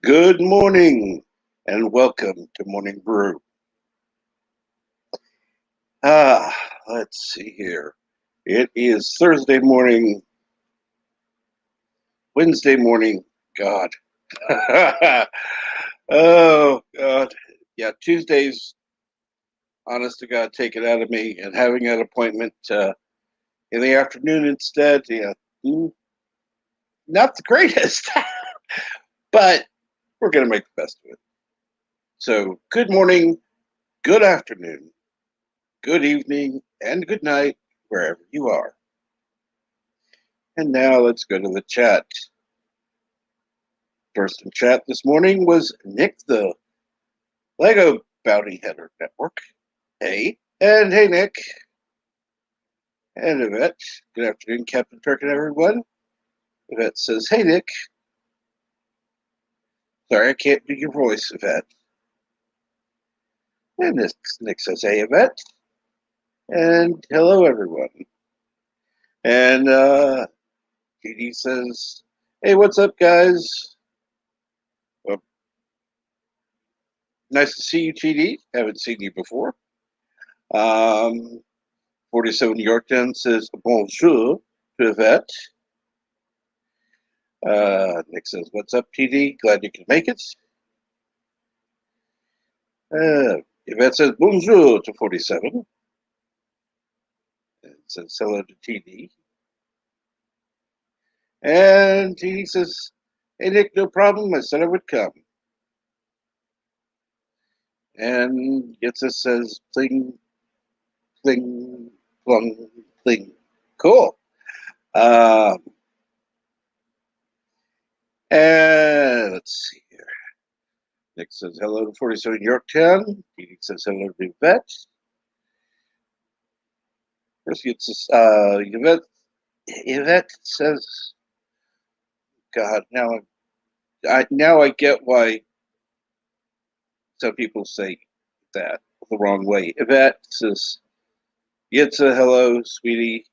Good morning and welcome to Morning Brew. Let's see here. It is Thursday morning, Wednesday morning. God. Oh, God. Yeah, Tuesdays, honest to God, take it out of me. And having an appointment in the afternoon instead, not the greatest. But we're going to make the best of it. So, good morning, good afternoon, good evening, and good night, wherever you are. And now let's go to the chat. First in chat this morning was Nick, the Lego Bounty Header Network. Hey. And hey, Nick. And Yvette. Good afternoon, Captain Turk and everyone. Yvette says, hey, Nick. Sorry, I can't do your voice, Yvette. And Nick says, hey, Yvette. And hello, everyone. And TD says, hey, what's up, guys? Well, nice to see you, TD. Haven't seen you before. 47 Yorktown says, bonjour to Yvette. Nick says, what's up, TD? Glad you can make it. Yvette says, bonjour to 47. And says, hello to TD. And TD says, hey, Nick, no problem. I said I would come. And Yitza says, pling, pling, plung, pling. Cool. And let's see here. Nick says hello to 47 Yorktown. TD says hello to Yvette. First, Yvette says, God, now I get why some people say that the wrong way. Yvette says, Yitza, hello, sweetie.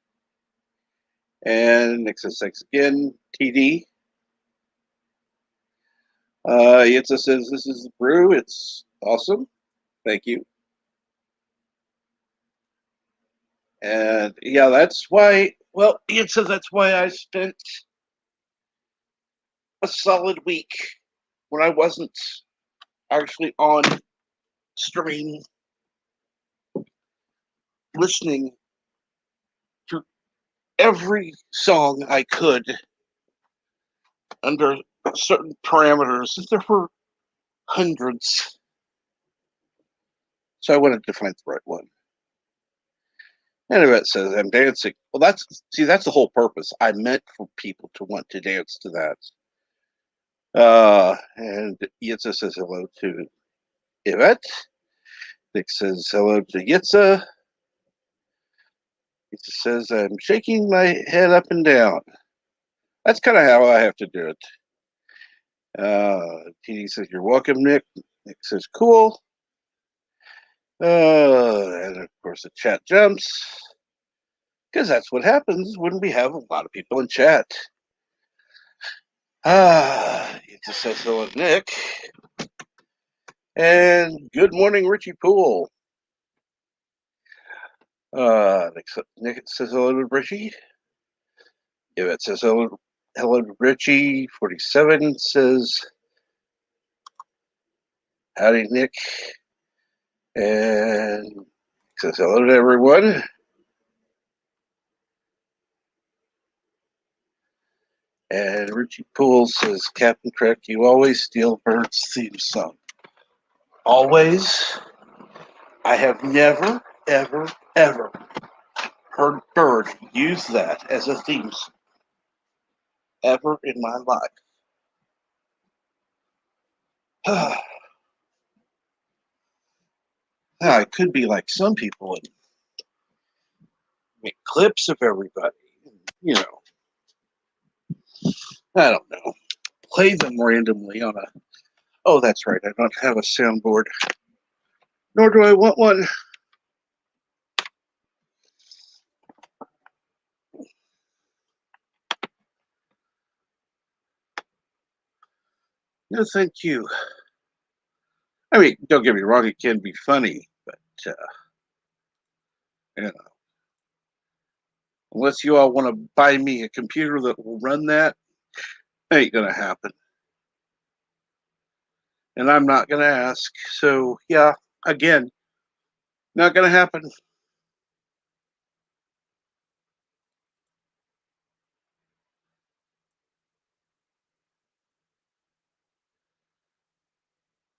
And Nick says, thanks again, TD. Yitza says, this is the brew. It's awesome. Thank you. And yeah, that's why, well, Yitza, that's why I spent a solid week when I wasn't actually on stream listening to every song I could under certain parameters. There were hundreds. So I wanted to find the right one. And it says, I'm dancing. Well, that's the whole purpose. I meant for people to want to dance to that. And Yitza says hello to Yvette. Nick says hello to Yitza. Yitza says, I'm shaking my head up and down. That's kind of how I have to do it. TD says, you're welcome, Nick. Nick says, cool. And of course, the chat jumps. Because that's what happens when we have a lot of people in chat. It just says hello, Nick. And good morning, Richie Poole. Nick says hello to Richie. Yvette says hello to Richie. 47 says howdy, Nick. And says hello to everyone. And Richie Poole says, Captain Trek, you always steal Bert's theme song. Always. I have never, ever, ever heard Bird use that as a theme song ever in my life. I could be like some people and make clips of everybody. You know, I don't know. Play them randomly on a. Oh, that's right. I don't have a soundboard. Nor do I want one. No, thank you. I mean, don't get me wrong, it can be funny, but you know, unless you all want to buy me a computer that will run that, ain't gonna happen. And I'm not gonna ask. So yeah, again, not gonna happen.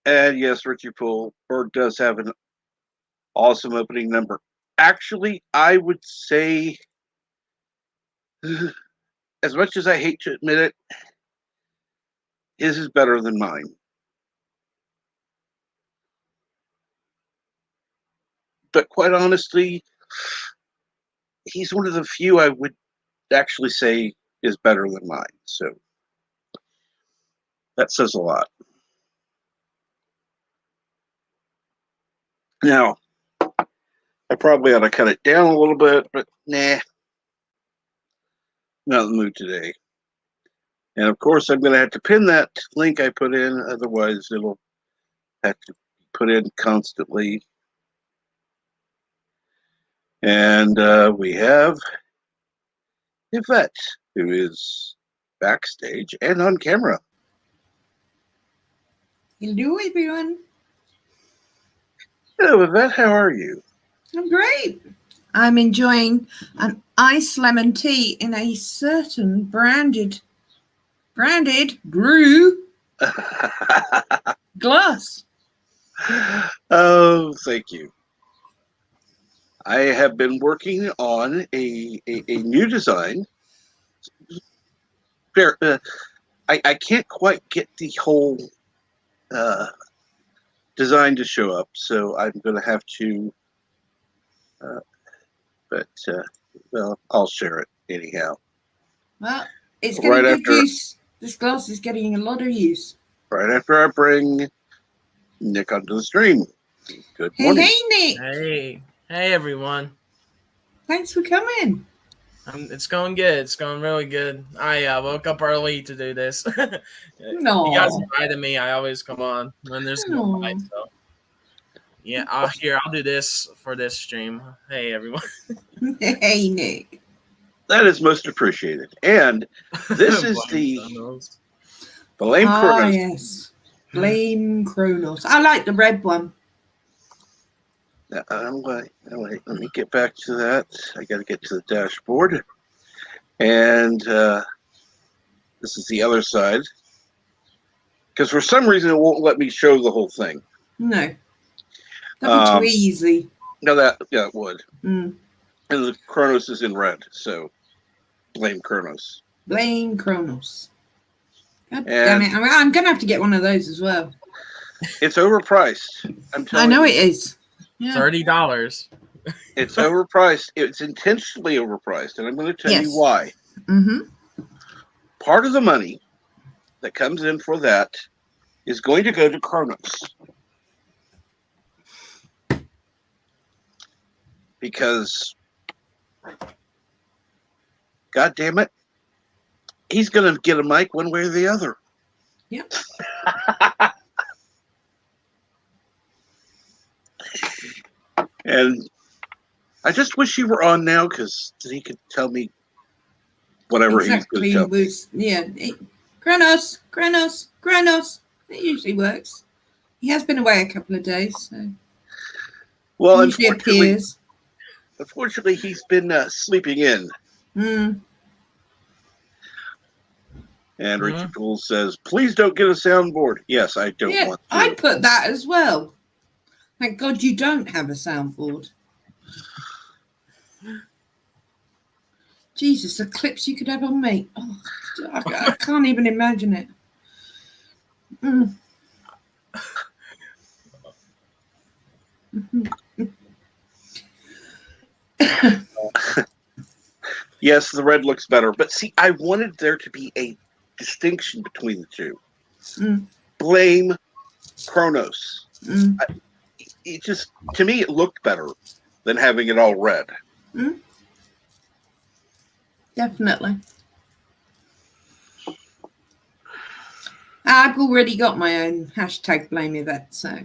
And yes, Richie Poole, Bird does have an awesome opening number. Actually, I would say, as much as I hate to admit it, his is better than mine. But quite honestly, he's one of the few I would actually say is better than mine. So that says a lot. Now, I probably ought to cut it down a little bit, but nah, not in the mood today. And of course, I'm going to have to pin that link I put in, otherwise, it'll have to be put in constantly. And we have Yvette, who is backstage and on camera. Hello, everyone. Hello, Yvette. How are you? I'm great. I'm enjoying an iced lemon tea in a certain branded brew glass. Oh, thank you. I have been working on a new design. I can't quite get the whole design to show up, so I'm going to have to, well, I'll share it anyhow. Well, it's getting Right good after, use. This glass is getting a lot of use. right after I bring Nick onto the stream. Good morning. Hey, Nick. Hey, everyone. Thanks for coming. It's going good. It's going really good. I woke up early to do this. No. You guys invited me. I always come on when there's no light. So yeah, I'll do this for this stream. Hey, everyone. Hey, Nick. That is most appreciated. And this is the Blame Kronos. Yes. Blame Kronos. I like the red one. Wait, let me get back to that. I got to get to the dashboard. And this is the other side. Because for some reason it won't let me show the whole thing. No. That'd be too easy. No, it would. And the Kronos is in red, so blame Kronos. Blame Kronos. God damn it. I'm going to have to get one of those as well. It's overpriced. I'm telling you. I know it is. Yeah. $30. It's overpriced. It's intentionally overpriced, and I'm going to tell you why. Part of the money that comes in for that is going to go to Kronos. Because, God damn it, he's going to get a mic one way or the other. Yep. And I just wish he were on now because he could tell me whatever he's going to tell me. Yeah. Kronos. It usually works. He has been away a couple of days, so. Well, he usually appears. Unfortunately, he's been sleeping in. And Richie Poole says, please don't get a soundboard. Yes, I don't want to. I'd put that as well. Thank God you don't have a soundboard. Jesus, the clips you could have on me. Oh, I can't even imagine it. Yes, the red looks better. But see, I wanted there to be a distinction between the two. Blame Kronos. It just, to me, it looked better than having it all red. I've already got my own hashtag blame Yvette, so.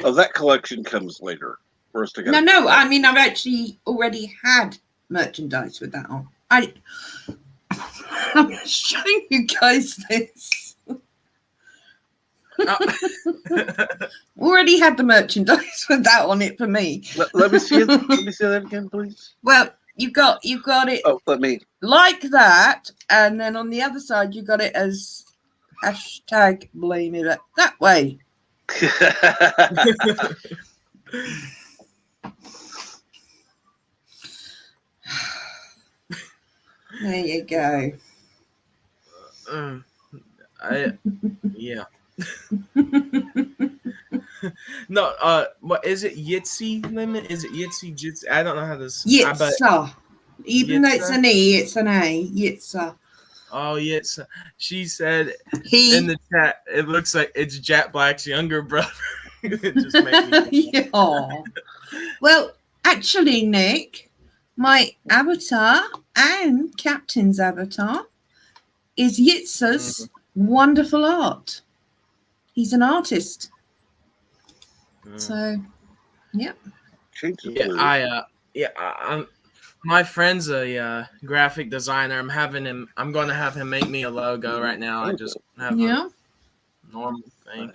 Oh, that collection comes later. First, I got No, I mean, I've actually already had merchandise with that on. I'm showing you guys this. Already had the merchandise with that on it for me. Let me see it. Let me see that again, please. Well, you got it. Oh, let me. Like that, and then on the other side, you got it as hashtag blame it that way. There you go. Yeah. No, what is it? Yitzy limit? Is it Yitzy Jitsi? I don't know how this. Yitza. Even though it's Yitza? an E, it's an A. Yitza. Oh, yes. She said He. in the chat, it looks like it's Jack Black's younger brother. It just made me Yeah. Well, actually, Nick, my avatar and Captain's avatar is Yitza's wonderful art. He's an artist. So, yeah. I'm my friend's a graphic designer. I'm going to have him make me a logo right now. I just have a normal thing.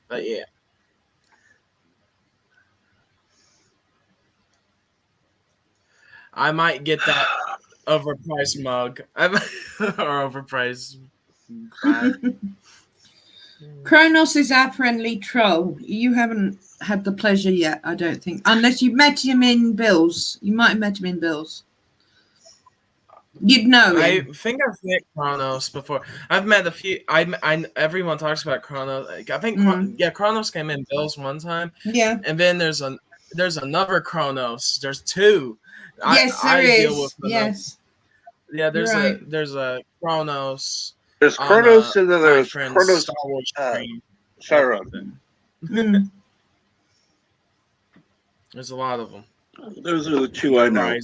But yeah. I might get that overpriced mug. Or overpriced. Kronos is our friendly troll. You haven't had the pleasure yet, I don't think. Unless you've met him in Bill's. You might have met him in Bill's. You'd know him. I think I've met Kronos before. I've met a few. Everyone talks about Kronos. I think Kronos came in Bill's one time. Yeah. And then there's another Kronos. There's two. Yes, there is. Yes. Yeah, there's a Kronos. There's Kronos and then there's Kronos Star Wars stream. Chiron. There's a lot of them. Those are the two I know.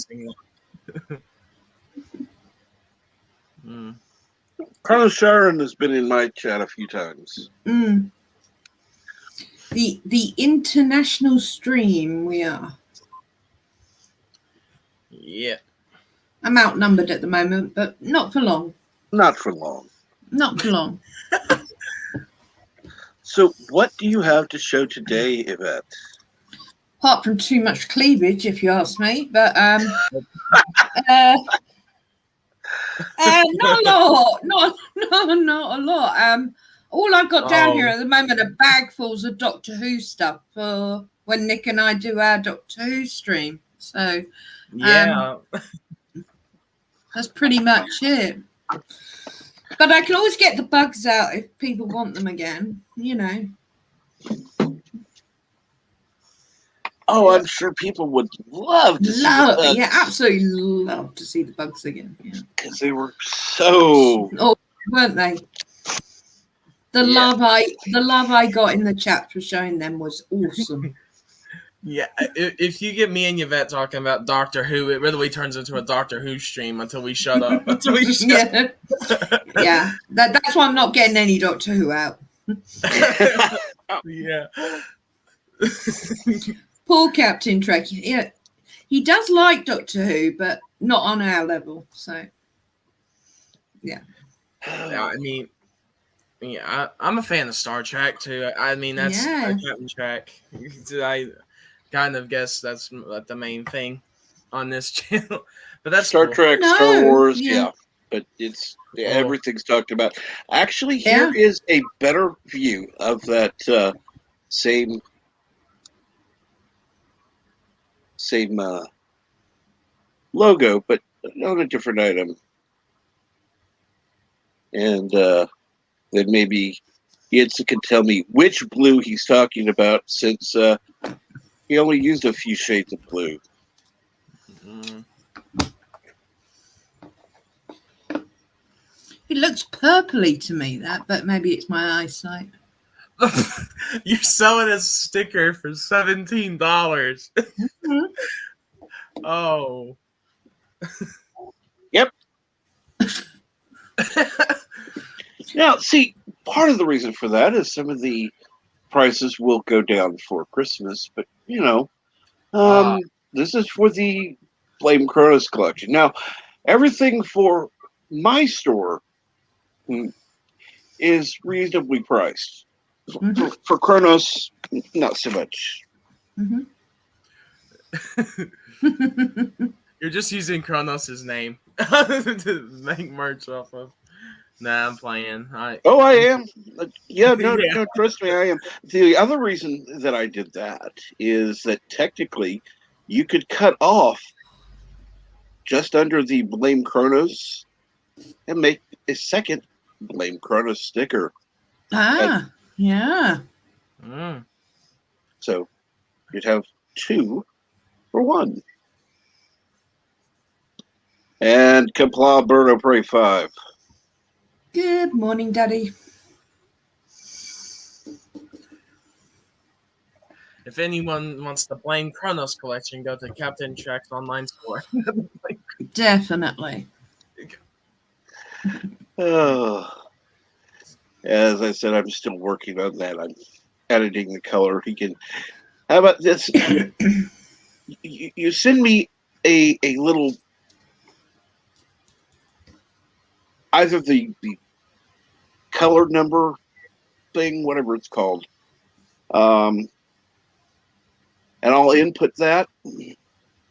Kronos Chiron has been in my chat a few times. The international stream we are. Yeah. I'm outnumbered at the moment, but not for long. Not for long. Not for long. So what do you have to show today, Yvette? Apart from too much cleavage, if you ask me, but not a lot. Not a lot. All I've got down here at the moment are bagfuls of Doctor Who stuff for when Nick and I do our Doctor Who stream. So yeah, that's pretty much it. But I can always get the bugs out if people want them again, you know. Oh, I'm sure people would love to see the bugs. Yeah, absolutely love to see the bugs again. Because they were so... Oh, weren't they? The love I got in the chat for showing them was awesome. Yeah, if you get me and Yvette talking about Doctor Who, it really turns into a Doctor Who stream until we shut up. Yeah. That's why I'm not getting any Doctor Who out. Yeah. Poor Captain Trek. Yeah, he does like Doctor Who, but not on our level. So, yeah. I mean, I'm a fan of Star Trek too. I mean, that's Captain Trek. I kind of guess that's the main thing on this channel. But that's Star cool. Trek, Star Wars, but it's everything's talked about. Actually, here is a better view of that same logo, but on a different item. And then maybe Yitza can tell me which blue he's talking about, since he only used a few shades of blue. It looks purpley to me, but maybe it's my eyesight. You're selling a sticker for $17. Oh. Yep. Now, see, part of the reason for that is some of the prices will go down for Christmas, but Uh, this is for the Flame Cronus collection. Now, everything for my store is reasonably priced. For Kronos, not so much. You're just using Kronos' name to make merch off of. Nah, I'm playing. I am. Yeah, no, trust me, I am. The other reason that I did that is that technically you could cut off just under the Blame Kronos and make a second Blame Kronos sticker. Yeah. So you'd have 2 for 1. And Kapla Birdo Prey 5. Good morning, Daddy. If anyone wants to blame Kronos collection, go to Captain Track's online store. Definitely. Oh, as I said, I'm still working on that. I'm editing the color. How about this? You send me a little, either the color number thing, whatever it's called, and I'll input that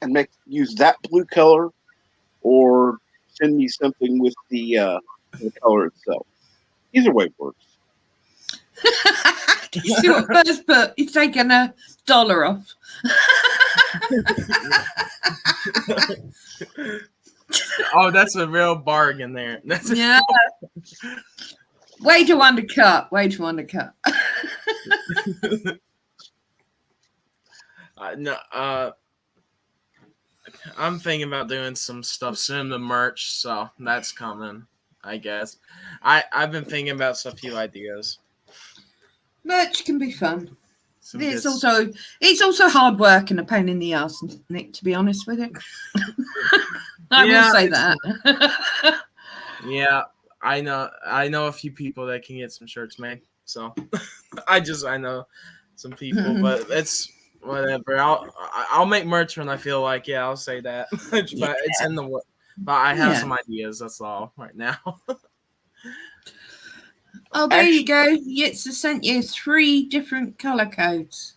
and use that blue color, or send me something with the color itself. Either way works. Do you see what first put? He's taking $1 off. Oh, that's a real bargain there. Yeah. Way to undercut. I'm thinking about doing some stuff soon to merch, so that's coming, I guess. I've been thinking about a few ideas. Merch can be fun. It's also hard work and a pain in the ass, Nick, to be honest with you. I will say that. Yeah, I know a few people that can get some shirts made. So I know some people, but it's whatever. I'll make merch when I feel like. Yeah, I'll say that. But it's in the. But I have some ideas. That's all right now. Oh, there you go. Yitza sent you 3 different color codes.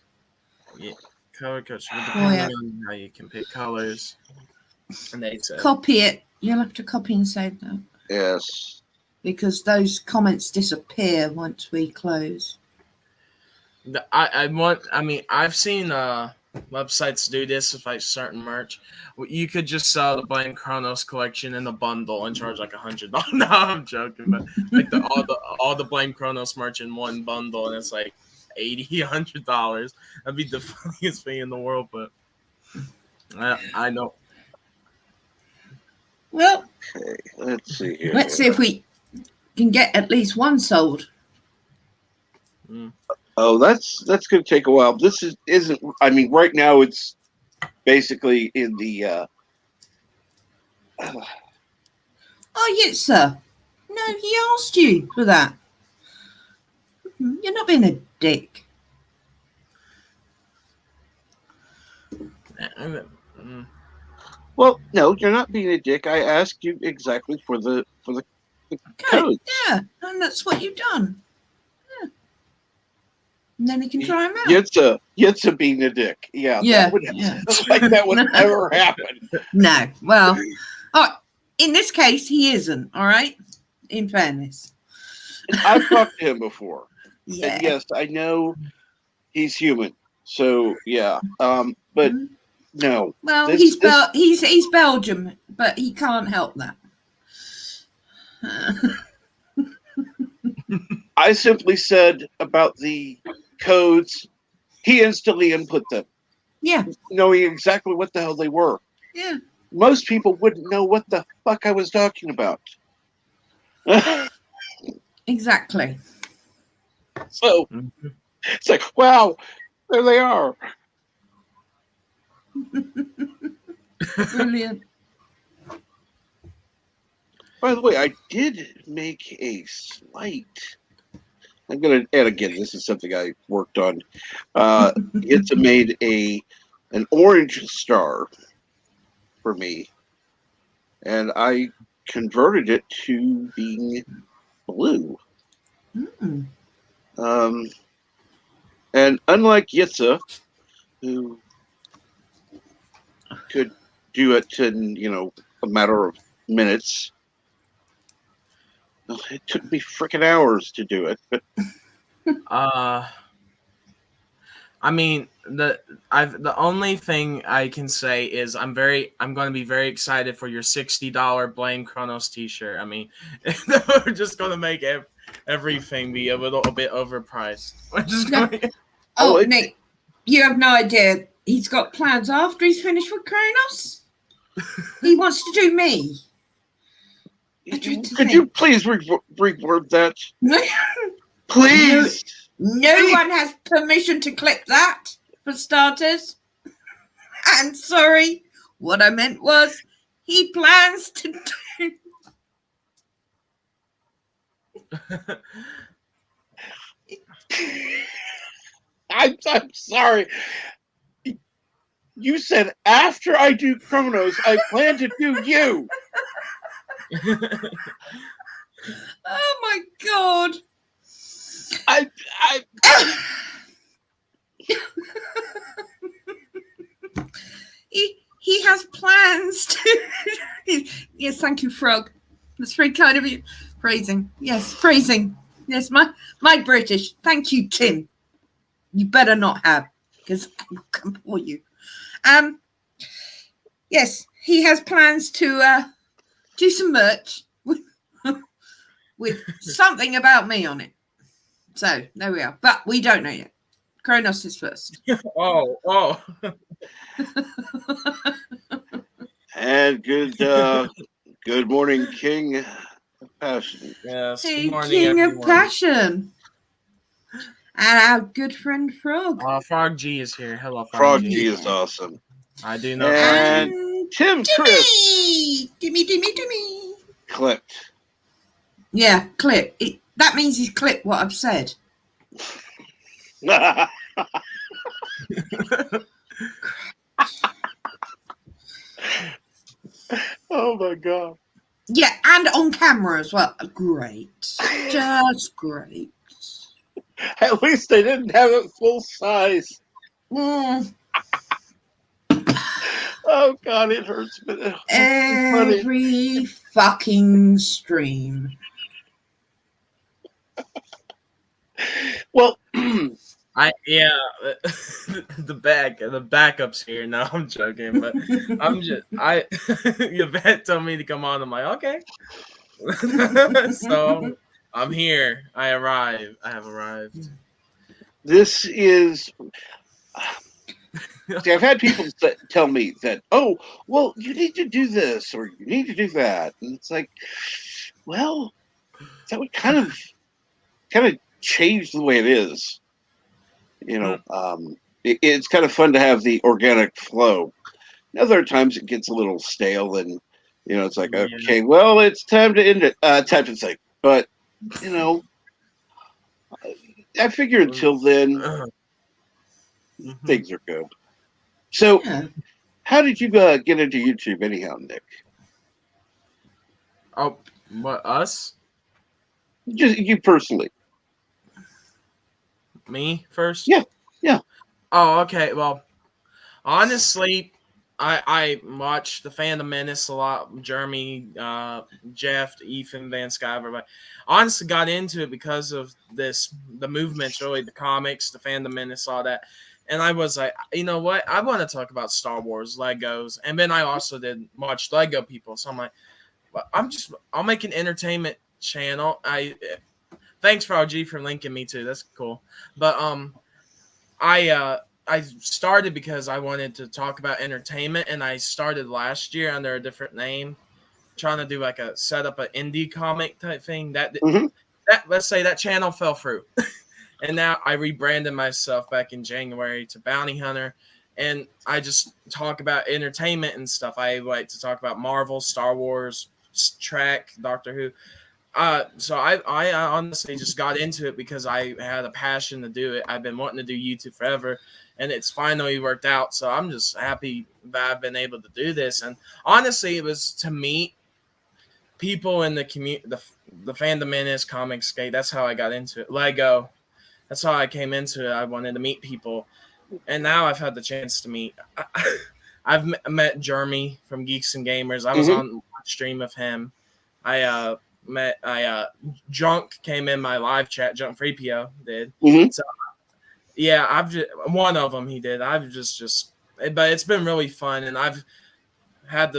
Yeah, color codes. Depending on how you can pick colors. And they said, copy it. You'll have to copy and save that. Yes. Because those comments disappear once we close. I've seen websites do this with like certain merch. You could just sell the Blame Kronos collection in a bundle and charge like $100. No, I'm joking, but like all the Blame Kronos merch in one bundle, and it's like $100. That'd be the funniest thing in the world, but I know. Well, okay, let's see here. Let's see if we can get at least one sold. Oh, that's going to take a while. This isn't. I mean, right now it's basically in the. Oh, yes, sir. No, he asked you for that. You're not being a dick. Well, no, you're not being a dick. I asked you exactly for the code. Yeah, and that's what you've done. Yeah. And then you can try them out. Yitza being a dick. Yeah. That would never happen. No. Well, in this case, he isn't. All right. In fairness, I've talked to him before. Yeah. And yes, I know he's human. So yeah. But no. Well, he's Belgium, but he can't help that. I simply said about the codes. He instantly input them. Yeah. Knowing exactly what the hell they were. Yeah. Most people wouldn't know what the fuck I was talking about. Exactly. So it's like, wow, there they are. Brilliant. By the way, I did make a slight. I'm gonna, and again, this is something I worked on. It's made an orange star for me, and I converted it to being blue. Mm. And unlike Yitza, who could do it in a matter of minutes, it took me freaking hours to do it. But I mean, the only thing I can say is I'm going to be very excited for your $60 Blame Kronos T-shirt. I mean, we're just going to make everything be a little bit overpriced. We're just going. Nick, you have no idea. He's got plans after he's finished with Kronos. He wants to do me. Could you please reword that? Please. No one has permission to clip that, for starters. And sorry, what I meant was he plans to do. I'm sorry. You said after I do Kronos, I plan to do you. Oh my God. He has plans to. Yes, thank you, Frog. That's very kind of you. Phrasing. Yes, phrasing. Yes, my British. Thank you, Tim. You better not have, because I will come for you. Yes, he has plans to do some merch with something about me on it. So there we are. But we don't know yet. Kronos is first. Oh. And good morning, King of Passion. Yes, hey, good morning, King everyone. of Passion. And our good friend Frog. Frog G is here. Hello, Frog G is awesome. I do know and Frog G. Tim Chris. Dimmy. Clipped. Yeah, clip. That means he's clipped what I've said. Oh my God. Yeah, and on camera as well. Great. Just great. At least they didn't have it full size. Mm. Oh God, it hurts. But Every fucking stream. Well, the backups here. No, I'm joking, but Yvette told me to come on. I'm like, okay. So I'm here. I have arrived. This is. See, I've had people tell me that, oh, well, you need to do this or you need to do that, and it's like, well, that would kind of change the way it is. It's kind of fun to have the organic flow. Other times it gets a little stale, and it's like, okay, well, it's time to end it. Time to say, but I figure until then, things are good. So, how did you get into YouTube anyhow, Nick? Oh, what, us? Just you personally. Me first? Yeah. Oh, okay. Well, honestly, I watch the Fandom Menace a lot. Jeremy, Jeff, Ethan, Van Sky, everybody. Honestly, got into it because of the movements, really, the comics, the Fandom Menace, all that. And I was like, you know what? I want to talk about Star Wars, Legos. And then I also did watch Lego people. So I'm like, I'll make an entertainment channel. Thanks, Frog G, for linking me too. That's cool. But I started because I wanted to talk about entertainment, and I started last year under a different name, trying to do like set up an indie comic type thing. That let's say that channel fell through. And now I rebranded myself back in January to Bounty Hunter, and I just talk about entertainment and stuff. I like to talk about Marvel, Star Wars, track Doctor Who. So I honestly just got into it because I had a passion to do it. I've been wanting to do YouTube forever, and it's finally worked out. So I'm just happy that I've been able to do this. And honestly, it was to meet people in the community, the fandom in this comic skate. That's how I got into it. Lego. That's how I came into it. I wanted to meet people, and now I've had the chance to meet. I've met Jeremy from Geeks and Gamers. I was on stream of him. I Junk came in my live chat. Junk 3PO did. So yeah, I've just one of them he did. I've just but it's been really fun, and I've had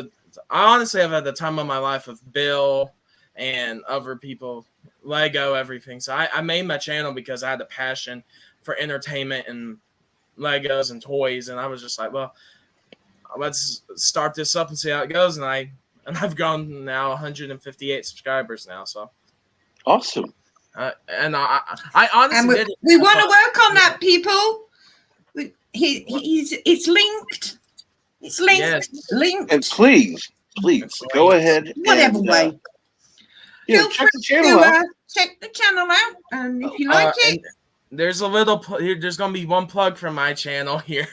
I've had the time of my life with Bill and other people, Lego, everything. So I made my channel because I had a passion for entertainment and Legos and toys, and I was just like, well, let's start this up and see how it goes. And I've gone now 158 subscribers now. So awesome. And I honestly we want to work on that, people. It's linked. It's linked. Yes. Linked. And please go ahead. Whatever way. Feel check free the channel out. Check the channel out, and if you like it, there's a little. There's gonna be one plug for my channel here.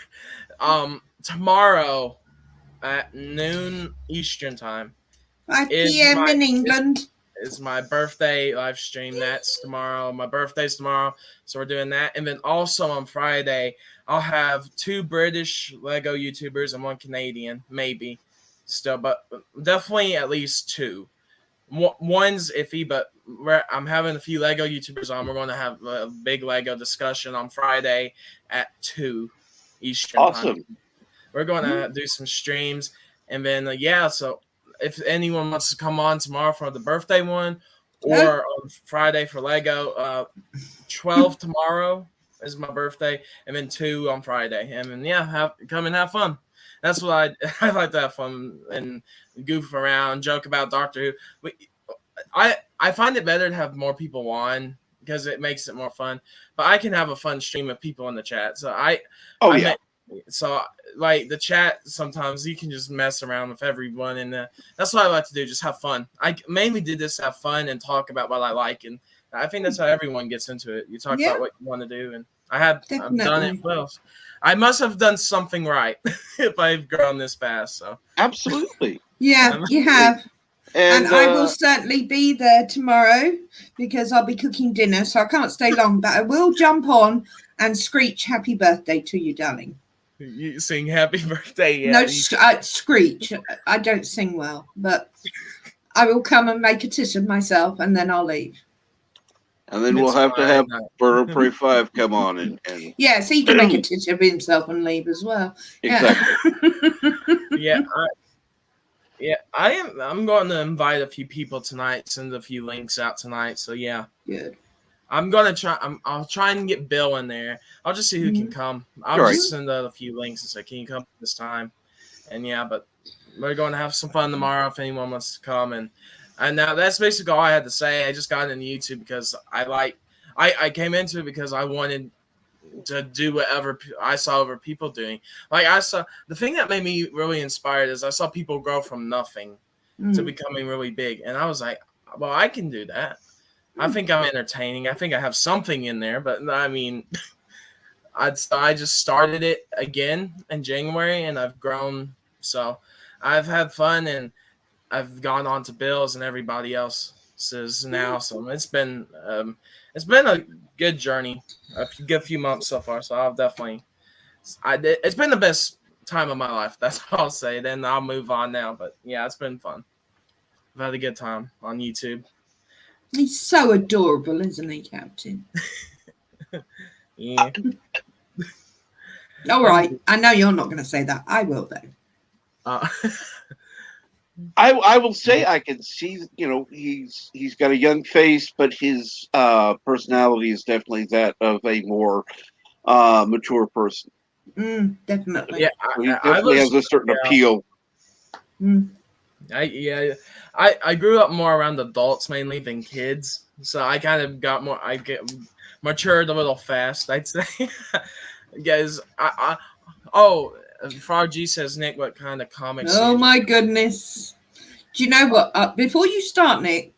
Tomorrow at noon Eastern time, 5 p.m. in England. Is my birthday live stream. That's tomorrow. My birthday's tomorrow, so we're doing that. And then also on Friday, I'll have 2 British Lego YouTubers and 1 Canadian, maybe still, but definitely at least 2. One's iffy, but I'm having a few Lego YouTubers on. We're going to have a big Lego discussion on Friday at 2 Eastern time. We're going to do some streams, and then so if anyone wants to come on tomorrow for the birthday one, or on Friday for Lego, 12 tomorrow is my birthday, and then 2 on Friday, and then come and have fun. That's what I like to have fun and goof around, joke about Doctor Who. I find it better to have more people on because it makes it more fun. But I can have a fun stream of people in the chat. So so like the chat, sometimes you can just mess around with everyone, and that's what I like to do, just have fun. I mainly did this to have fun and talk about what I like, and I think that's how everyone gets into it. You talk about what you want to do, and I've done it well. I must have done something right if I've grown this fast. So absolutely, yeah, you have. And I will certainly be there tomorrow because I'll be cooking dinner, so I can't stay long. But I will jump on and screech happy birthday to you, darling. You sing happy birthday? Yeah. No, screech. I don't sing well, but I will come and make a tit of myself, and then I'll leave. And then we'll have to have Burrow Prey 5 come on and yeah, so he can make a tit of himself and leave as well. Exactly. I'm going to invite a few people tonight, send a few links out tonight. So yeah. Good. I'm gonna try. I'll try and get Bill in there. I'll just see who can come. I'll just send out a few links and say, "Can you come this time?" And but we're going to have some fun tomorrow if anyone wants to come. And now that's basically all I had to say. I just got into YouTube because I came into it because I wanted to do whatever I saw other people doing. Like I saw the thing that made me really inspired is I saw people grow from nothing to becoming really big, and I was like, "Well, I can do that." I think I'm entertaining. I think I have something in there, but I mean, I just started it again in January, and I've grown. So I've had fun, and I've gone on to Bill's and everybody else's now. So it's been a good journey, a good few months so far. So it's been the best time of my life. That's all I'll say. Then I'll move on now. But yeah, it's been fun. I've had a good time on YouTube. He's so adorable, isn't he, Captain? Yeah. All right. I know you're not going to say that. I will, though. I will say I can see, he's got a young face, but his personality is definitely that of a more mature person. Definitely. Yeah, he definitely has a certain appeal. I grew up more around adults mainly than kids, so I kind of get matured a little fast, I'd say. Guys, Frog G says, Nick, what kind of comics? Oh my goodness! Do you know what? Before you start, Nick,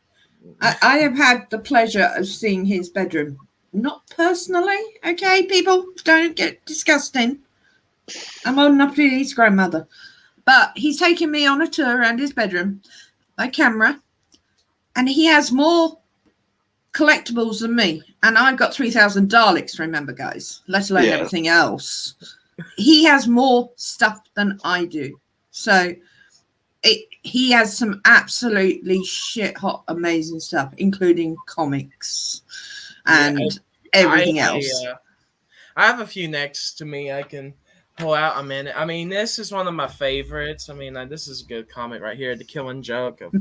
I have had the pleasure of seeing his bedroom. Not personally, okay, people? Don't get disgusting. I'm old enough to be his grandmother. But he's taken me on a tour around his bedroom by camera, and he has more collectibles than me. And I've got 3,000 Daleks, remember, guys, let alone everything else. He has more stuff than I do. So he has some absolutely shit-hot, amazing stuff, including comics and everything else. I have a few next to me I can pull out a minute. I mean, this is one of my favorites. I mean, this is a good comic right here, The Killing Joke, of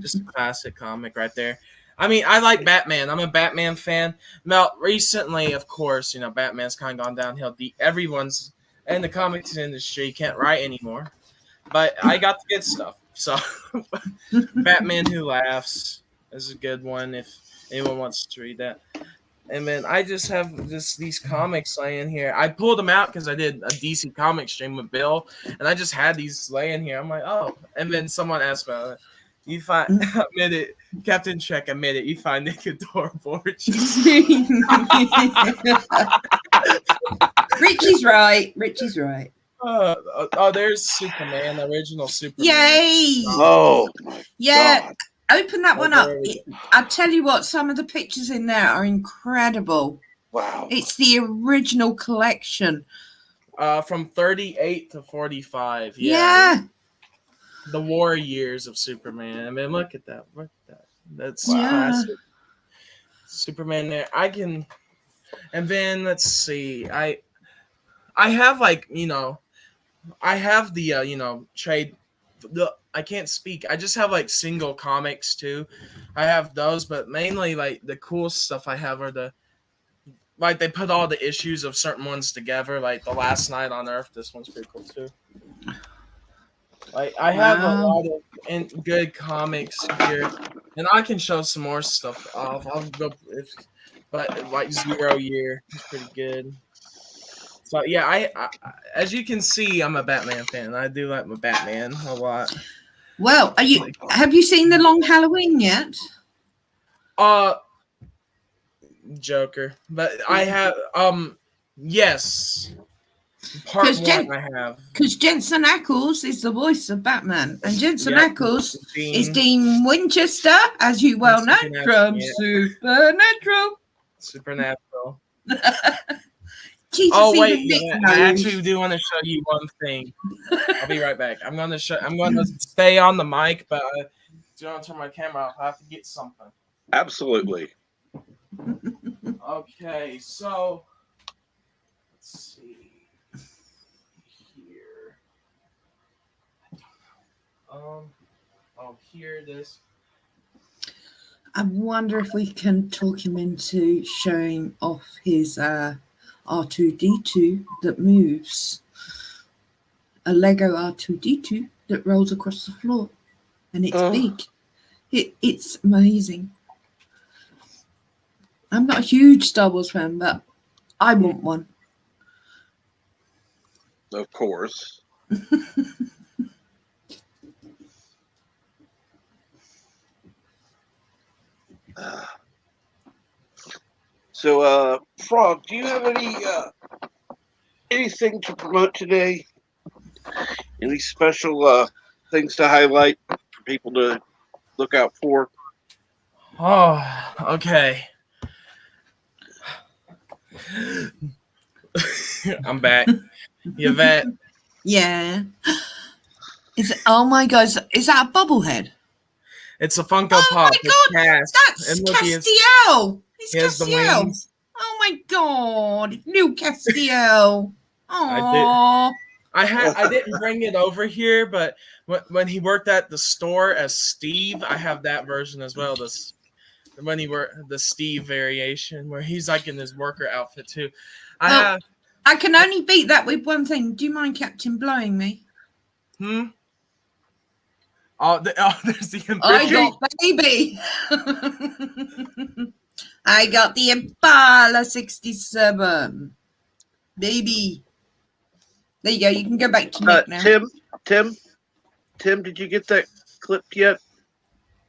just a classic comic right there. I mean, I like Batman. I'm a Batman fan. Now, recently, of course, Batman's kind of gone downhill. Everyone's in the comics industry can't write anymore. But I got the good stuff. So, Batman Who Laughs is a good one if anyone wants to read that. And then I just have these comics laying here. I pulled them out because I did a DC comic stream with Bill, and I just had these laying here. I'm like, oh. And then someone asked about it. You find, admit it, Captain Check, admit it, you find Nick adorable. Richie's right. There's Superman, original Superman. Yay! Oh, my God. Open that one up. I tell you what, some of the pictures in there are incredible. Wow. It's the original collection. From 38 to 45. Yeah. The war years of Superman. I mean, look at that. Look at that. That's classic. Superman there. And then let's see. I have I have the trade. I can't speak. I just have single comics too. I have those, but mainly the cool stuff I have are they put all the issues of certain ones together, like The Last Night on Earth. This one's pretty cool too. I have a lot of good comics here, and I can show some more stuff off. I'll go, but 0 Year is pretty good. So yeah, I as you can see, I'm a Batman fan. I do like my Batman a lot. Well, have you seen The Long Halloween yet? Joker, but I have yes. Part one I have. Because Jensen Ackles is the voice of Batman, and Jensen Ackles is Dean Winchester, as you well know, from Supernatural. Jesus, wait, I actually do want to show you one thing. I'll be right back. I'm going to stay on the mic, but I don't turn my camera off. I have to get something. Absolutely. Okay, so let's see here. Here it is. I wonder if we can talk him into showing off his R2-D2 that moves. A Lego R2-D2 that rolls across the floor, and it's big. It's amazing. I'm not a huge Star Wars fan, but I want one. Of course. So, Frog, do you have anything to promote today? Any special things to highlight for people to look out for? Oh, okay. I'm back. Yvette. Yeah. Oh my God, is that a bobblehead? It's a Funko Pop. Oh my God, that's Castiel. He's Castiel. Oh my God, new Castiel. Oh. I didn't bring it over here, but when he worked at the store as Steve, I have that version as well. When he worked the Steve variation, where he's in his worker outfit too. I can only beat that with one thing. Do you mind, Captain, blowing me? There's the I got baby. I got the Impala 67. Baby. There you go. You can go back to Nick now. Tim, did you get that clip yet?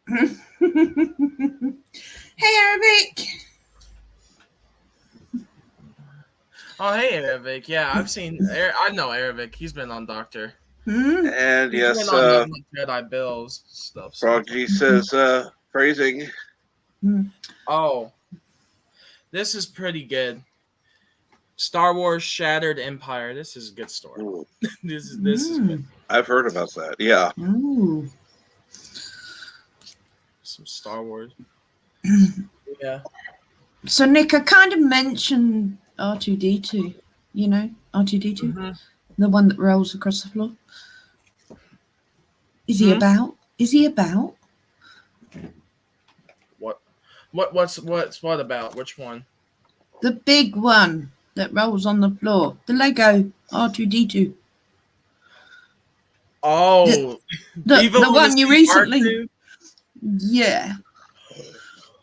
Hey, Arabic. Oh, hey, Arabic. Yeah, I know Arabic. He's been on Doctor. And He's yes, been on nothing but Jedi Bills stuff. So. Frog G says phrasing. Oh, this is pretty good. Star Wars Shattered Empire. This is a good story. This is good. I've heard about that. Yeah. Ooh. Some Star Wars. Yeah. So Nick, I kind of mentioned R2D2. You know, R2D2, the one that rolls across the floor. Is he about? Is he about? What's what about? Which one? The big one that rolls on the floor. The Lego R2D2. Oh, the one you recently. R2? Yeah.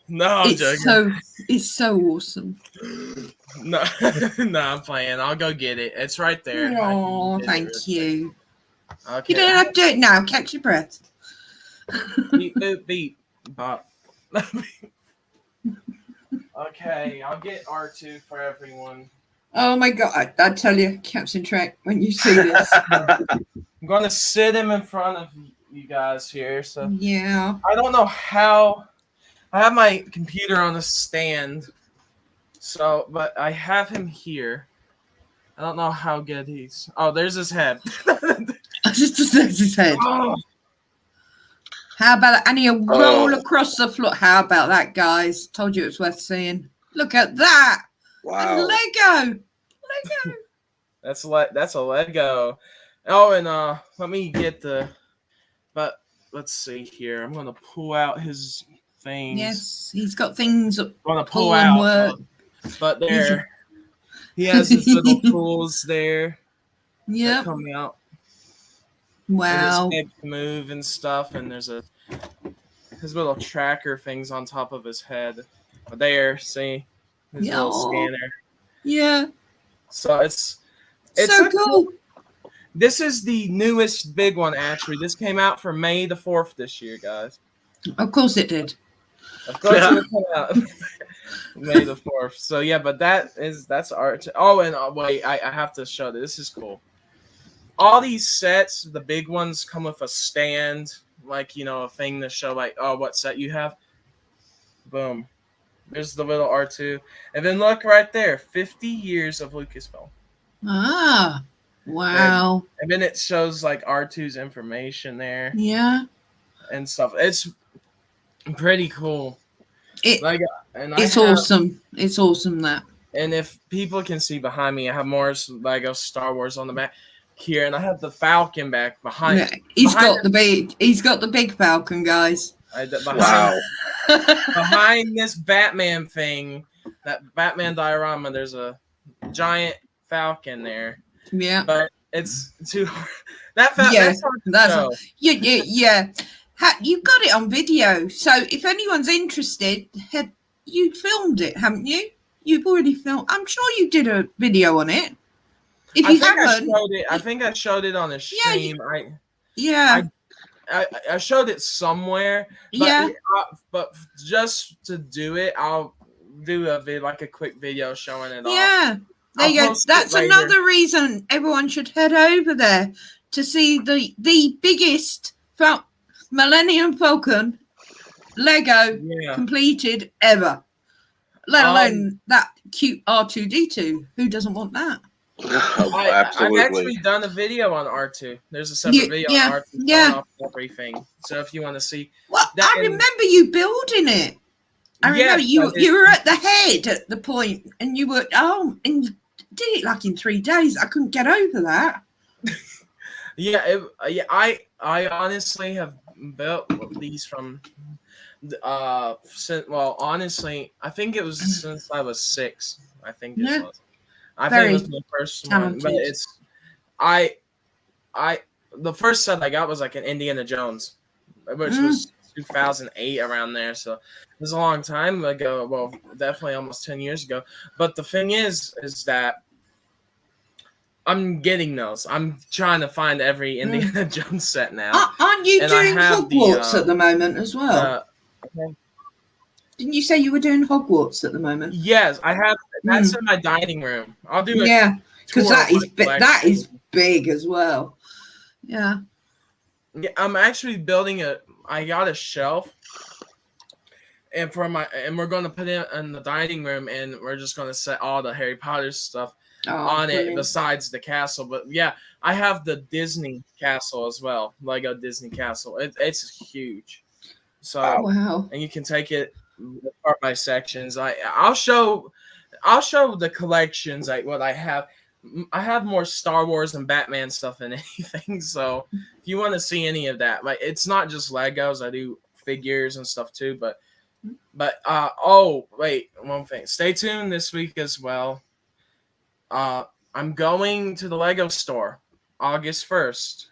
No, I'm joking. It's so awesome. No, no, I'm playing. I'll go get it. It's right there. Oh, thank you. Okay. You don't have to do it now. Catch your breath. Beep, boop, beep, bop. Okay, I'll get R2 for everyone. Oh my God! I tell you, Captain Trek, when you see this, I'm gonna sit him in front of you guys here. So yeah, I don't know how. I have my computer on a stand, so but I have him here. I don't know how good he's. Oh, there's his head. There's his head. Oh. How about that? And he'll roll across the floor. How about that, guys? Told you it was worth seeing. Look at that! Wow. And Lego. That's a Lego. Oh, and let me get the. But let's see here. I'm gonna pull out his things. Yes, he's got things. I'm gonna pull out. Work. But there, he has his little tools there. Yep. Come out. Wow. And his head can move and stuff, and there's his little tracker things on top of his head. There, see his little scanner. Yeah. So it's so cool. This is the newest big one, actually. This came out for May the 4th this year, guys. Of course it did. Of course it came out May the 4th. So yeah, but that's art. Oh, and wait, I have to show this. This is cool. All these sets, the big ones, come with a stand, like, you know, a thing to show, like, oh, what set you have. Boom. There's the little R2. And then look right there, 50 years of Lucasfilm. Ah, wow. And then it shows, like, R2's information there. Yeah. And stuff. It's pretty cool. It's awesome. It's awesome, that. And if people can see behind me, I have more Lego Star Wars on the back here, and I have the Falcon back behind. Yeah, he's got the big Falcon, guys. Behind this Batman thing, that Batman diorama, there's a giant Falcon there. Yeah, but it's too hard. That's hard to show. Yeah. You've got it on video, so if anyone's interested, you filmed it, haven't you? You've already filmed. I'm sure you did a video on it. If you haven't, I think I showed it on a stream. I showed it somewhere. But but just to do it, I'll do a quick video showing it all. Yeah, there you go. That's another reason everyone should head over there to see the biggest Millennium Falcon Lego completed ever. Let alone that cute R2D2. Who doesn't want that? Absolutely. I've actually done a video on R2. There's a separate video on R2 showing off everything. So if you want to see, I remember you building it. I remember you were at the head at the point, and you were and you did it like in 3 days. I couldn't get over that. I honestly have built these from. Honestly, I think it was since I was 6. I think it was. I think it was the first talented one, but the first set I got was like an Indiana Jones, which was 2008 around there. So it was a long time ago. Well, definitely almost 10 years ago. But the thing is that I'm getting those. I'm trying to find every Indiana Jones set now. Aren't you And doing Hogwarts at the moment as well? Didn't you say you were doing Hogwarts at the moment? Yes, I have. That's in my dining room. I'll do it. Because that is big as well. Yeah. Yeah, I'm actually building I got a shelf, and we're going to put it in the dining room, and we're just going to set all the Harry Potter stuff on it besides the castle. But yeah, I have the Disney castle as well, Lego Disney castle. It's huge. So wow. And you can take it apart by sections. I'll show the collections, like what I have. I have more Star Wars and Batman stuff than anything. So if you want to see any of that, like, it's not just Legos. I do figures and stuff too. But oh wait, one thing. Stay tuned this week as well. I'm going to the Lego store August 1st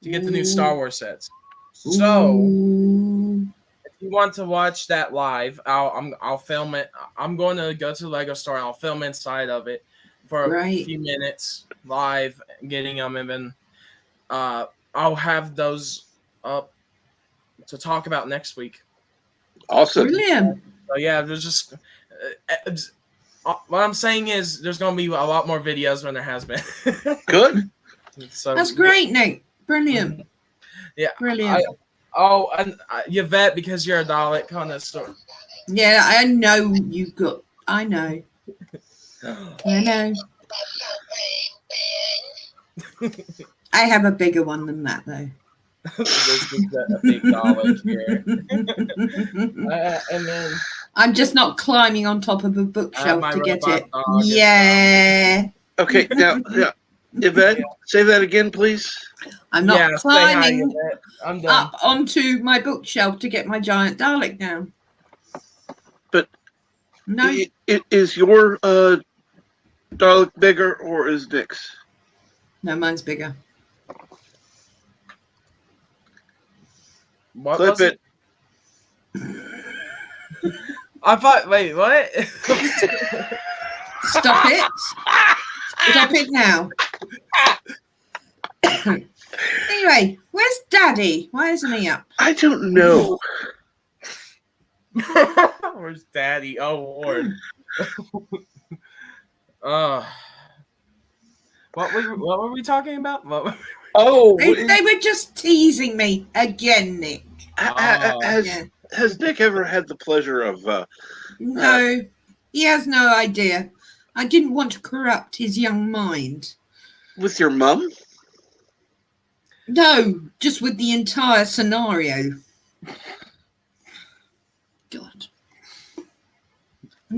to get the new Star Wars sets. So if you want to watch that live, I'll film it. I'm going to go to the Lego store and I'll film inside of it for a few minutes live, getting them, and then I'll have those up to talk about next week. Awesome. Brilliant. So yeah, there's just what I'm saying is there's going to be a lot more videos than there has been. Good. So that's great, Nick. Brilliant. Yeah. Brilliant. And Yvette, because you're a Dalek connoisseur. Yeah, I know you've got. I know. I know. I have a bigger one than that, though. This is a big Dalek here. And then I'm just not climbing on top of a bookshelf to get it. Yeah. Okay, now, Yvette, say that again, please. I'm not climbing up onto my bookshelf to get my giant Dalek down. But no, is your Dalek bigger or is Nick's? No, mine's bigger. What Flip it. I thought. Wait, what? Stop it! Stop it now. Anyway, where's Daddy? Why isn't he up? I don't know. Where's Daddy? Oh Lord. What were we talking about? They were just teasing me again, Nick. Has Nick ever had the pleasure of? No, he has no idea. I didn't want to corrupt his young mind. With your mum? No, just with the entire scenario. God.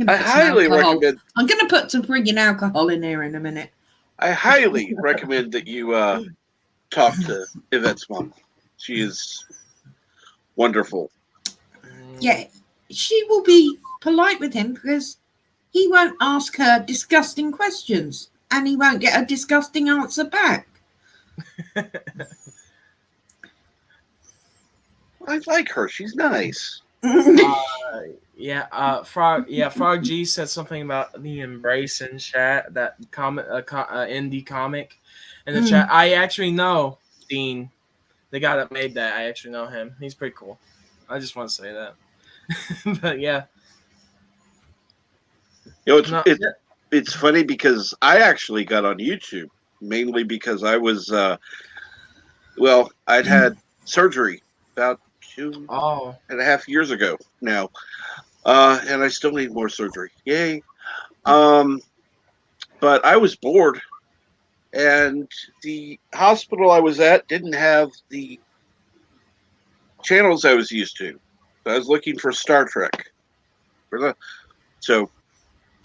I highly recommend. I'm going to put some friggin' alcohol in there in a minute. I highly recommend that you talk to Yvette's mom. She is wonderful. Yeah, she will be polite with him because he won't ask her disgusting questions and he won't get a disgusting answer back. I like her. She's nice. Frog G said something about the Embrace in chat, that indie comic in the chat. I actually know Dean, the guy that made that. I actually know him. He's pretty cool. I just want to say that. But yeah. It's funny because I actually got on YouTube mainly because I was I'd had surgery about 2.5 years ago now, and I still need more surgery. Yay! But I was bored, and the hospital I was at didn't have the channels I was used to. So I was looking for Star Trek. So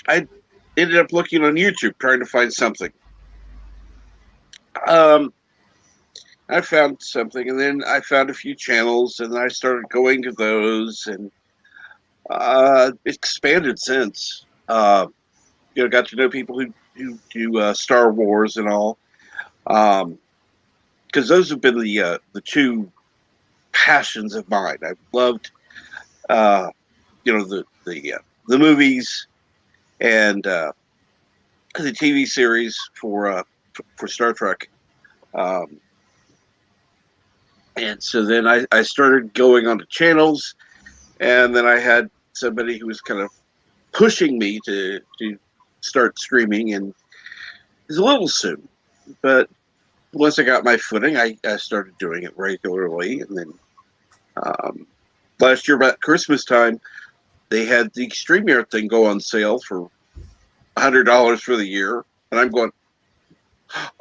I ended up looking on YouTube trying to find something. I found something, and then I found a few channels, and then I started going to those, and expanded since. Got to know people who do Star Wars and all, because those have been the two passions of mine. I've loved, the movies and the TV series for for Star Trek. And so then I started going on to channels, and then I had somebody who was kind of pushing me to start streaming, and it's a little soon. But once I got my footing, I started doing it regularly. And then last year about Christmas time, they had the StreamYard thing go on sale for $100 for the year. And I'm going,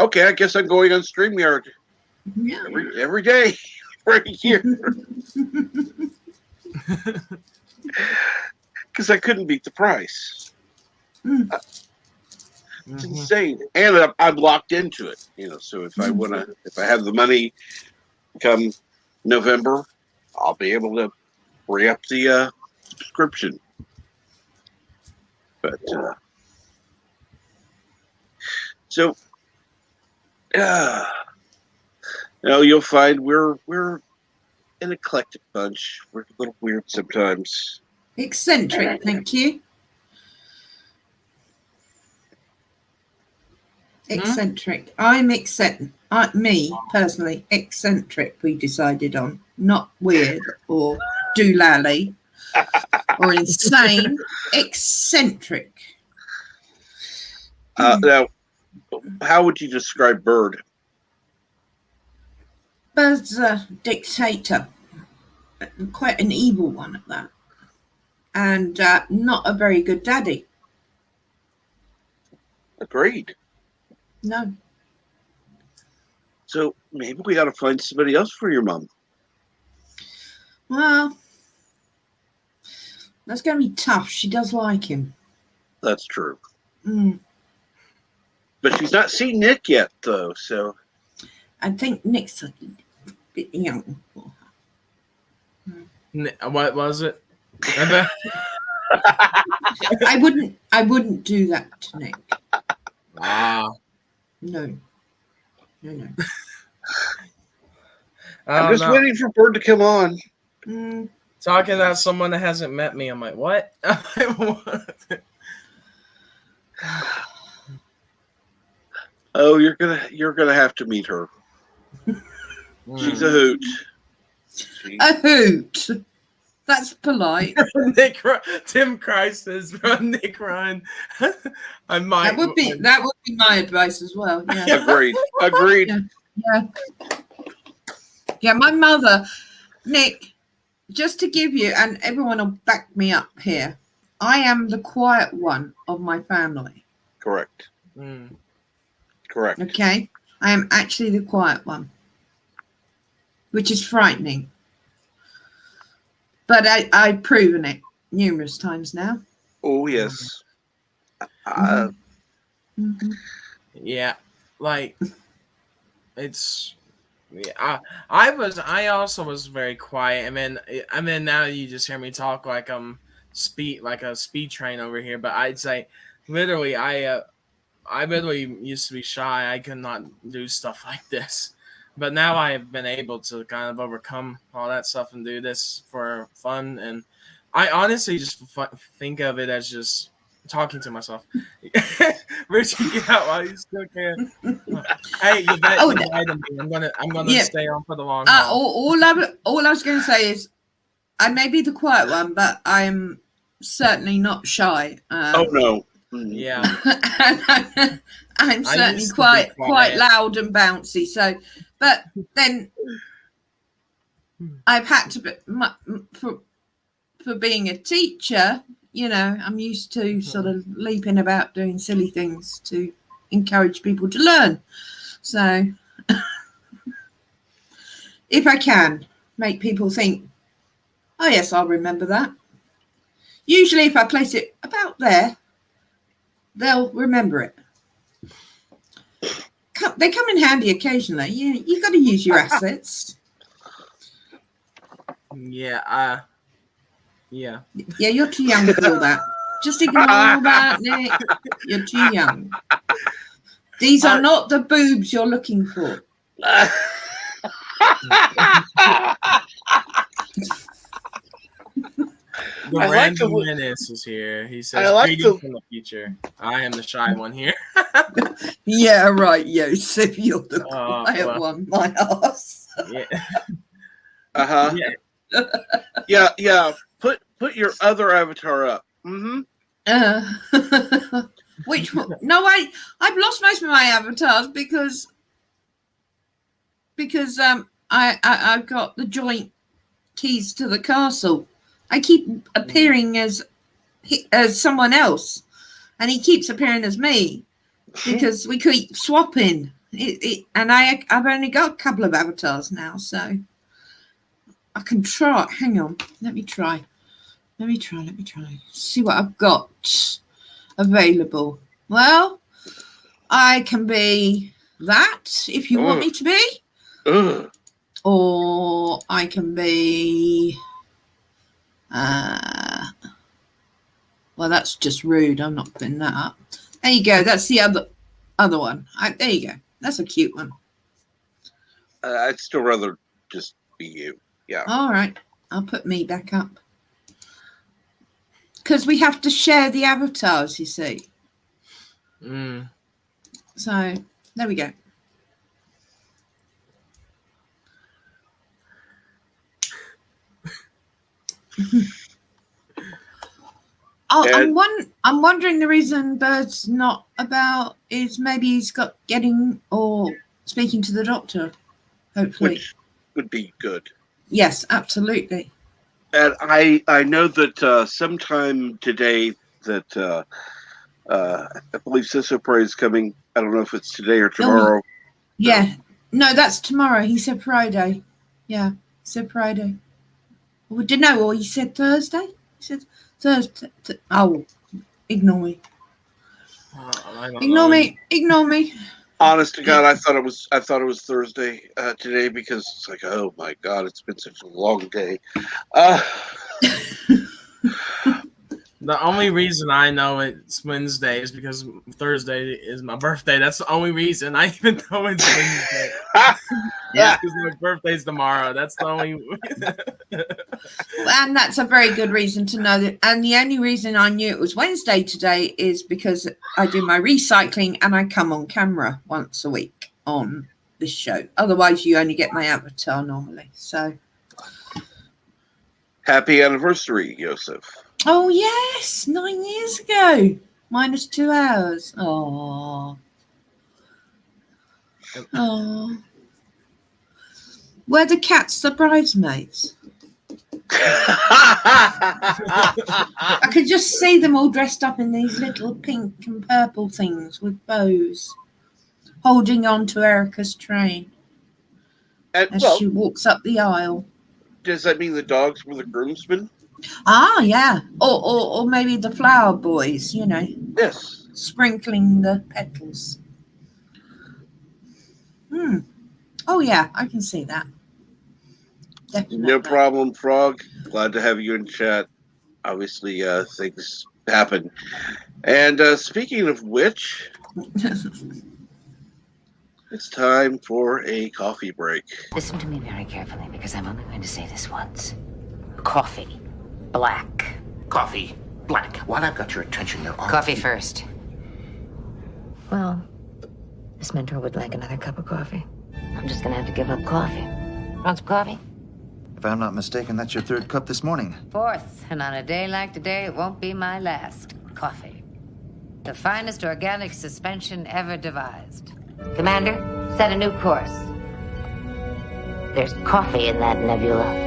okay, I guess I'm going on StreamYard every day for a year. Because I couldn't beat the price. It's insane. And I'm locked into it, so if I have the money come November, I'll be able to re-up the subscription. But so you'll find we're an eclectic bunch. We're a little weird sometimes. Eccentric, thank you. Eccentric. I'm eccentric. Me personally, eccentric. We decided on, not weird or doolally or insane. Eccentric. Now, how would you describe Bird? Bird's a dictator, quite an evil one at that, and not a very good daddy. Agreed. No. So maybe we ought to find somebody else for your mom. Well, that's going to be tough. She does like him. That's true. But she's not seen Nick yet, though, so. I think Nick's a bit young. What was it? I wouldn't do that to Nick. Wow. No. I'm just waiting for Bird to come on. Talking about someone that hasn't met me, I'm like, what? Oh, you're gonna have to meet her. She's a hoot. A hoot. That's polite. Tim Christ says, Nick Ryan. I might. That would be my advice as well. Yeah. Agreed. Yeah. My mother, Nick. Just to give you, and everyone will back me up here. I am the quiet one of my family. Correct. Correct. Okay, I am actually the quiet one, which is frightening. But I've proven it numerous times now. Oh, yes. Yeah, like it's. Yeah, I also was very quiet. I mean, now you just hear me talk like I'm like a speed train over here. But I'd say, literally, I literally used to be shy. I could not do stuff like this. But now I have been able to kind of overcome all that stuff and do this for fun. And I honestly just think of it as just talking to myself. Richie, get out while you still can. Hey, you invited me. I'm gonna stay on for the long haul. All I was going to say is, I may be the quiet one, but I'm certainly not shy. Oh no. Yeah. I'm certainly quite loud and bouncy. So, but then I've had to for being a teacher. I'm used to sort of leaping about doing silly things to encourage people to learn. So if I can make people think, oh yes, I'll remember that. Usually if I place it about there, they'll remember it. They come in handy occasionally. You've got to use your assets. Yeah. Yeah, you're too young for all that. Just ignore that, Nick. You're too young. These are not the boobs you're looking for. The random menace is here. He says, greetings from the future. I am the shy one here. Yeah, right, Yosef. You're the quiet one, my ass. Yeah. Uh-huh. Yeah. Yeah. Put your other avatar up. Which no, I've lost most of my avatars because I've got the joint keys to the castle. I keep appearing as someone else, and he keeps appearing as me because we keep swapping. And I've only got a couple of avatars now, so I can try. Hang on, let me try. See what I've got available. Well, I can be that if you want me to be. Or I can be well, that's just rude. I'm not putting that up. There you go. That's the other one. There you go. That's a cute one. I'd still rather just be you. Yeah. All right. I'll put me back up. Because we have to share the avatars, you see. So, there we go. I'm wondering the reason Bird's not about is maybe he's got getting or speaking to the doctor, hopefully. Which would be good. Yes, absolutely. And I know that sometime today that I believe Sister Prey is coming. I don't know if it's today or tomorrow. Yeah. No, that's tomorrow. He said Friday. Yeah, he said Friday. Well, didn't know, or he said Thursday? He said Thursday. Oh, ignore me. Ignore me. Honest to God, I thought it was Thursday today because it's like, oh my God, it's been such a long day. The only reason I know it's Wednesday is because Thursday is my birthday. That's the only reason I even know it's Wednesday. Yeah, because my birthday's tomorrow. That's the only. And that's a very good reason to know that. And the only reason I knew it was Wednesday today is because I do my recycling and I come on camera once a week on this show. Otherwise, you only get my avatar normally. So, happy anniversary, Yosef. Oh yes, 9 years ago, minus 2 hours. Oh. Were the cats the bridesmaids? I could just see them all dressed up in these little pink and purple things with bows, holding on to Erica's train as she walks up the aisle. Does that mean the dogs were the groomsmen? Ah, yeah. Or maybe the flower boys, you know. Yes. Sprinkling the petals. Oh, yeah, I can see that. Definitely. No problem, Frog. Glad to have you in chat. Obviously, things happen. And speaking of which, it's time for a coffee break. Listen to me very carefully because I'm only going to say this once. Coffee. Black. Coffee. Black. While I've got your attention, there are... Coffee first. Well, this mentor would like another cup of coffee. I'm just gonna have to give up coffee. Want some coffee? If I'm not mistaken, that's your third cup this morning. Fourth, and on a day like today, it won't be my last. Coffee. The finest organic suspension ever devised. Commander, set a new course. There's coffee in that nebula.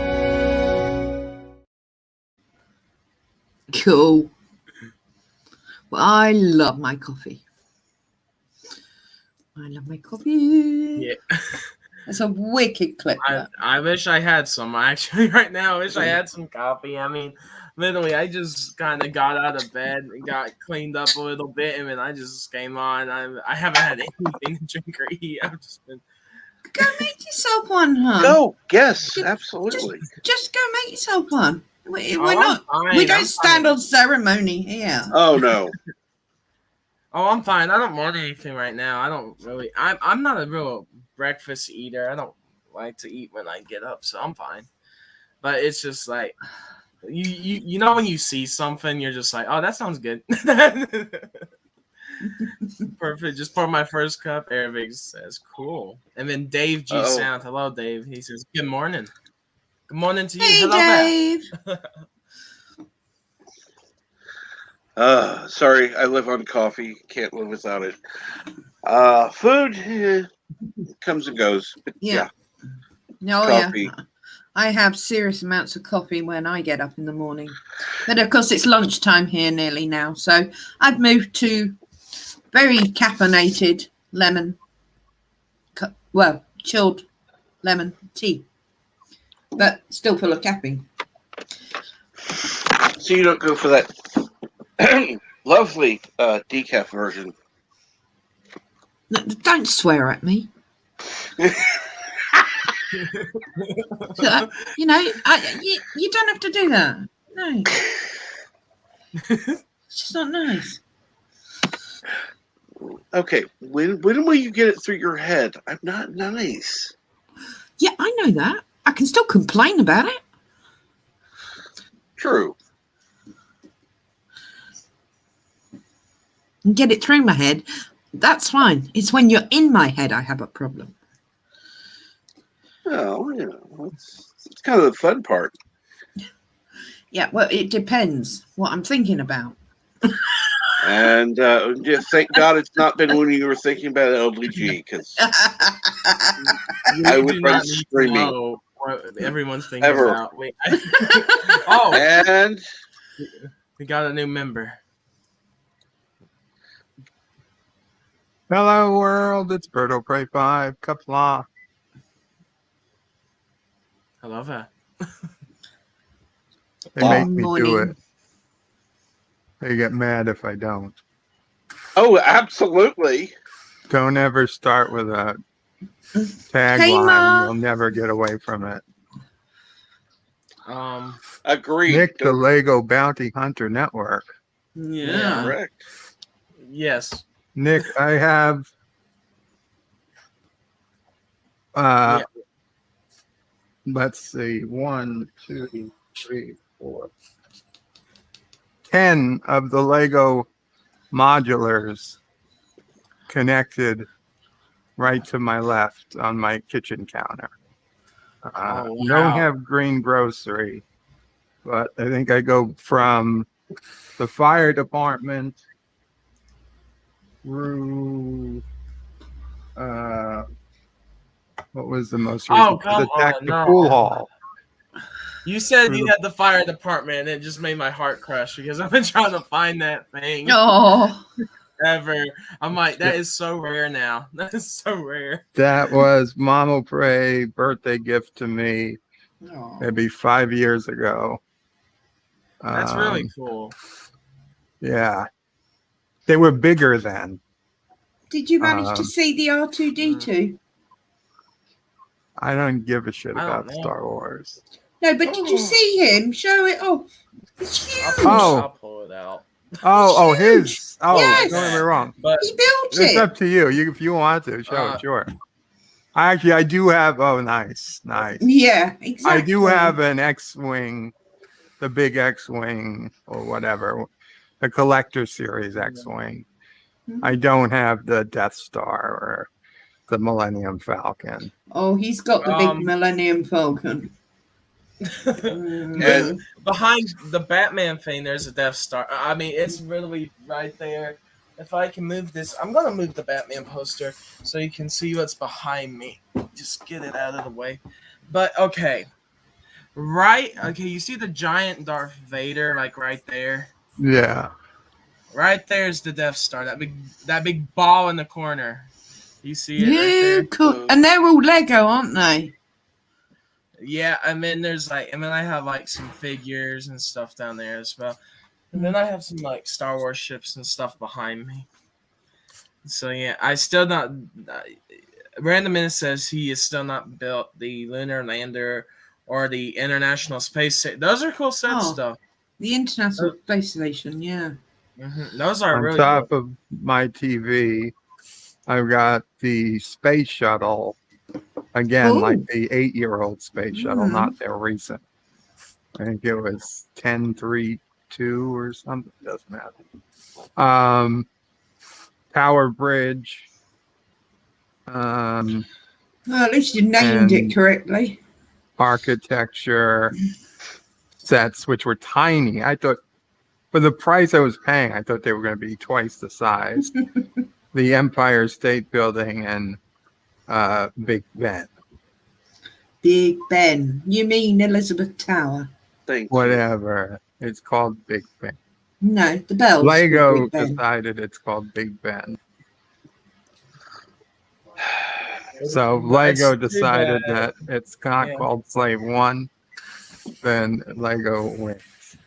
Cool. Well, I love my coffee. Yeah. That's a wicked clip. I wish I had some. Actually, right now, I wish I had some coffee. I mean, literally, I just kind of got out of bed and got cleaned up a little bit, and then I just came on. I haven't had anything to drink or eat. I've just been... Go make yourself one, huh? Go, yes, absolutely. Just go make yourself one. We don't stand on ceremony here. Oh, no. Oh, I'm fine. I don't want anything right now. I don't really. I'm not a real breakfast eater. I don't like to eat when I get up, so I'm fine. But it's just like you know when you see something, you're just like, oh, that sounds good. Perfect. Just pour my first cup. Arabic says cool. And then Dave G. Uh-oh. Sound. Hello, Dave. He says, good morning. Good morning to you. Hey, Hello, Dave. Sorry, I live on coffee. Can't live without it. Food comes and goes. But yeah. Coffee. Yeah. I have serious amounts of coffee when I get up in the morning. But of course, it's lunchtime here nearly now. So I've moved to very caffeinated lemon, chilled lemon tea, but still full of caffeine. So you don't go for that lovely decaf version. Don't swear at me. You don't have to do that. No. It's just not nice. Okay, when will you get it through your head? I'm not nice. Yeah, I know that. I can still complain about it. True. And get it through my head. That's fine. It's when you're in my head I have a problem. Oh, it's kind of the fun part. Yeah, well, it depends what I'm thinking about. And thank God it's not been when you were thinking about LBG, because I would run screaming. What everyone's thinking Ever. about. Wait. Oh, and we got a new member. Hello, world. It's Berto Prey 5, Kapla. I love that. They make me do morning. it. They get mad if I don't. Oh, absolutely. Don't ever start with a Hey, tagline. Ma. You'll never get away from it. Agreed. Nick, the Lego Bounty Hunter Network. Yeah. Correct. Yes. Nick, I have let's see, 1, 2, 3, 4, 10 of the Lego modulars connected right to my left on my kitchen counter. Don't have green grocery, but I think I go from the fire department through what was the most recent? The pool hall. You said you had the fire department, and it just made my heart crush because I've been trying to find that thing. Oh. Ever. I'm like, that is so rare now. That is so rare. That was Mama Prey birthday gift to me maybe 5 years ago. That's really cool. Yeah. They were bigger then. Did you manage to see the R2D2? I don't give a shit about Star Wars. No, but did you see him? Show it off. It's huge. I'll pull it out. His. Oh, yes. don't get me wrong. But he built it. It's up to you. If you want to, show it, sure. I do have. Oh, nice. Yeah, exactly. I do have an X-wing, the big X-wing or whatever, the collector series X-wing. Mm-hmm. I don't have the Death Star or the Millennium Falcon. Oh, he's got the big Millennium Falcon. And behind the Batman thing, there's a Death Star. I mean, it's really right there. If I can move this, I'm going to move the Batman poster so you can see what's behind me. Just get it out of the way. But, okay. You see the giant Darth Vader, like, right there? Yeah. Right there's the Death Star, that big ball in the corner. You see it right there? Cool. And they're all Lego, aren't they? Yeah, and then I have like some figures and stuff down there as well. And then I have some like Star Wars ships and stuff behind me. So yeah, I still not. Random Minute says he is still not built the lunar lander or the International Space Station. Those are cool sets, though. The International Space Station, yeah. Mm-hmm. Those are really cool. On top cool. of my TV, I've got the space shuttle. Again, like the 8-year-old space shuttle, not their recent. I think it was 1032 or something. Doesn't matter. Tower Bridge. Well, at least you named it and correctly. Architecture sets, which were tiny. I thought, for the price I was paying, I thought they were going to be twice the size. The Empire State Building and Big Ben. Big Ben. You mean Elizabeth Tower? Whatever. It's called Big Ben. No, the bells. Lego Big Ben. decided it's called Big Ben. So Lego decided that it's not called Slave One, then Lego wins.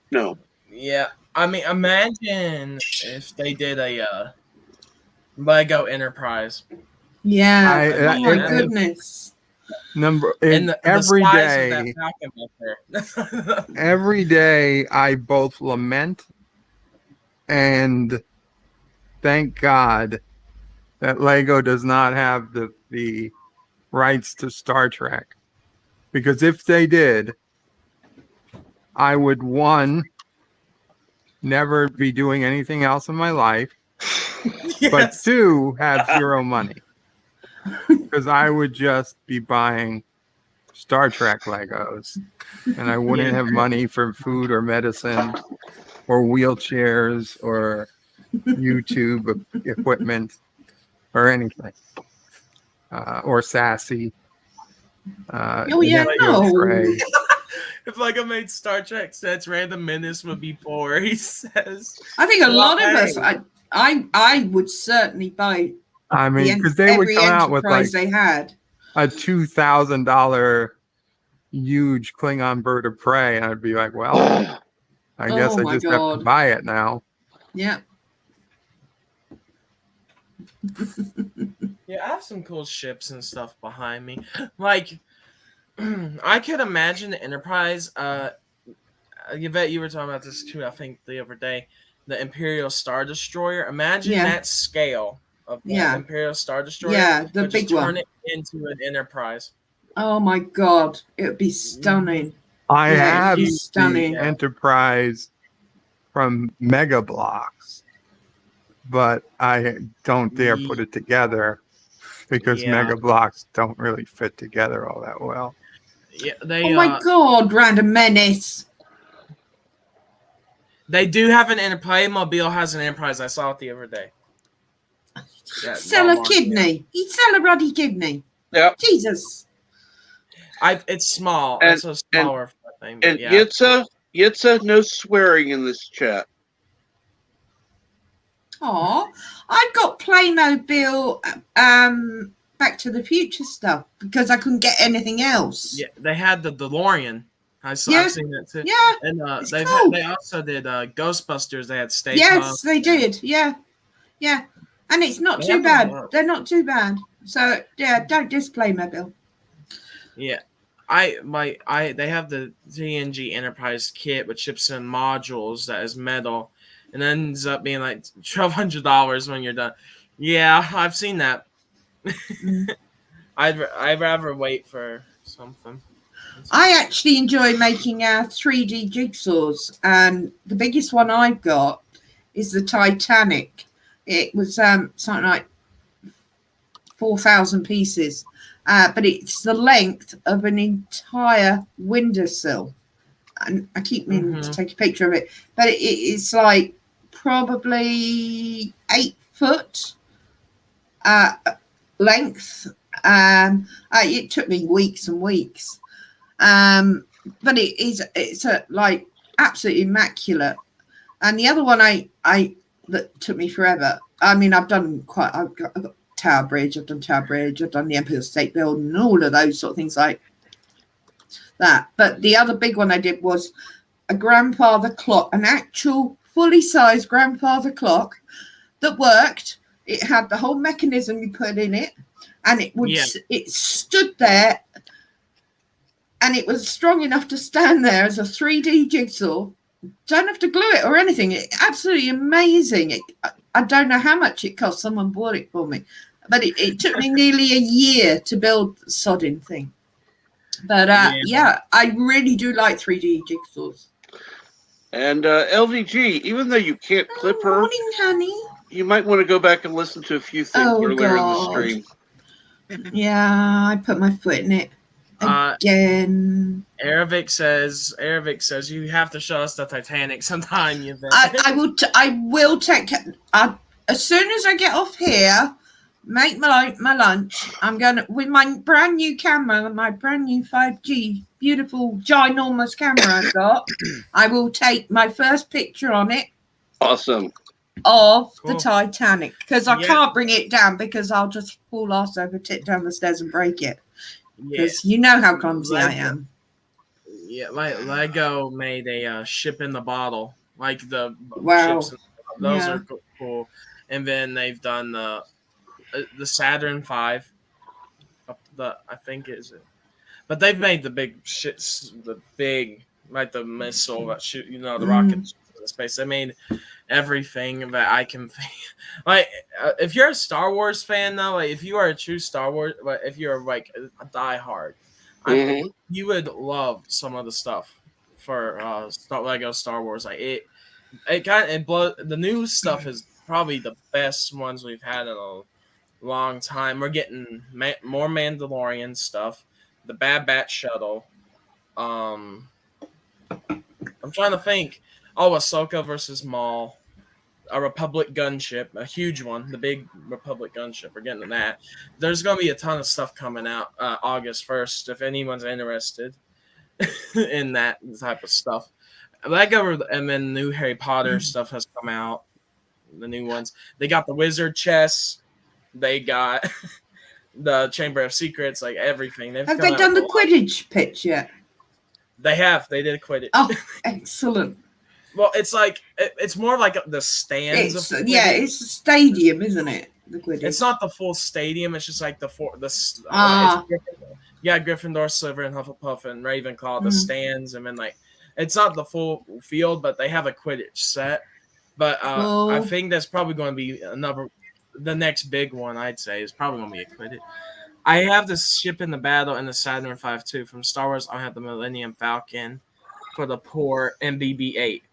No. Yeah, I mean, imagine if they did a Lego Enterprise. Yeah. Oh my goodness. Every day, every day I both lament and thank God that Lego does not have the rights to Star Trek. Because if they did, I would, one, never be doing anything else in my life, but two, have zero money. Because I would just be buying Star Trek Legos, and I wouldn't have money for food or medicine or wheelchairs or YouTube equipment or anything, or Sassy. Oh yeah, no. If Lego made Star Trek sets, Random Menace would be poor. He says. I think a lot of us. I would certainly buy. I mean, because they would come out with like they had a $2,000 huge Klingon bird of prey, and I'd be like, well, I guess I just have to buy it now. Yeah. Yeah, I have some cool ships and stuff behind me. Like, I could imagine the Enterprise. Yvette, you were talking about this too, I think, the other day. The Imperial Star Destroyer. Imagine that scale of the Imperial Star Destroyer. Yeah, the big one. Turn it into an Enterprise. Oh my God, it would be stunning. I have the Enterprise from Mega Blocks, but I don't dare put it together because Mega Blocks don't really fit together all that well. Yeah, oh my God, Random Menace. They do have an Playmobil has an Enterprise. I saw it the other day. Sell a kidney. He'd sell a ruddy kidney. Yeah. Jesus. It's small. It's a smaller thing. And Yitza, no swearing in this chat. Oh, I've got Playmobil Back to the Future stuff because I couldn't get anything else. Yeah, they had the DeLorean. I've seen that too. Yeah, and they also did Ghostbusters. They had Stay Yes, they did. Yeah, and it's not too bad. They're not too bad. So yeah, don't diss Playmobil. Yeah, they have the TNG Enterprise kit with chips and modules that is metal, and ends up being like $1,200 when you're done. Yeah, I've seen that. I'd rather wait for something. I actually enjoy making 3D jigsaws, and the biggest one I've got is the Titanic. It was something like 4,000 pieces, but it's the length of an entire windowsill. And I keep meaning to take a picture of it, but it's like probably 8 foot length. It took me weeks and weeks. But it's like absolutely immaculate. And the other one that took me forever. I mean, I've got Tower Bridge, I've done the Empire State Building and all of those sort of things like that. But the other big one I did was a grandfather clock, an actual fully sized grandfather clock that worked. It had the whole mechanism you put in it, and it stood there. And it was strong enough to stand there as a 3D jigsaw. Don't have to glue it or anything. It's absolutely amazing. I don't know how much it cost. Someone bought it for me. But it took me nearly a year to build the sodding thing. But I really do like 3D jigsaws. And LVG, even though you can't clip her, Morning, honey. you might want to go back and listen to a few things earlier in the stream. Yeah, I put my foot in it again. Aravic says you have to show us the Titanic sometime. I will take. As soon as I get off here, make my lunch. I'm gonna with my brand new camera, my brand new 5G, beautiful ginormous camera I've got. I will take my first picture on it. Awesome. Of the Titanic, because I can't bring it down because I'll just fall ass over, tip down the stairs and break it. Because you know how clumsy I am. Yeah, like Lego made a ship in the bottle, like the ships. Those are cool. And then they've done the Saturn V. I think is it, but they've made the big shits, the big like the missile that shoot, the rockets in space. They made everything that I can think. Like, if you're a Star Wars fan, though, like if you are a true Star Wars, like if you're like a diehard, you would love some of the stuff for Lego Star Wars. Like the new stuff is probably the best ones we've had in a long time. We're getting more Mandalorian stuff, the Bad Batch shuttle. I'm trying to think. Oh, Ahsoka versus Maul, a Republic gunship, a huge one, the big Republic gunship. We're getting to that. There's going to be a ton of stuff coming out August 1st if anyone's interested in that type of stuff. And then new Harry Potter stuff has come out, the new ones. They got the Wizard chess. They got the Chamber of Secrets, like everything. Have they done the Quidditch pitch yet? They have. They did Quidditch. Oh, excellent. Well, it's like it's more like the stands. It's a stadium, isn't it? The Quidditch. It's not the full stadium. It's just like Gryffindor, Slytherin, Hufflepuff, and Ravenclaw. The stands, and then like it's not the full field, but they have a Quidditch set. But I think that's probably going to be the next big one. I'd say is probably going to be a Quidditch. I have the ship in the battle and the Saturn V too from Star Wars. I have the Millennium Falcon for the poor and BB-8.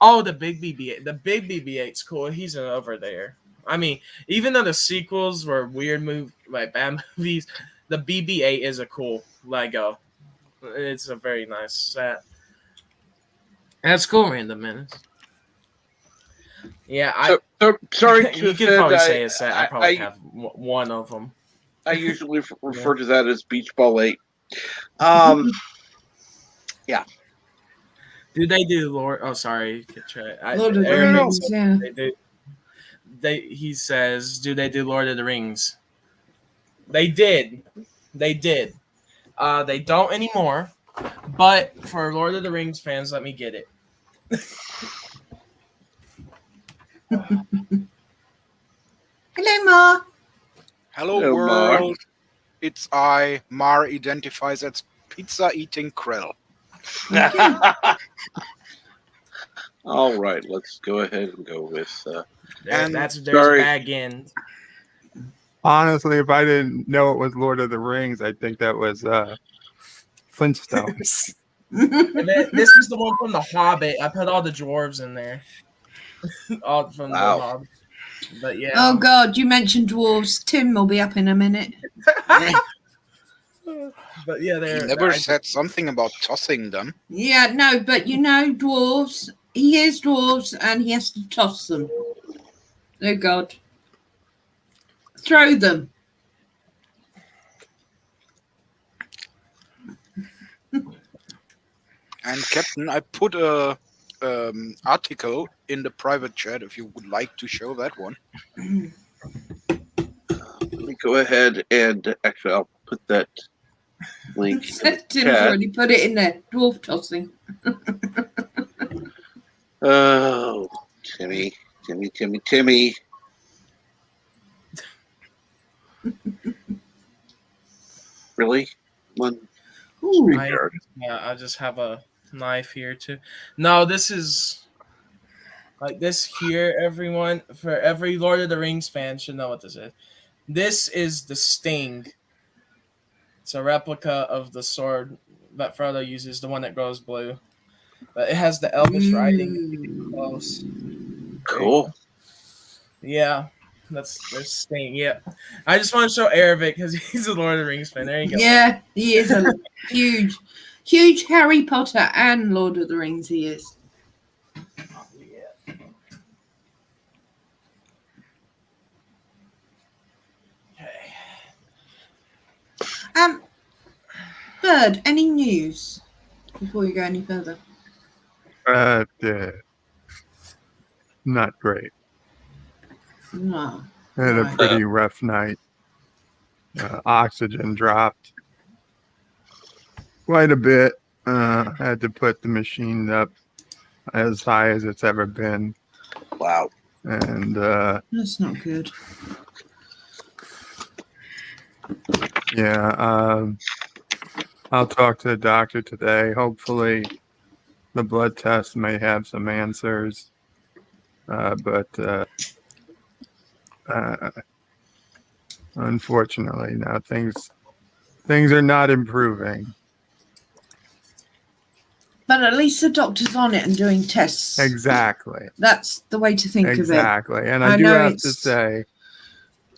Oh, the big BB-8. The big BB-8's cool. He's over there. I mean, even though the sequels were weird like bad movies, the BB-8 is a cool Lego. It's a very nice set. That's cool, Random Menace. Yeah, sorry. You can probably say a set. I probably have one of them. I usually refer to that as Beach Ball 8. Yeah. Do they do Lord? Oh, sorry. Lord of the Rings, yeah. He says, do they do Lord of the Rings? They did. They don't anymore. But for Lord of the Rings fans, let me get it. Hello, Ma. Hello, world. Mar. It's I. Mar identifies as pizza-eating Krell. All right, let's go ahead and go with... there's bag end. Honestly, if I didn't know it was Lord of the Rings, I think that was Flintstones. This is the one from The Hobbit. I put all the dwarves in there. All from The Hobbit. But yeah. Oh God, you mentioned dwarves. Tim will be up in a minute. But yeah, he never said something about tossing them. Yeah, no, but dwarves. He hears dwarves and he has to toss them. Oh God. Throw them. And Captain, I put a article in the private chat if you would like to show that one. Let me go ahead and actually I'll put that link. Tim's already put it in there. Dwarf tossing. Oh, Timmy. Really? One. I just have a knife here too. No, this is like this here, everyone. For every Lord of the Rings fan should know what this is. This is the Sting. It's a replica of the sword that Frodo uses, the one that grows blue. but it has the Elvis writing. Close. Cool. Yeah, there's Sting. Yeah, I just want to show Aravic because he's a Lord of the Rings fan. There you go. Yeah, he is a huge Harry Potter and Lord of the Rings. He is. Oh, yeah. Okay. Bird, any news before you go any further? Not great. No. I had a pretty rough night. Oxygen dropped quite a bit. Had to put the machine up as high as it's ever been. Wow. And That's not good. yeah, I'll talk to the doctor today. Hopefully the blood test may have some answers. But unfortunately, now things are not improving. But at least the doctor's on it and doing tests. Exactly. That's the way to think of it. Exactly. And I do have to say,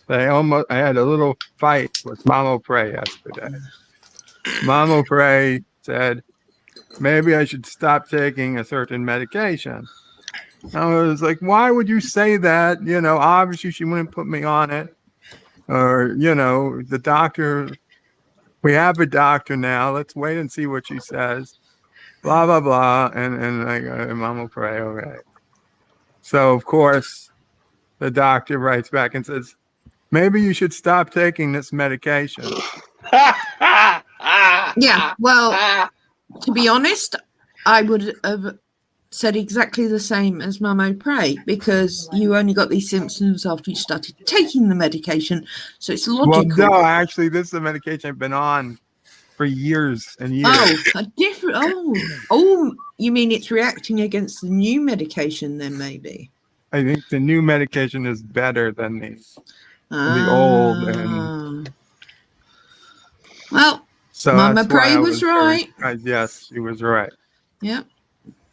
I had a little fight with Mama Prey yesterday. Mama Prey said, maybe I should stop taking a certain medication. I was like, why would you say that? You know, obviously she wouldn't put me on it. Or, you know, the doctor, we have a doctor now. Let's wait and see what she says. Blah, blah, blah. And I go, Mom will pray. Okay. So, of course, the doctor writes back and says, maybe you should stop taking this medication. Yeah, well, to be honest, I would have said exactly the same as Mamo Pray, because you only got these symptoms after you started taking the medication. So it's logical. Well, no, actually, this is a medication I've been on for years and years. Oh, a different. Oh, you mean it's reacting against the new medication then, maybe? I think the new medication is better than the old. And well, so Mama Pray was right. Yes, she was right. Yep.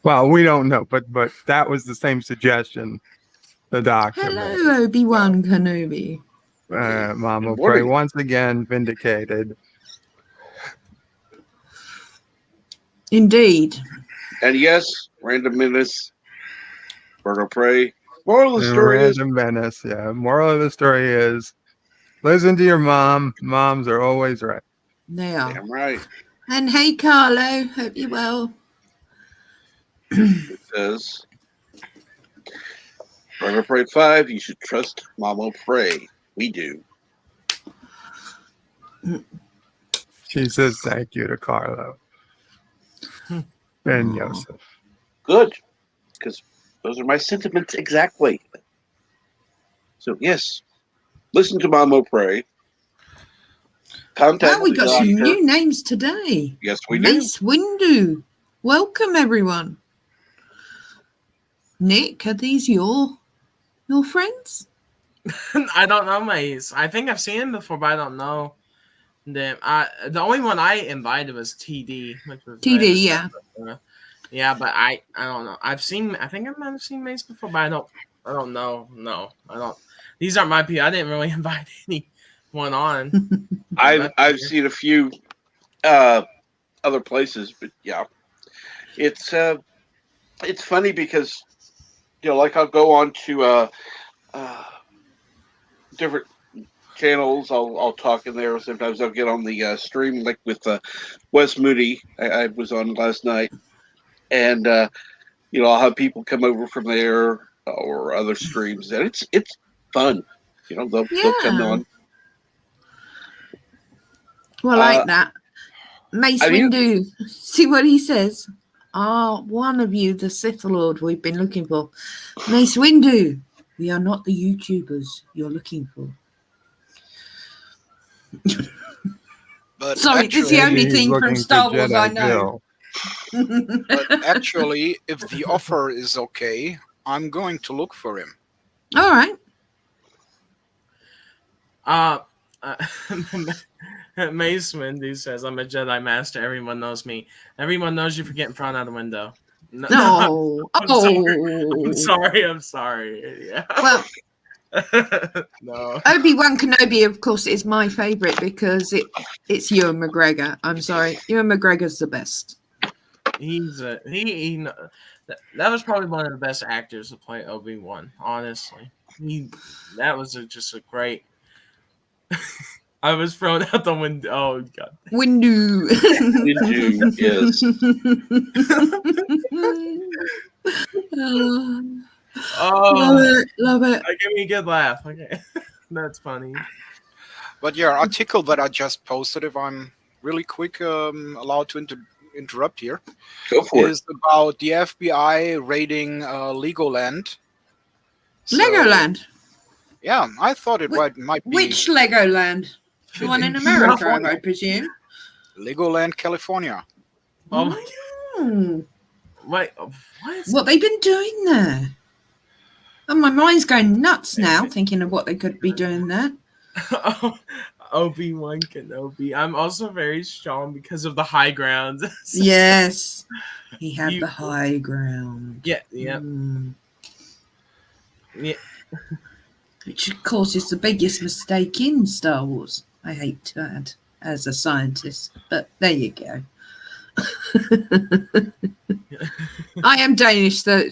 Well, we don't know, but that was the same suggestion the doctor made. Hello, Obi-Wan Kenobi. Mama Pray once again vindicated. Indeed. And yes, Random Menace, Bird of Prey. Moral of the story is Menace, yeah. Moral of the story is listen to your mom. Moms are always right. They are. Damn right. And hey, Carlo, hope you're well. It says, Bird of Prey 5, you should trust Mama Pray. We do. She says thank you to Carlo and Joseph. Good, because those are my sentiments exactly. So, yes, listen to Mama Pray. Contact we got some new names today. Yes, we Mace Windu. Welcome, everyone. Nick, are these your friends? I don't know Mace. I think I've seen him before, but I don't know them. The only one I invited was TD, which was TD, yeah. Yeah, but I don't know. I think I might have seen Mace before, but I don't know. No, I don't. These aren't my people. I didn't really invite anyone on. I've seen a few other places, but yeah, it's funny because like I'll go on to different channels. I'll talk in there. Sometimes I'll get on the stream like with Wes Moody. I was on last night, and I'll have people come over from there or other streams, and it's fun. They'll come on. Well, I like that. Mace Windu. See what he says. One of you, the Sith Lord we've been looking for. Mace Windu. We are not the YouTubers you're looking for. But sorry, it's the only thing from Star Wars I know. But actually, if the offer is okay, I'm going to look for him. All right. Mace Windu says, I'm a Jedi Master. Everyone knows me. Everyone knows you for getting thrown out the window. No. I'm sorry. Yeah. Well, no. Obi-Wan Kenobi, of course, is my favorite because it's Ewan McGregor. I'm sorry, Ewan McGregor's the best. That was probably one of the best actors to play Obi-Wan. Honestly, that was just a great. I was thrown out the window. Oh god. Windu. Windu, yes. Love it. I give me a good laugh. Okay, that's funny. But yeah, article that I just posted, if I'm really quick, allowed to interrupt here, Go for it. is about the FBI raiding Legoland. Legoland. Yeah, I thought it might be. Which Legoland? The one in America, I presume. Legoland, California. Oh my god. Wait, what they been doing there? And my mind's going nuts now, thinking of what they could be doing there. Obi-Wan Kenobi. I'm also very strong because of the high ground. Yes. He had the high ground. Yeah. Yeah. Which, of course, is the biggest mistake in Star Wars. I hate to add, as a scientist, but there you go. I am Danish, so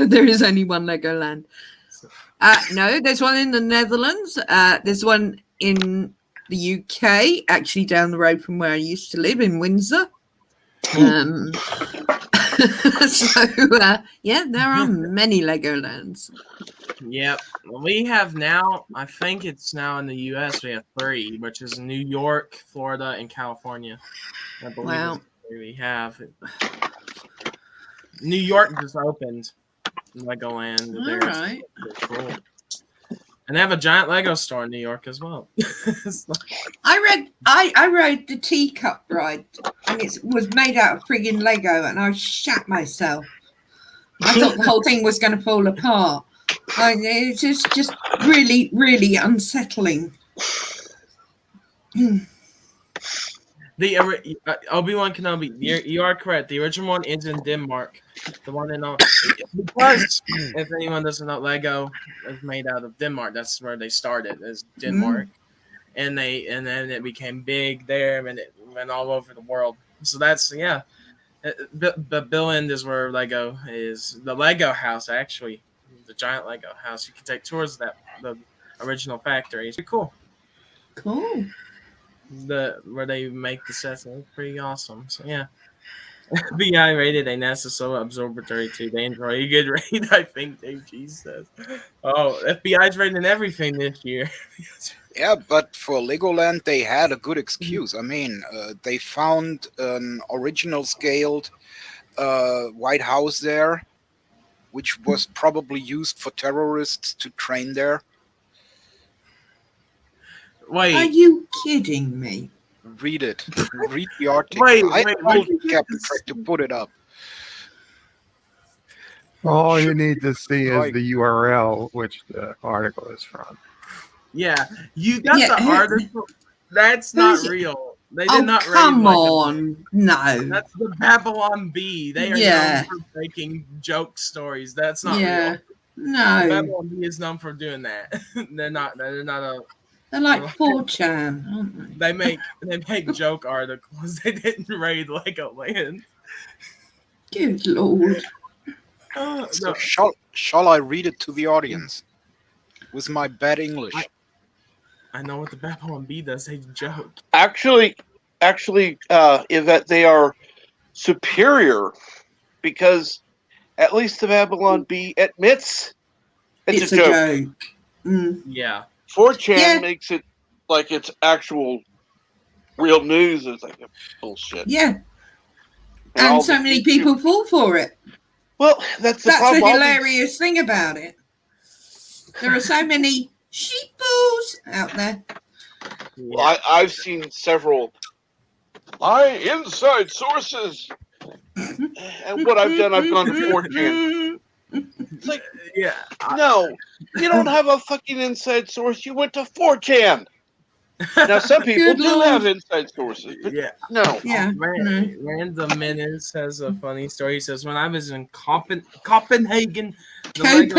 there is only one Legoland. No, there's one in the Netherlands. There's one in the UK, actually down the road from where I used to live in Windsor. So, there are many Legolands. Yep. We have now, I think it's now in the US, we have 3, which is New York, Florida, and California. I believe wow. We have. New York just opened Legoland. All right. Cool. And they have a giant Lego store in New York as well. I rode the teacup ride, and it was made out of friggin' Lego, and I shat myself. I thought the whole thing was going to fall apart. It's just really, really unsettling. The Obi-Wan Kenobi, you are correct. The original one is in Denmark. The one in because if anyone doesn't know, Lego is made out of Denmark. That's where they started, is Denmark, and then it became big there, and it went all over the world. So that's But Billund is where Lego is. The Lego house, actually, the giant Lego house. You can take tours of the original factory. It's pretty cool. Cool. Where they make the sets, and it's pretty awesome. So yeah. FBI rated a NASA solar observatory to the Android. Good rate, I think Dave G says. Oh, FBI's rating everything this year. Yeah, but for Legoland, they had a good excuse. I mean, they found an original scaled White House there, which was probably used for terrorists to train there. Wait. Are you kidding me? Read it. Read the article. I told Captain Trek to put it up. All you need to see is the URL which the article is from. Yeah, you got the article. That's not real. They did not rate come on. No. That's the Babylon Bee. They are known for making joke stories. That's not real. No. Babylon Bee is known for doing that. They're not a. They're like 4chan, aren't they? They make joke articles. They didn't raid Legoland. Good Lord. So shall I read it to the audience with my bad English? I know what the Babylon Bee does. They joke. Actually, Yvette, they are superior because at least the Babylon Bee admits it's a joke. Yeah. 4chan makes it like it's actual real news. It's like bullshit. Yeah. And so many people fall for it. Well, that's the problem. That's the hilarious thing about it. There are so many sheepos out there. Well, I've seen several inside sources. And what I've done, I've gone to 4chan. It's like, no, you don't have a fucking inside source. You went to 4chan. Now, some people Good do Lord. have inside sources, but Yeah. no. Yeah. No. Random Menace has a funny story. He says, when I was in Copenhagen, the Lego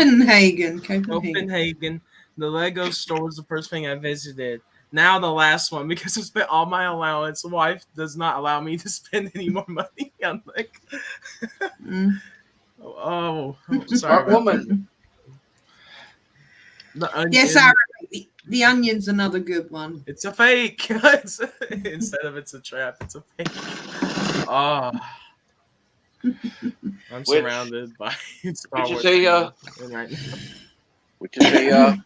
Copenhagen. the Lego store was the first thing I visited. Now the last one, because I spent all my allowance. Wife does not allow me to spend any more money. I'm like, sorry. Smart woman. Yes, I remember. The Onion's another good one. It's a fake. Instead of it's a trap, it's a fake. Oh. I'm surrounded by Star Wars. Which is a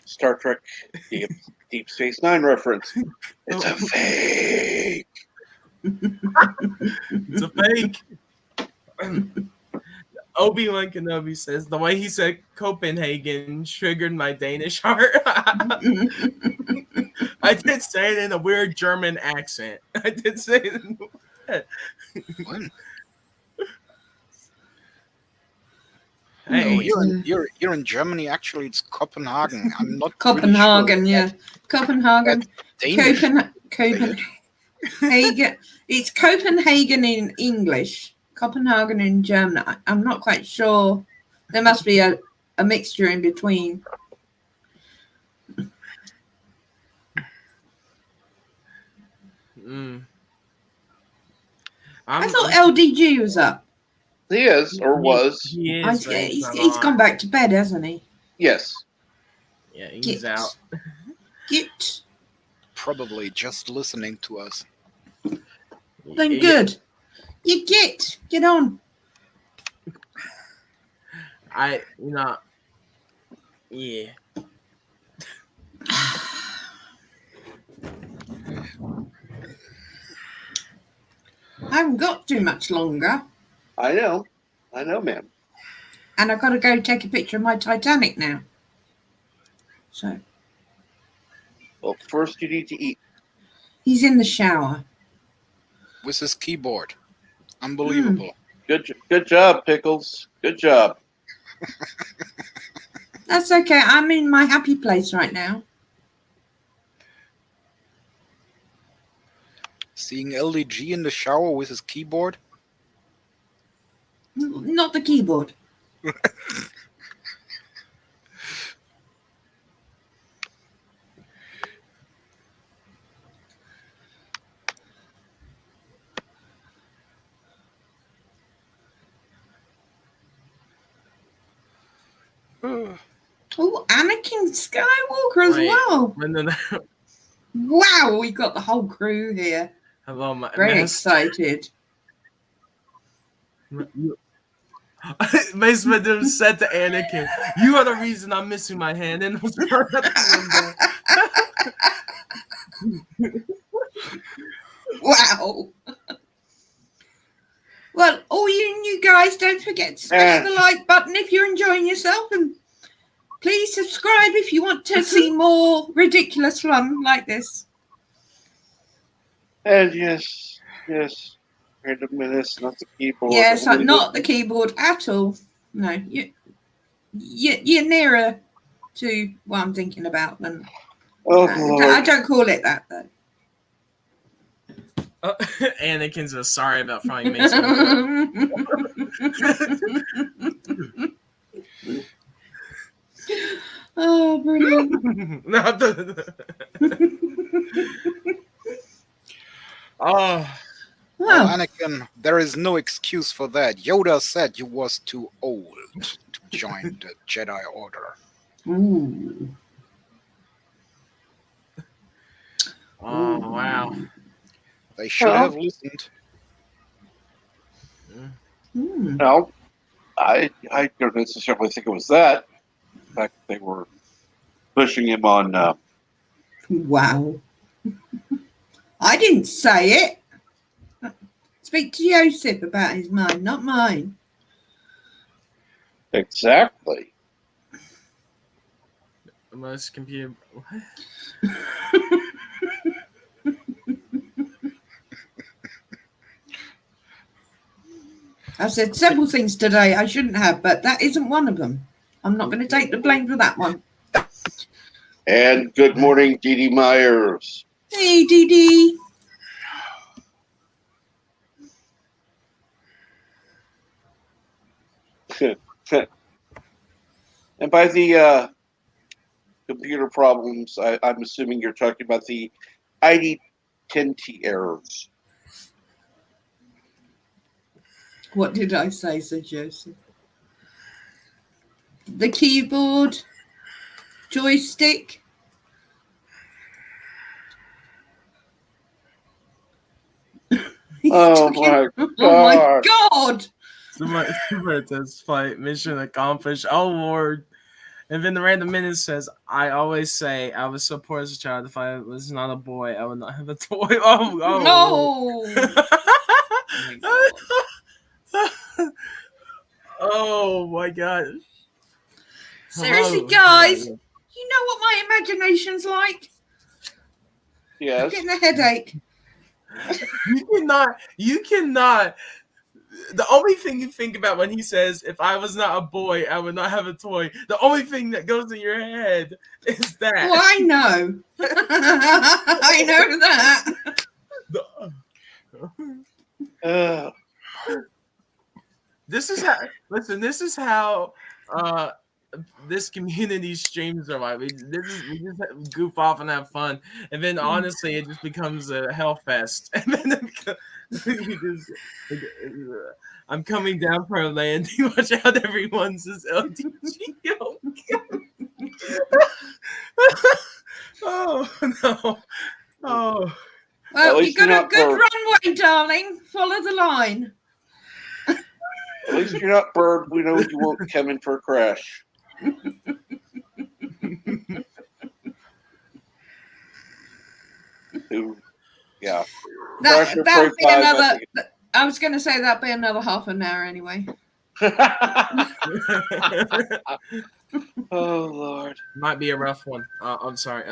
Star Trek Deep Space Nine reference. It's a fake. It's a fake. Obi-Wan Kenobi says the way he said Copenhagen triggered my Danish heart. I did say it in a weird German accent. I did say it in Hey, you're in Germany. Actually, it's Copenhagen. I'm not Copenhagen. Really sure. Yeah, Copenhagen. Copenhagen. It's Copenhagen in English. Copenhagen in German. I'm not quite sure. There must be a mixture in between. I thought LDG was up. He is, or was. He is. He's gone back to bed, hasn't he? Yes. Yeah, he's out. Get. Probably just listening to us. Then good. You get on. Yeah. I haven't got too much longer. I know, ma'am. And I've got to go take a picture of my Titanic now. So. Well, first you need to eat. He's in the shower. With his keyboard. Unbelievable. Good job, Pickles. Good job. That's okay. I'm in my happy place right now. Seeing LDG in the shower with his keyboard? Not the keyboard. Oh, Anakin Skywalker as well. Wow, we got the whole crew here. Hello, my very excited. Mace Windu said to Anakin, "You are the reason I'm missing my hand." And was wow. Well, all you new guys, don't forget to smash the like button if you're enjoying yourself, and please subscribe if you want to see more ridiculous fun like this. And yes, Random Menace, not the keyboard. Yes, not the keyboard at all. No, you're nearer to what I'm thinking about than. I don't call it that though. Anakin's sorry about finding Mace. Oh, brilliant. Well, Anakin, there is no excuse for that. Yoda said you was too old to join the Jedi Order. Ooh. Oh, wow. They should have listened. No, I don't necessarily think it was that. In fact, they were pushing him on. Wow. I didn't say it. Speak to Joseph about his mind, not mine. Exactly. Most computer. What? I've said several things today I shouldn't have, but that isn't one of them. I'm not going to take the blame for that one. And good morning, Dee Dee Myers. Hey, Dee Dee. And by the computer problems, I'm assuming you're talking about the ID10T errors. What did I say, Sir Joseph? The keyboard, joystick. Oh my god! Oh my god! Somebody says fight mission accomplished. Oh Lord! And then the random minute says, "I always say I was so poor as a child. If I was not a boy, I would not have a toy." Oh my god! Seriously, guys, you know what my imagination's like? Yes. I'm getting a headache. You cannot. The only thing you think about when he says, "If I was not a boy, I would not have a toy," the only thing that goes in your head is that. Oh, I know. I know that. This is how. Listen, this is how. This community streams are like. We just goof off and have fun, and then honestly, it just becomes a hell fest. And then I'm coming down for a landing. Watch out, everyone says LDG. Oh no! Oh. Well, you got a good runway, darling. Follow the line. At least you're not bird. We know you won't come in for a crash. Yeah. That'd be another. I was going to say that'd be another half an hour anyway. Oh Lord, might be a rough one. I'm sorry.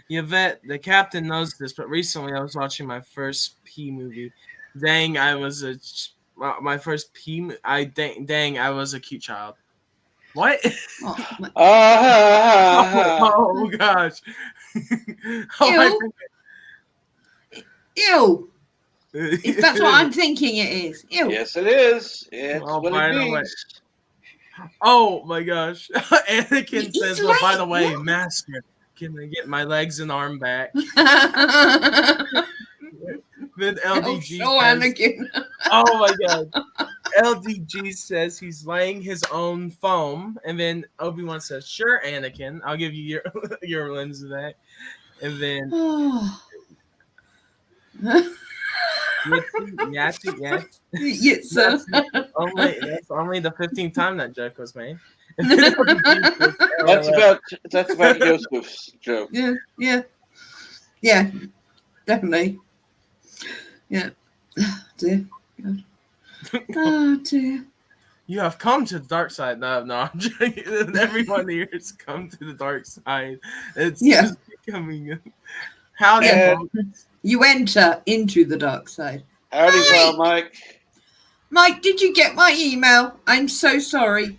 Yvette, the captain knows this, but recently I was watching my first P movie. Dang, I was my first P. Dang, I was a cute child. What? Oh gosh. Ew. If that's what I'm thinking it is. Ew. Yes, it is. It's what it means. Oh my gosh. Anakin says, well, by the way, Master, can I get my legs and arm back? Then LDG Anakin. Oh my god. LDG says he's laying his own foam, and then Obi-Wan says, sure, Anakin, I'll give you your lens back. And then Yes, sir. That's only the 15th time that joke was made. That's about Joseph's joke. Yeah, definitely. Yeah. Oh, dear. Oh dear. You have come to the dark side. No, I'm joking. Everyone here has come to the dark side. It's just becoming. You enter into the dark side. Howdy, pal, Mike. Mike, did you get my email? I'm so sorry.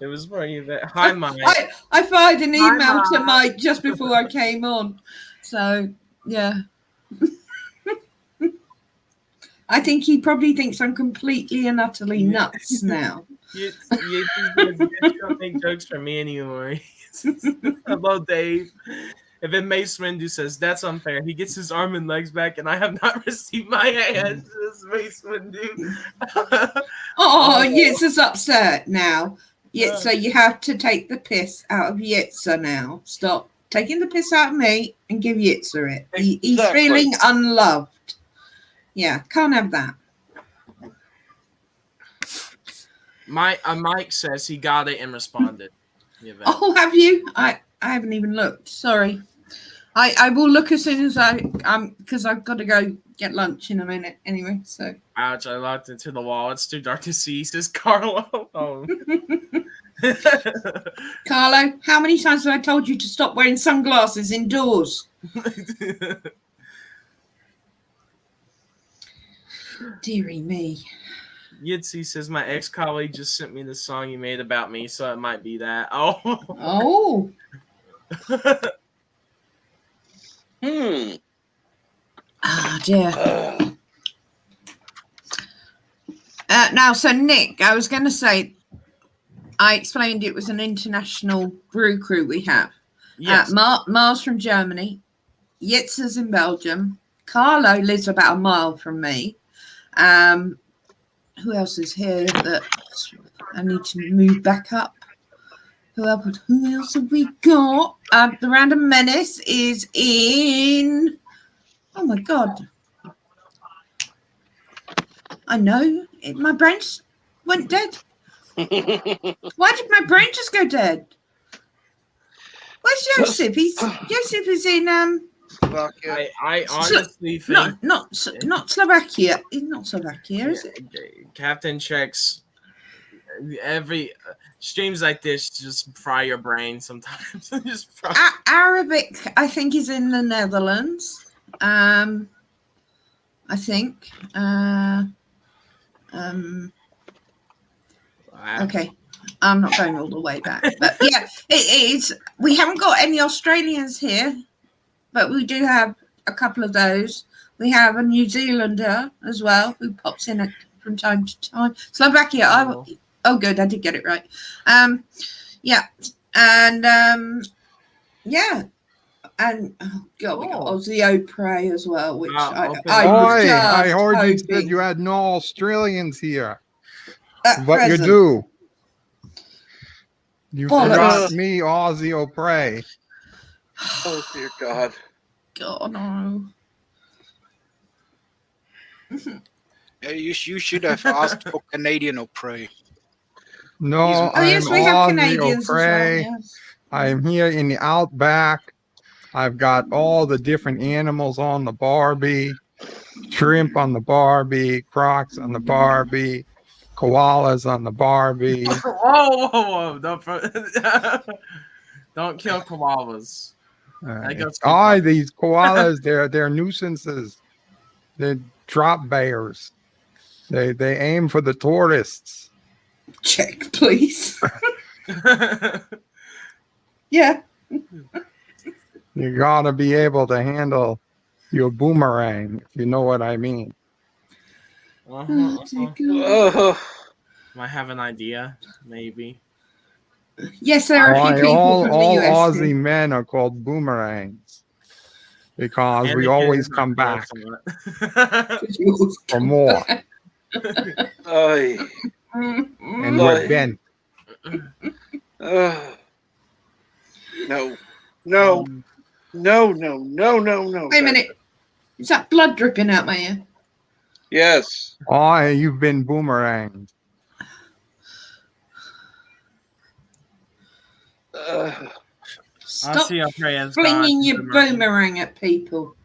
It was for you. Hi, Mike. I fired an email to Mike just before I came on. So, yeah. I think he probably thinks I'm completely and utterly nuts now. You don't make jokes for me anymore. Hello, Dave. And then Mace Windu says, that's unfair. He gets his arm and legs back, and I have not received my hands. This is Mace Windu. Yitz's upset now. Yitza, you have to take the piss out of Yitza now. Stop taking the piss out of me and give Yitza it. He's feeling unloved. Yeah, can't have that. Mike says he got it and responded. Oh, have you? I haven't even looked. Sorry. I will look as soon as because I've got to go get lunch in a minute anyway. So. Ouch! I locked into the wall. It's too dark to see. Says Carlo. Oh. Carlo, how many times have I told you to stop wearing sunglasses indoors? Dearie me. Yitzy says my ex-colleague just sent me the song you made about me, so it might be that. Oh. Oh. Oh dear. Now, so Nick, I was going to say, I explained it was an international brew crew we have. Yes. Mars from Germany, Yitzer's in Belgium, Carlo lives about a mile from me. Who else is here that I need to move back up? Who else have we got? The Random Menace is in. Oh my god! I know my brain just went dead. Why did my brain just go dead? Where's Joseph? Joseph is in Slovakia. I honestly think not Slovakia. It's not Slovakia, is it? Captain checks every streams like this. Just fry your brain sometimes. Just fry. Arabic, I think, is in the Netherlands. I think. Okay, I'm not going all the way back, but yeah, it is. We haven't got any Australians here, but we do have a couple of those. We have a New Zealander as well who pops in from time to time. Slovakia. Oh, good, I did get it right. Yeah, and yeah. And oh god, we got Ozzy Prey as well, which I heard you said you had no Australians here. But you do. You forgot me, Ozzy O'Prey. Oh dear God. God no. You should have asked for Canadian O'Prey. No, yes, we have Canadians as well. Yes. I'm here in the outback. I've got all the different animals on the Barbie, shrimp on the Barbie, crocs on the Barbie, koalas on the Barbie. Whoa. Don't kill koalas. These koalas, they're nuisances. They're drop bears. They aim for the tourists. Check, please. Yeah. You gotta be able to handle your boomerang, if you know what I mean. Might have an idea, maybe. Yes, there are a few people from the US. All Aussie men are called boomerangs because we always come back for more. And we're bent. No. Wait a minute. Is that blood dripping out my ear? Yes. Oh, you've been boomeranged. Stop flinging your boomerang at people.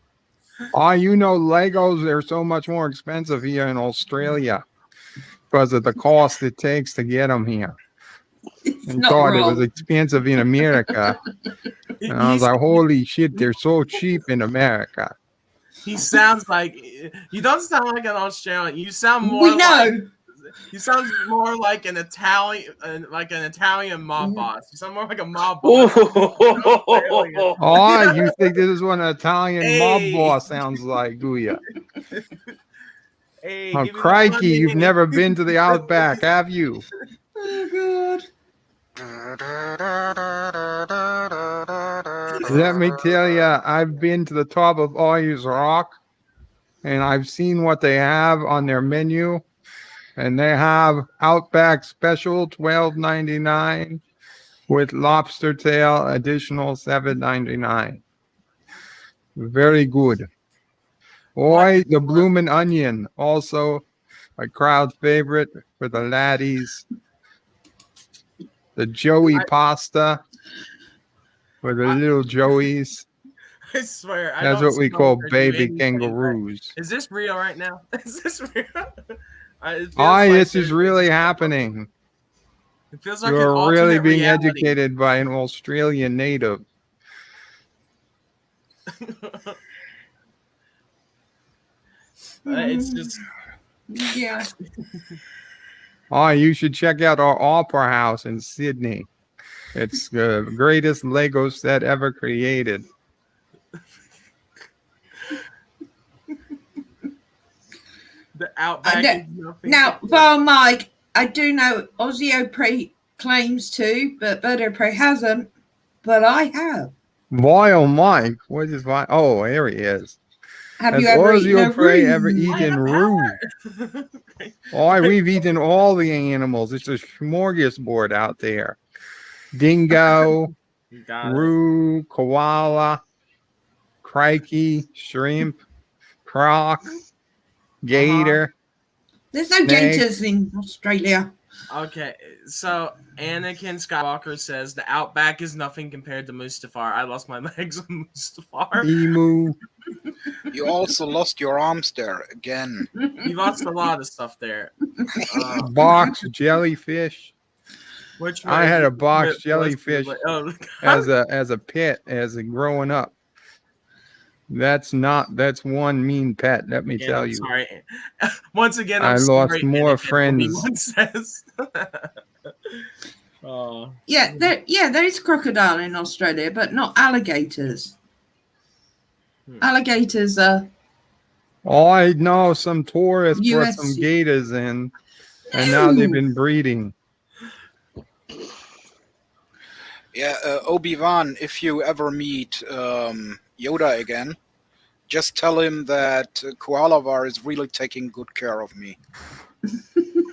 Oh, you know, Legos are so much more expensive here in Australia because of the cost it takes to get them here. And thought it was expensive in America. And I was like, holy shit, they're so cheap in America. He sounds like, you don't sound like an Australian. You sound more like, you sound more like an Italian mob boss. You sound more like a mob boss. Oh, you think this is what an Italian mob boss sounds like, do you? Hey, oh, crikey, you've never been to the Outback, have you? Oh, God. Let me tell you, I've been to the top of Oyers Rock, and I've seen what they have on their menu. And they have Outback Special $12.99 with lobster tail additional $7.99. Very good. Oi, the bloomin' onion, also a crowd favorite for the laddies. The Joey pasta for the little Joeys. I swear, that's what we call baby kangaroos. Is this real right now? Is this real? This is really happening. It feels like you're really being educated by an Australian native. It's just Yeah. Oh, you should check out our Opera House in Sydney. It's the greatest Lego set ever created. The Outback is nothing. Now, well, Mike, I do know Ozzy Prey claims to, but Birdo Prey hasn't. But I have. Why, oh Mike? What is why? Oh, here he is. Have Has you ever eaten a Prey roux? ever eaten roux? Oh, we've eaten all the animals. It's a smorgasbord out there. Dingo, roux, koala, crikey, shrimp, croc, gator. There's no snake. gators in Australia. Okay, so Anakin Skywalker says the Outback is nothing compared to Mustafar. I lost my legs on Mustafar. Emu. You also lost your arms there again. You lost a lot of stuff there. Box jellyfish. Which I had a box jellyfish Oh, as a pet as a growing up. That's one mean pet, let me tell you. Sorry. Once again, I lost more friends. Says. Yeah, there is crocodile in Australia, but not alligators. Alligators are. Oh, I know some tourists brought USC. some gators in, and now they've been breeding. Yeah, Obi-Wan, if you ever meet Yoda again, just tell him that Koalavar is really taking good care of me.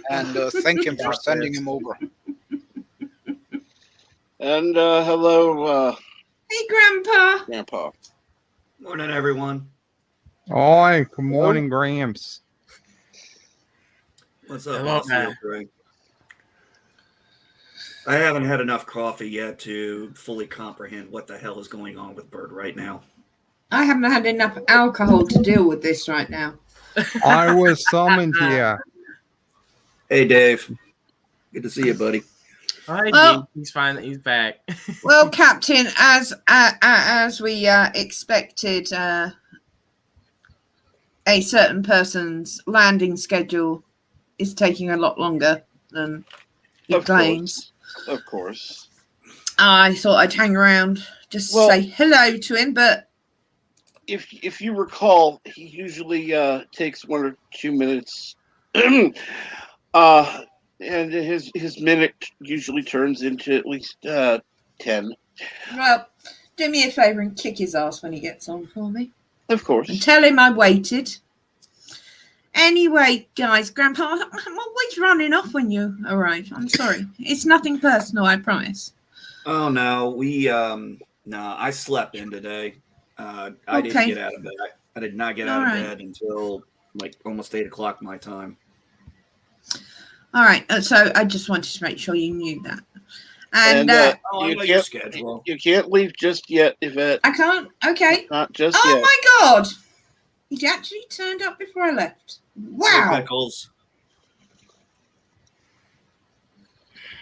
And thank him for sending him over. And hello, Hey, Grandpa. Grandpa. Morning, everyone. Oh, good morning, Gramps. What's up, Hello, Greg? I haven't had enough coffee yet to fully comprehend what the hell is going on with Bird right now. I haven't had enough alcohol to deal with this right now. I was summoned here. Hey, Dave. Good to see you, buddy. Hi, Well- he's fine. He's back. Well, Captain, as we expected, a certain person's landing schedule is taking a lot longer than he Of claims. Of course. I thought I'd hang around just to Well- say hello to him, but If you recall, he usually takes 1 or 2 minutes, and his minute usually turns into at least 10. well, do me a favour and kick his ass when he gets on for me. Of course. And tell him I waited. Anyway, guys, Grandpa, I'm always running off when you arrive. I'm sorry. It's nothing personal, I promise. Oh, no. I slept in today. I didn't Okay. get out of bed. I did not get out of bed until like almost 8 o'clock my time. All right. So I just wanted to make sure you knew that. And I know your schedule. You can't leave just yet, Yvette. I can't. Okay. Not just Oh yet. my God! He actually turned up before I left. Wow. Hey, Pickles.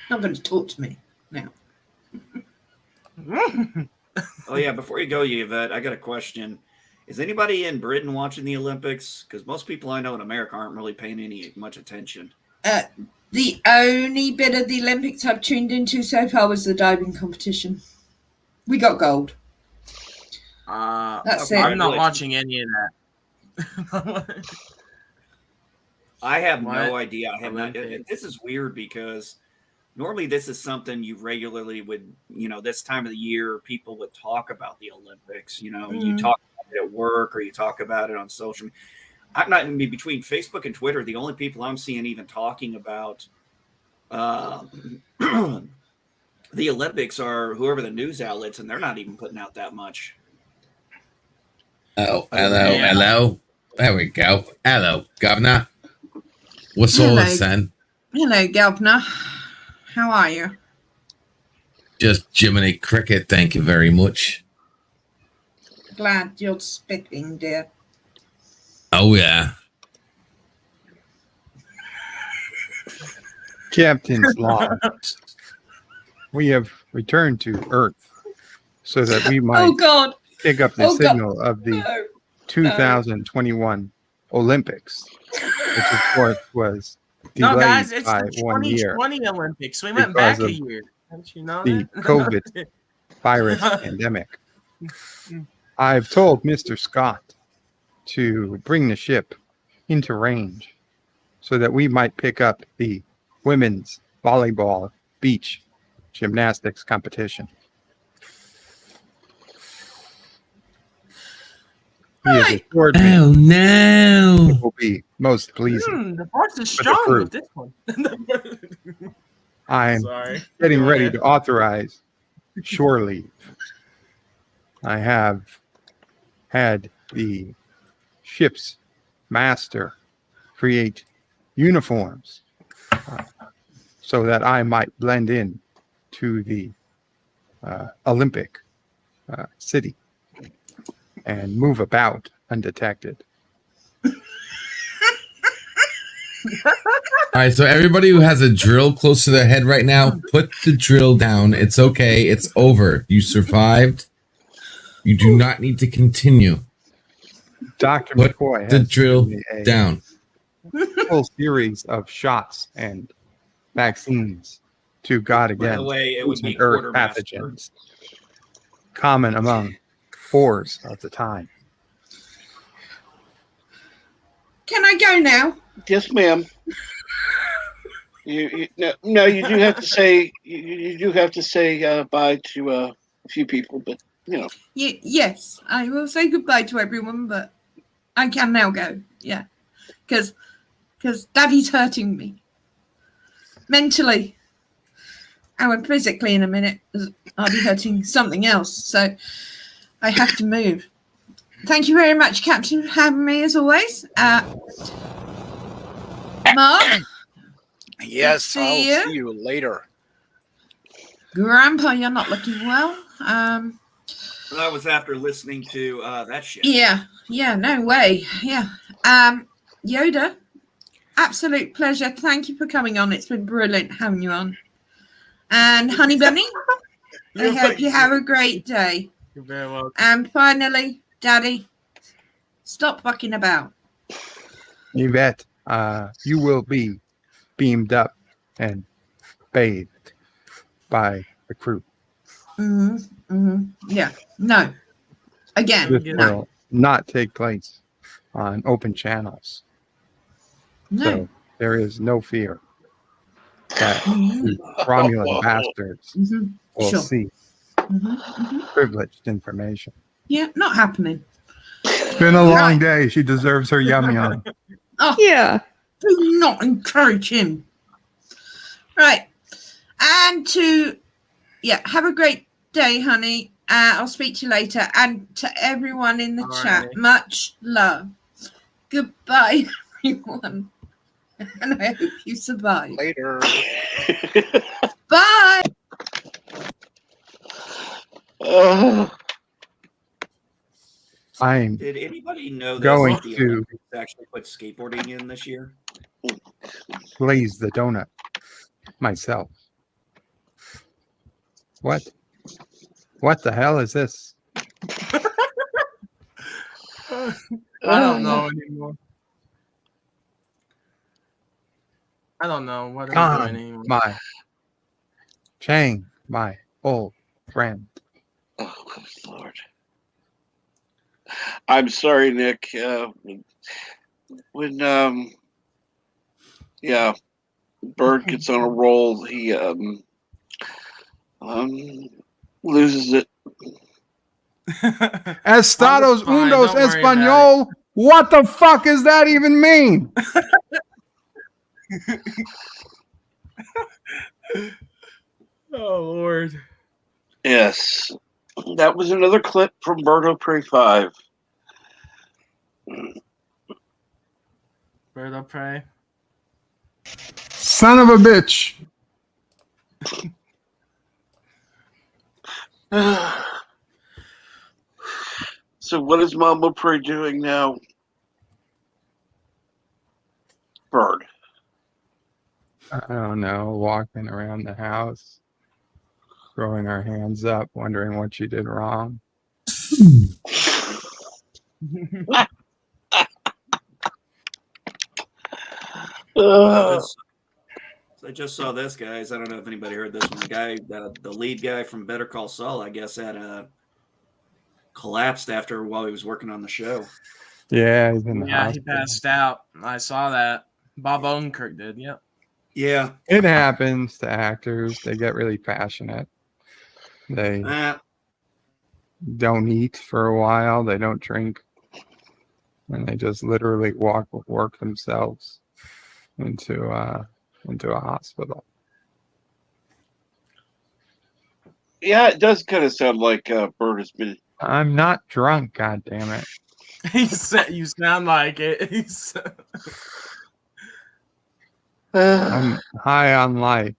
Not going to talk to me now. Oh, yeah. Before you go, Yvette, I got a question. Is anybody in Britain watching the Olympics? Because most people I know in America aren't really paying much attention. The only bit of the Olympics I've tuned into so far was the diving competition. We got gold. That's it. I'm not watching any of that. I have What? no idea. I have not. Olympics. This is weird because normally this is something you regularly would, this time of the year, people would talk about the Olympics. You talk about it at work or you talk about it on social. I'm not even between Facebook and Twitter. The only people I'm seeing even talking about the Olympics are whoever the news outlets, and they're not even putting out that much. Oh, hello. There we go. Hello, Governor. What's all this then? Hello, Governor. How are you? Just Jiminy Cricket, thank you very much. Glad you're spitting, dear. Oh, yeah. Captain's log. We have returned to Earth so that we might God. pick up the Oh, God. signal of the No. 2021 Olympics. which of course was No, delayed guys, it's by the 1 year 2020 Olympics. We went because back a of year. Don't you know the that? COVID virus pandemic. I've told Mr. Scott to bring the ship into range so that we might pick up the women's volleyball beach gymnastics competition. He has assured me Oh no! it will be most pleasing. The force is for the strong crew. with this one. I'm Sorry. getting Go ready ahead. to authorize shore leave. I have had the ship's master create uniforms so that I might blend in to the Olympic city and move about undetected. All right, so everybody who has a drill close to their head right now, put the drill down. It's okay. It's over. You survived. You do not need to continue. Dr. Put McCoy the has drill given me a down. full series of shots and vaccines to guard By the against way, it would be recent earth quartermaster. pathogens common among fours of the time. Can I go now? Yes, ma'am. No, you do have to say you do have to say bye to a few people, but you know. Yes, I will say goodbye to everyone, but I can now go. Yeah, because Daddy's hurting me mentally, and physically in a minute I'll be hurting something else. So I have to move. Thank you very much, Captain, for having me as always. Mark. Yes, I'll see you later. Grandpa, you're not looking well. That was after listening to that shit. Yeah, no way. Yeah. Yoda, absolute pleasure. Thank you for coming on. It's been brilliant having you on. And Honey Bunny, I hope you have a great day. You're very welcome. And finally, Daddy, stop fucking about. Yvette, you will be beamed up and bathed by the crew. Yeah. No. Again, This no. will not take place on open channels. No. So there is no fear that the Romulan bastards will Sure. see privileged information. Yeah, not happening. It's been a long day. She deserves her yum yum. Oh, yeah. Do not encourage him. Right. And have a great day, honey. I'll speak to you later. And to everyone in the chat, much love. Goodbye, everyone. And I hope you survive. Later. Bye. I'm Did anybody know going that the to Olympics actually put skateboarding in this year? glaze the donut myself. What? What the hell is this? I don't know anymore. I don't know what I'm doing anymore. My Chang, my old friend. Oh, good Lord. I'm sorry, Nick. When Bird gets on a roll, he loses it. Estados fine, Undos don't worry Espanol. What the fuck does that even mean? Oh, Lord. Yes. That was another clip from Birdo Prey 5. Bird of prey. Son of a bitch. So what is Mama Prey doing now? Bird. I don't know, walking around the house, throwing our hands up, wondering what she did wrong. I just saw this, guys. I don't know if anybody heard this one. The lead guy from Better Call Saul, I guess, had collapsed while he was working on the show. Yeah, he's in the hospital. He passed out. I saw that. Bob Odenkirk did. Yep. Yeah. It happens to actors. They get really passionate. They don't eat for a while. They don't drink. And they just literally work themselves into a hospital. Yeah, it does kind of sound like Bert has been. I'm not drunk, God damn it. You sound like it. I'm high on life.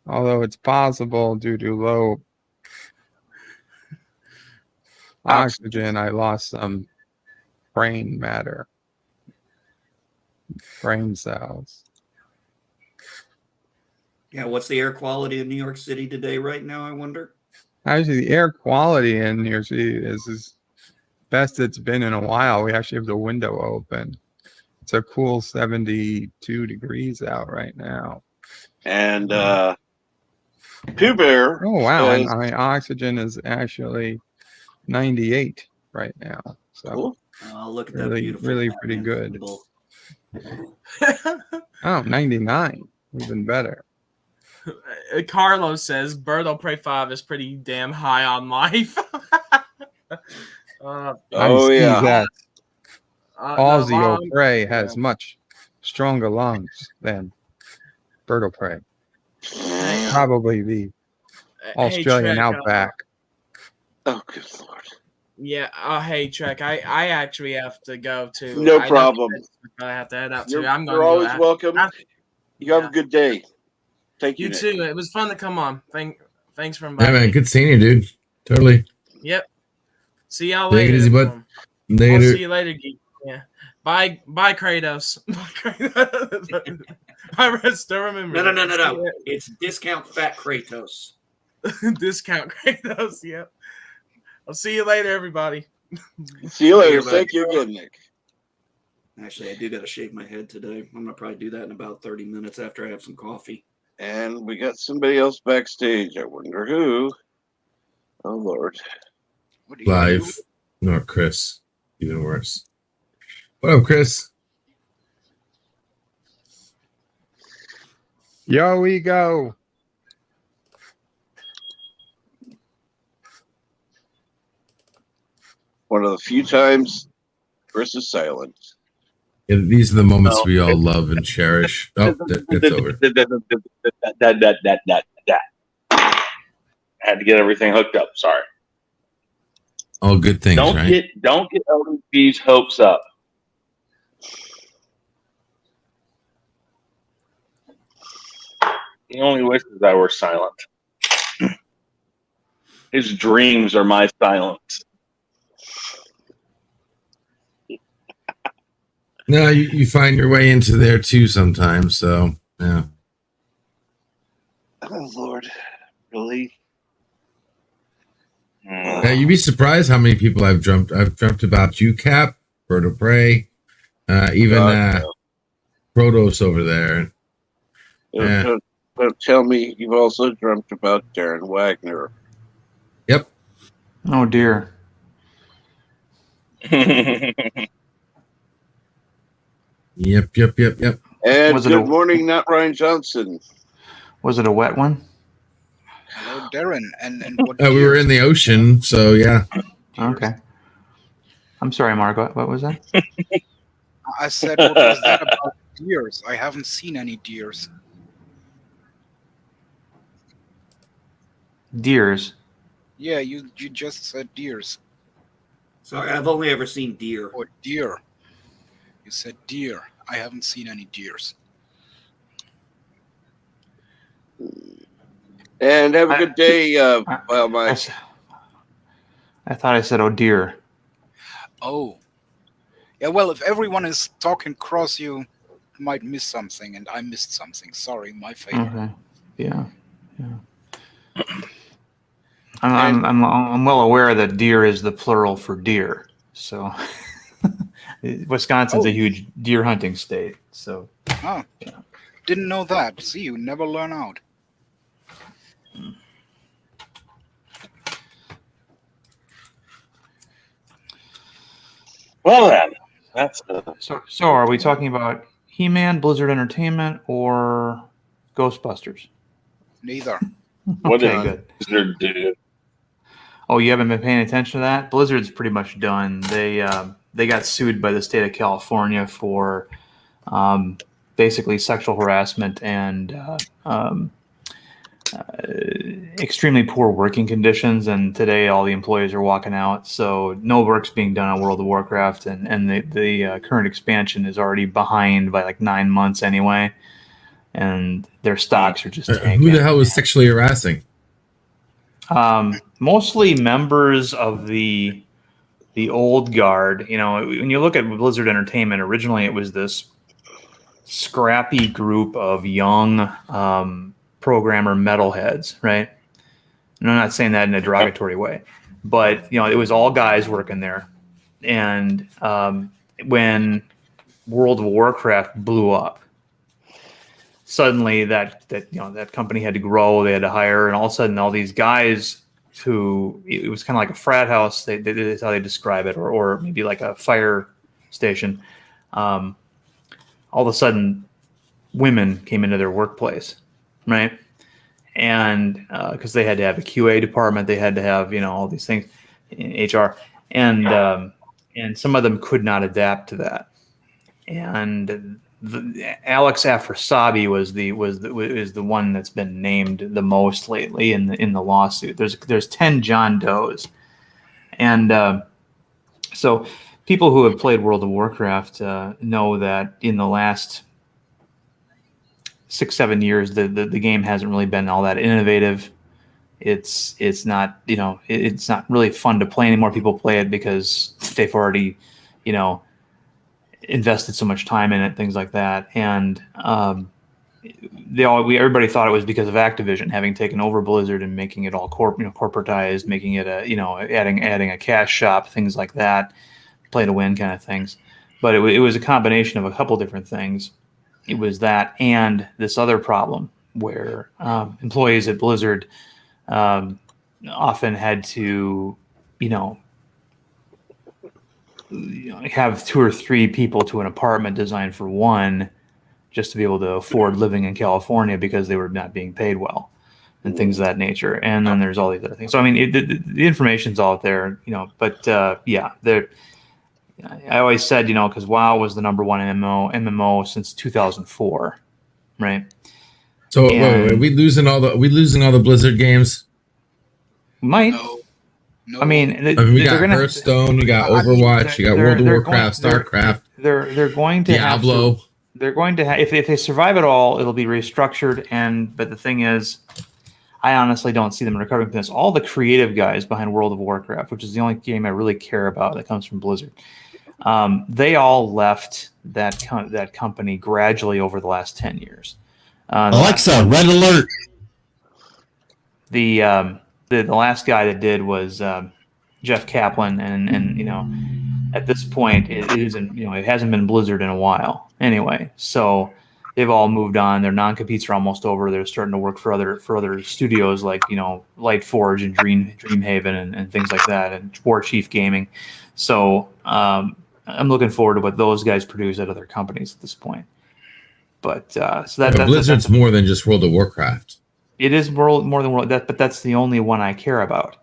Although it's possible due to low oxygen, I lost some brain matter, brain cells. Yeah, what's the air quality in New York City today right now, I wonder? Actually, the air quality in New York City is as best it's been in a while. We actually have the window open. It's a cool 72 degrees out right now. And Pooh Bear. Oh, wow. And my oxygen is actually 98 right now. So cool. Look at really, that beautiful. Really pretty good. Oh, 99. Even better. Carlos says Birdo Prey 5 is pretty damn high on life. That Aussie Prey has much stronger lungs than Birdo Prey. Probably the Australian outback. Oh, good Lord. Yeah. Hey, Trek. I actually have to go to. No problem. I have to head out You're, too. I'm going. You're always welcome. You have a good day. Thank you. You too. It was fun to come on. Thanks for inviting me. Yeah, man. Good seeing you, dude. Totally. Yep. See y'all Take later. it easy, bud. Later. I'll see you later, geek. Yeah. Bye, Kratos. Bye, Kratos. I still remember. No. It's discount fat Kratos. Discount Kratos. Yep. I'll see you later, everybody. See you later. Thank you again, Nick. Actually, I do got to shave my head today. I'm going to probably do that in about 30 minutes after I have some coffee. And we got somebody else backstage. I wonder who. Oh, Lord. Live. No, Chris. Even worse. What up, Chris? Yo, we go. One of the few times Chris is silent. Yeah, these are the moments we all love and cherish. Oh, it's over. Had to get everything hooked up. Sorry. All good things, right? Don't get LDP's hopes up. He only wishes I were silent. His dreams are my silence. No, you find your way into there too sometimes. So yeah. Oh Lord, really? You'd be surprised how many people I've dreamt. I've dreamt about you, Cap, Bird of Prey, even Protos over there. Don't tell me you've also dreamt about Darren Wagner. Yep. Oh dear. Yep. And good morning, not Ryan Johnson. Was it a wet one? Hello, Darren. And what? We were in the ocean, so yeah. Okay. I'm sorry, Margot. What was that? I said, what was that about deers? I haven't seen any deers. Deers. Yeah, you just said deers. Sorry, I've only ever seen deer. Or deer. You said deer. I haven't seen any deers. And have a good day, Mike. I thought I said, oh dear. Oh. Yeah, well, if everyone is talking cross, you might miss something, and I missed something. Sorry, my fault. Okay. Yeah. I'm well aware that deer is the plural for deer. So. Wisconsin's a huge deer hunting state, so. Oh, didn't know that. See, you never learn out. Well then, that's So are we talking about He-Man, Blizzard Entertainment, or Ghostbusters? Neither. What Okay, did good. Blizzard do? Oh, you haven't been paying attention to that? Blizzard's pretty much done. They got sued by the state of California for basically sexual harassment and extremely poor working conditions. And today, all the employees are walking out. So no work's being done on World of Warcraft, and the current expansion is already behind by like 9 months anyway. And their stocks are just tanking. Who the hell was sexually harassing? Mostly members of the old guard. You know, when you look at Blizzard Entertainment, originally it was this scrappy group of young programmer metalheads, right? And I'm not saying that in a derogatory way, but you know, it was all guys working there. And when World of Warcraft blew up, suddenly that company had to grow, they had to hire, and all of a sudden all these guys who, it was kind of like a frat house, that's how they describe it, or maybe like a fire station. All of a sudden women came into their workplace, right? And because they had to have a QA department, they had to have, you know, all these things in HR, and some of them could not adapt to that. And Alex Afrasabi is the one that's been named the most lately in the lawsuit. There's 10 John Does, and so people who have played World of Warcraft know that in the last 6-7 years, the game hasn't really been all that innovative. It's not, you know, it's not really fun to play anymore. People play it because they've already, you know, invested so much time in it, things like that. And everybody thought it was because of Activision having taken over Blizzard and making it all corporatized, making it a, you know, adding a cash shop, things like that, play to win kind of things. But it was a combination of a couple different things. It was that and this other problem where employees at Blizzard often had to, you know, have 2 or 3 people to an apartment designed for one, just to be able to afford living in California because they were not being paid well, and things of that nature. And then there's all these other things. So I mean, the information's all out there, you know. But yeah, I always said, you know, because WoW was the #1 MMO since 2004, right? So wait, are we losing all the Blizzard games? Might. No. I mean, we got Hearthstone, you got Overwatch, you got World of Warcraft, StarCraft. They're going to Diablo. They're going to have, if they survive it all, it'll be restructured. But the thing is, I honestly don't see them recovering from this. All the creative guys behind World of Warcraft, which is the only game I really care about that comes from Blizzard, they all left that company gradually over the last 10 years. Alexa, red alert. The last guy that did was Jeff Kaplan, and you know, at this point it isn't, you know, it hasn't been Blizzard in a while anyway. So they've all moved on. Their non-competes are almost over. They're starting to work for other studios like, you know, Lightforge and Dreamhaven and things like that, and War Chief Gaming. So I'm looking forward to what those guys produce at other companies at this point. But Blizzard's more than just World of Warcraft. It is more than World, but that's the only one I care about,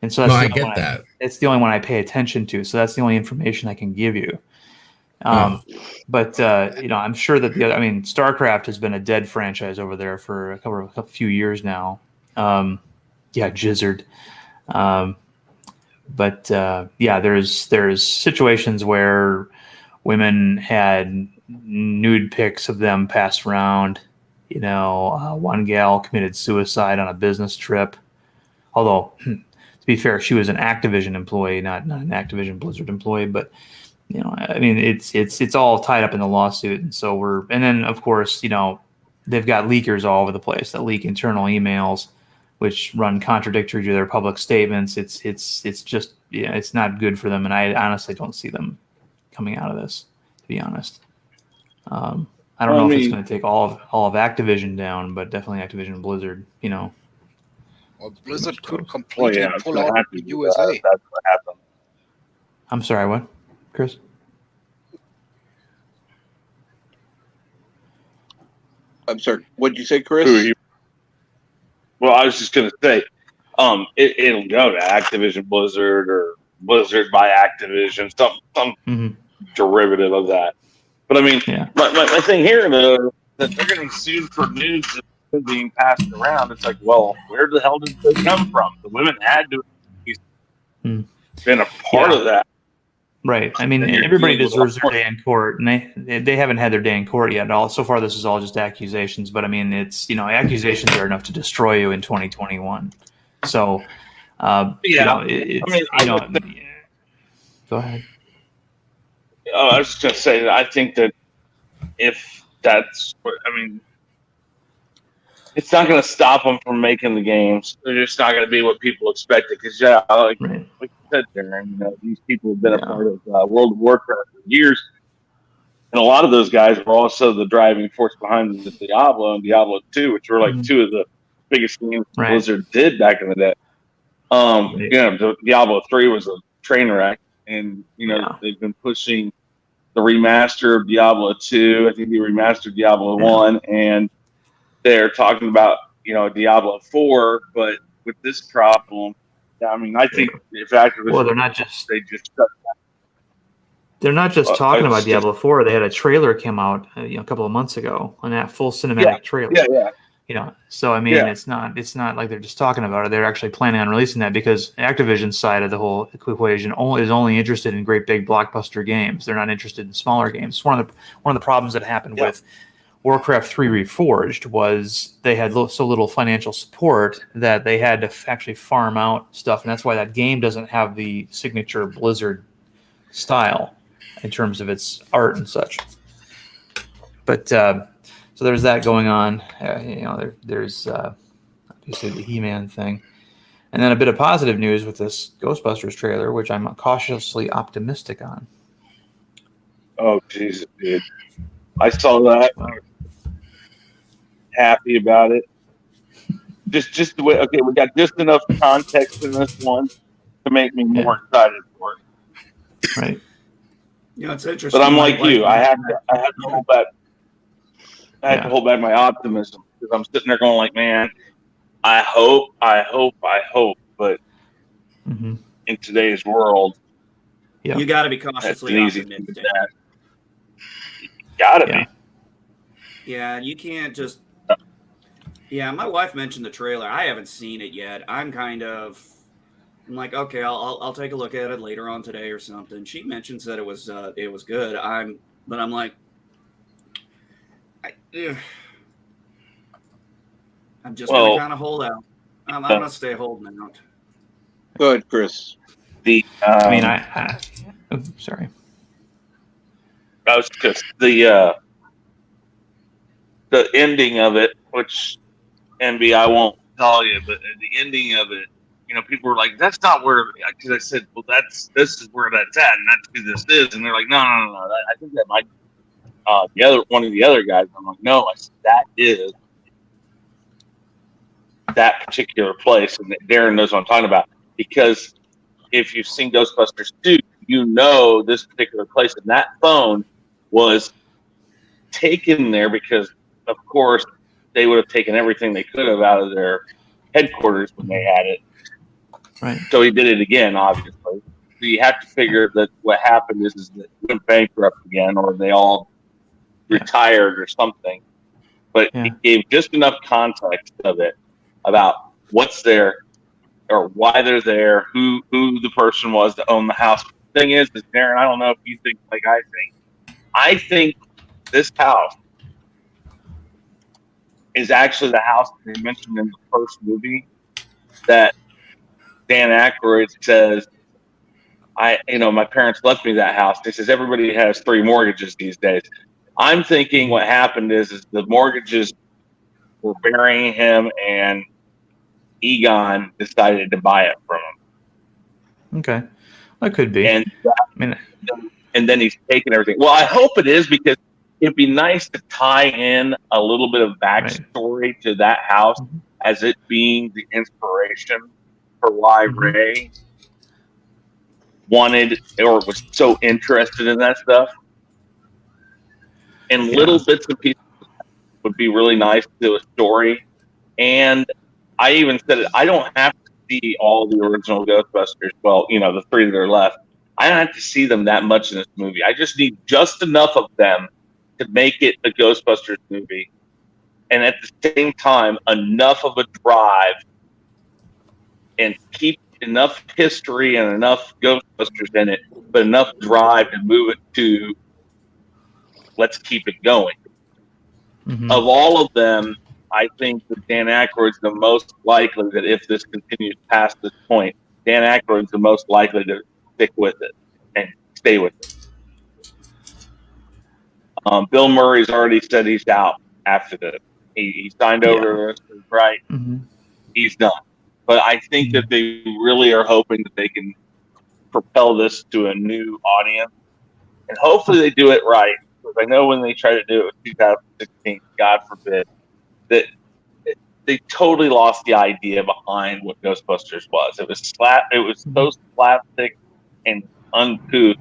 and so that's I get that. It's the only one I pay attention to. So that's the only information I can give you. But you know, I'm sure that StarCraft has been a dead franchise over there for a few years now. Yeah, Jizzard. But yeah, there's situations where women had nude pics of them passed around. You know, one gal committed suicide on a business trip. Although, to be fair, she was an Activision employee, not an Activision Blizzard employee. But you know, I mean, it's all tied up in the lawsuit, and so and then of course, you know, they've got leakers all over the place that leak internal emails, which run contradictory to their public statements. It's just, yeah, it's not good for them, and I honestly don't see them coming out of this, to be honest. I don't know if it's going to take all of Activision down, but definitely Activision Blizzard, Well, Blizzard could completely pull out the USA. That's what happened. I'm sorry, what, Chris? I'm sorry. What did you say, Chris? Well, I was just going to say, it'll go to Activision Blizzard or Blizzard by Activision, some derivative of that. But I mean, my thing here, though, that they're getting sued for news that's being passed around. It's like, well, where the hell did they come from? The women had to have been a part of that. Right. I mean, everybody deserves their day in court, and they haven't had their day in court yet. So far, this is all just accusations. But I mean, it's accusations are enough to destroy you in 2021. So, go ahead. I was just going to say that I think that if that's, it's not going to stop them from making the games. They're just not going to be what people expected. Because, like you said, Darren, these people have been a part of World of Warcraft for years. And a lot of those guys were also the driving force behind the Diablo and Diablo 2, which were like two of the biggest games Blizzard did back in the day. Diablo 3 was a train wreck. And, they've been pushing the remaster of Diablo 2. I think they remastered Diablo 1. And they're talking about, Diablo 4. But with this problem, I think if Activision, they're not just shut They're not just talking about Diablo 4. They had a trailer come out a couple of months ago on that full cinematic trailer. So I mean, it's not like they're just talking about it. They're actually planning on releasing that because Activision's side of the whole equation is only interested in great big blockbuster games. They're not interested in smaller games. One of the problems that happened with Warcraft 3 Reforged was they had so little financial support that they had to actually farm out stuff, and that's why that game doesn't have the signature Blizzard style in terms of its art and such. But so there's that going on. There's obviously the He-Man thing. And then a bit of positive news with this Ghostbusters trailer, which I'm cautiously optimistic on. Oh, Jesus, dude. I saw that. Happy about it. Just the way, okay, we got just enough context in this one to make me more excited for it. Right. It's interesting. But I'm like you. I have to hold back. I have to hold back my optimism because I'm sitting there going like, man, I hope. But in today's world, you got to be cautiously optimistic. Got to be. Yeah, you can't just. Yeah, my wife mentioned the trailer. I haven't seen it yet. I'm like, okay, I'll take a look at it later on today or something. She mentions that it was good. I'm like, I'm just gonna kind of hold out. I'm gonna stay holding out. Go ahead, Chris. Sorry. I was just the ending of it, which Envy, I won't tell you, but the ending of it, people were like, "That's not where," because I said, "Well, this is where that's at, and that's who this is," and they're like, "No, I think that might one of the other guys." I'm like, "No," I said, "That is that particular place," and Darren knows what I'm talking about because if you've seen Ghostbusters 2, this particular place, and that phone was taken there because, of course, they would have taken everything they could have out of their headquarters when they had it. Right. So he did it again, obviously. So you have to figure that what happened is that they went bankrupt again, or they all retired or something. But he gave just enough context of it about what's there or why they're there, who the person was that owned the house. The thing is, Darren, I don't know if you think like I think. I think this house is actually the house that they mentioned in the first movie that Dan Aykroyd says, my parents left me that house. He says, everybody has 3 mortgages these days. I'm thinking what happened is the mortgages were burying him and Egon decided to buy it from him. Okay. That could be. And and then he's taken everything. Well, I hope it is, because it'd be nice to tie in a little bit of backstory to that house as it being the inspiration for why Ray wanted or was so interested in that stuff. And little bits and pieces would be really nice to a story. And I even said it, I don't have to see all the original Ghostbusters. Well, the 3 that are left. I don't have to see them that much in this movie. I just need just enough of them to make it a Ghostbusters movie. And at the same time, enough of a drive and keep enough history and enough Ghostbusters in it, but enough drive to move it to let's keep it going. Of all of them, I think that Dan Aykroyd's the most likely that if this continues past this point, Dan Aykroyd's the most likely to stick with it and stay with it. Bill Murray's already said he's out after this. He signed over, right? He's done. But I think that they really are hoping that they can propel this to a new audience. And hopefully they do it right. Because I know when they tried to do it in 2016, God forbid, that they totally lost the idea behind what Ghostbusters was. It was so slapstick and uncouth,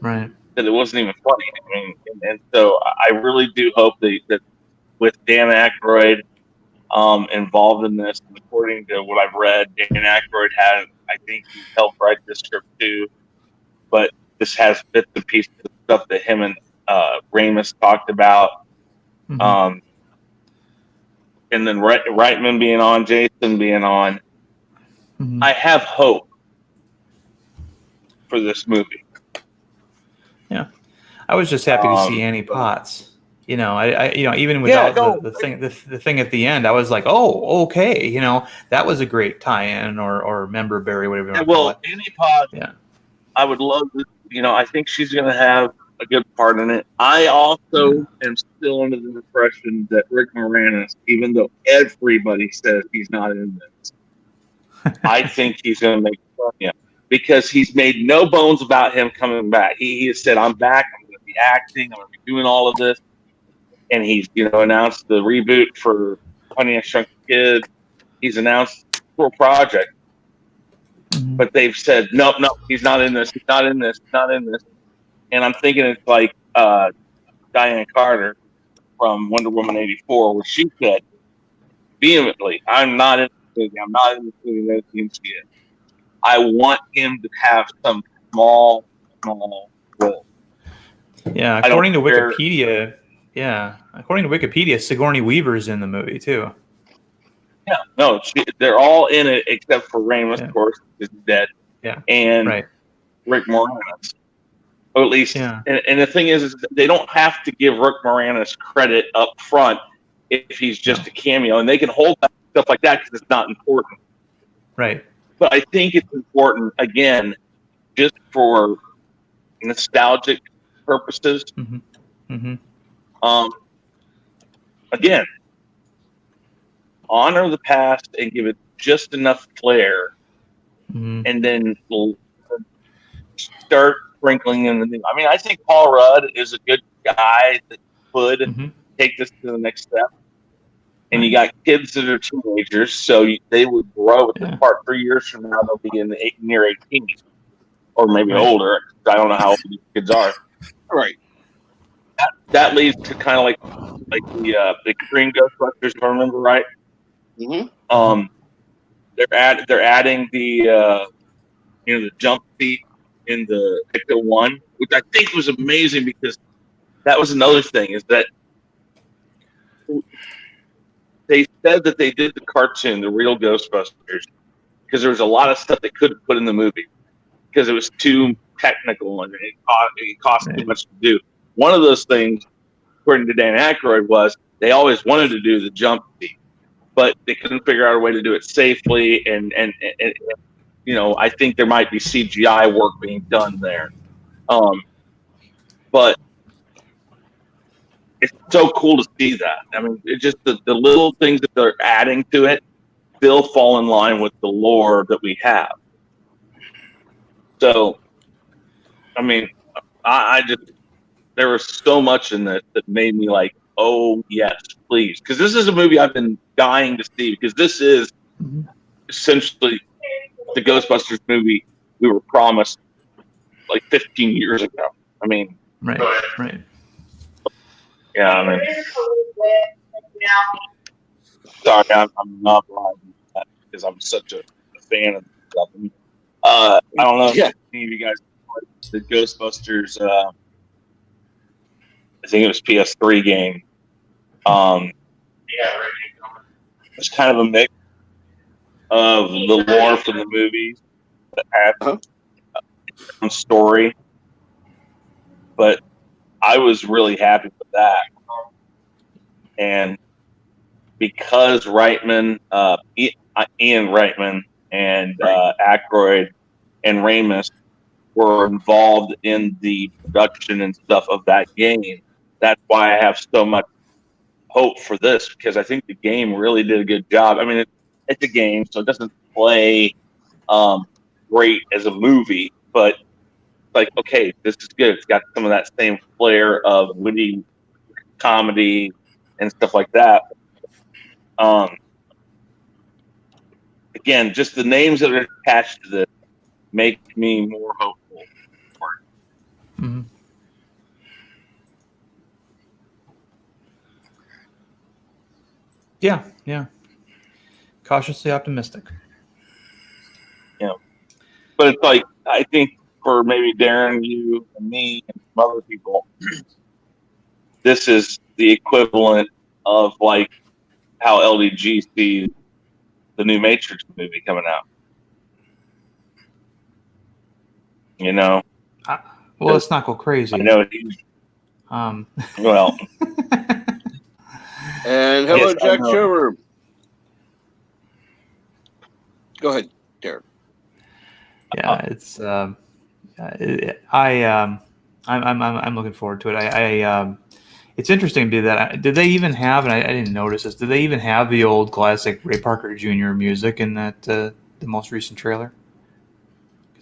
right, that it wasn't even funny. I mean, and so I really do hope that with Dan Aykroyd involved in this, and according to what I've read, Dan Aykroyd I think he helped write this script too, but this has bits and pieces of stuff that him and Ramis talked about. And then Reitman being on, Jason being on. I have hope for this movie. Yeah, I was just happy to see Annie Potts. I even without the thing at the end, I was like, oh, okay, that was a great tie-in or member berry, whatever you want to call it. Annie Potts. Yeah, I would love to. I think she's going to have a good part in it. I also am still under the impression that Rick Moranis, even though everybody says he's not in this, I think he's going to make fun of him, because he's made no bones about him coming back. He has said, I'm back, I'm going to be acting, I'm going to be doing all of this. And he's, announced the reboot for Honey, I Shrunk the Kid. He's announced for a project. But they've said, nope, he's not in this, he's not in this, he's not in this. And I'm thinking it's like Diane Carter from Wonder Woman 84, where she said vehemently, I'm not in this movie, I'm not in this movie, that seems to it. I want him to have some small role. Yeah, according to Wikipedia, Sigourney Weaver's in the movie too. Yeah, no, they're all in it except for Ramis, of course, is dead. Yeah, and Rick Moranis. Or at least, and the thing is they don't have to give Rick Moranis credit up front if he's just a cameo, and they can hold back stuff like that because it's not important. Right. But I think it's important, again, just for nostalgic purposes. Again, honor the past and give it just enough flair, and then we'll start sprinkling in the new. I mean, I think Paul Rudd is a good guy that could take this to the next step. And you got kids that are teenagers, so they would grow with this part. 3 years from now, they'll be in the near 18, or maybe older. I don't know how old these kids are. Right. That leads to kind of like the Korean Ghostbusters, if I remember right. They're adding the the jump seat in the Ecto 1, which I think was amazing, because that was another thing, is that they said that they did the cartoon, the real Ghostbusters, because there was a lot of stuff they couldn't put in the movie because it was too technical and it cost too much to do. One of those things, according to Dan Aykroyd, was they always wanted to do the jump seat, but they couldn't figure out a way to do it safely. And I think there might be CGI work being done there. But it's so cool to see that. I mean, it's just the little things that they're adding to it still fall in line with the lore that we have. So, I mean, I just there was so much in this that made me like, oh yes, please, because this is a movie I've been dying to see because this is essentially the Ghostbusters movie we were promised like 15 years ago. I mean, right. Yeah, I mean, sorry, I'm not lying because I'm such a fan of stuff. I don't know if any of you guys played the Ghostbusters. I think it was PS3 game. It's kind of a mix of the lore from the movies that have its own story, but I was really happy with that. And because Reitman, Ian Reitman, and Aykroyd and Ramis were involved in the production and stuff of that game, that's why I have so much hope for this, because I think the game really did a good job. I mean, it's a game, so it doesn't play great as a movie, but like, okay, this is good. It's got some of that same flair of witty comedy and stuff like that. Again, just the names that are attached to this make me more hopeful for it. Mm-hmm. Yeah. Cautiously optimistic. Yeah. But it's like, I think for maybe Darren, you, and me, and some other people, this is the equivalent of like how LDG sees the new Matrix movie coming out. You know? Well, let's not go crazy. I know. Well. And hello, Jack Showroom. Go ahead, Darren. Yeah, it's. I'm looking forward to it. It's interesting to do that. Did they even have? And I didn't notice this. Did they even have the old classic Ray Parker Jr. music in that the most recent trailer?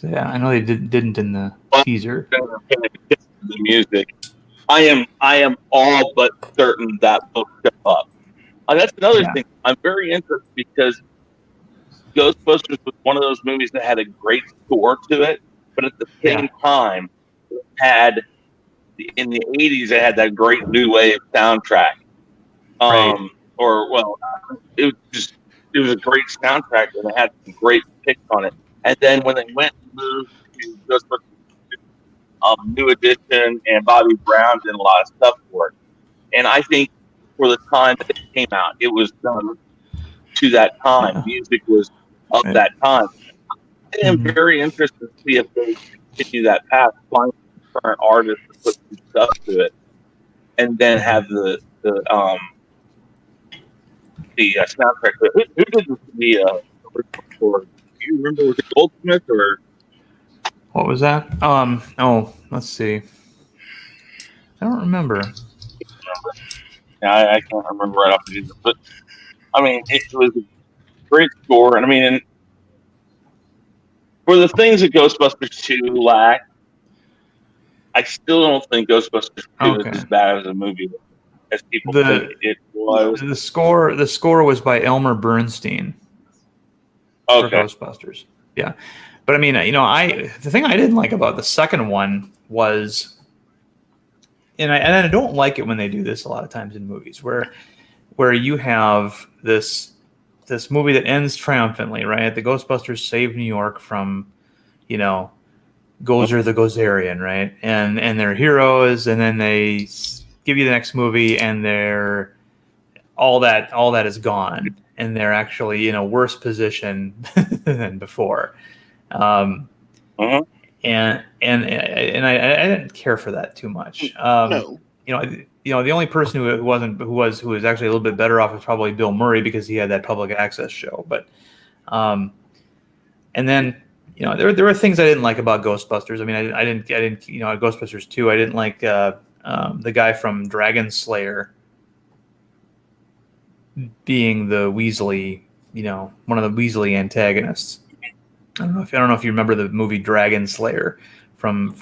I know they didn't in the teaser. The music. I am all but certain that will step up. That's another thing. I'm very interested because Ghostbusters was one of those movies that had a great score to it, but at the same time, it had in the 80s, it had that great new wave soundtrack. It was a great soundtrack and it had some great picks on it. And then when they went and moved to Ghostbusters New Edition, and Bobby Brown did a lot of stuff for it. And I think for the time that it came out, it was done to that time. Yeah. Music was of that time. I am very interested to see if they continue that path, find current artists to put some stuff to it, and then have the soundtrack. Who did the original score? Do you remember? Was it Goldsmith or? What was that? Let's see. I don't remember. Yeah, I can't remember right off the head, but I mean, it was a great score, and I mean, for the things that Ghostbusters 2 lacked, I still don't think Ghostbusters 2 is as bad as a movie as people think it was. The score was by Elmer Bernstein for Ghostbusters. Yeah. But I mean, the thing I didn't like about the second one was, and I don't like it when they do this a lot of times in movies, where you have this movie that ends triumphantly, right? The Ghostbusters save New York from, Gozer the Gozerian, right? And they're heroes, and then they give you the next movie, and they're all that is gone, and they're actually in a worse position than before. And I didn't care for that too much. No. The only person who was actually a little bit better off is probably Bill Murray, because he had that public access show. But and then there were things I didn't like about Ghostbusters. I mean, I didn't Ghostbusters 2. I didn't like the guy from Dragon Slayer being the Weasley, one of the Weasley antagonists. I don't know if you remember the movie Dragon Slayer from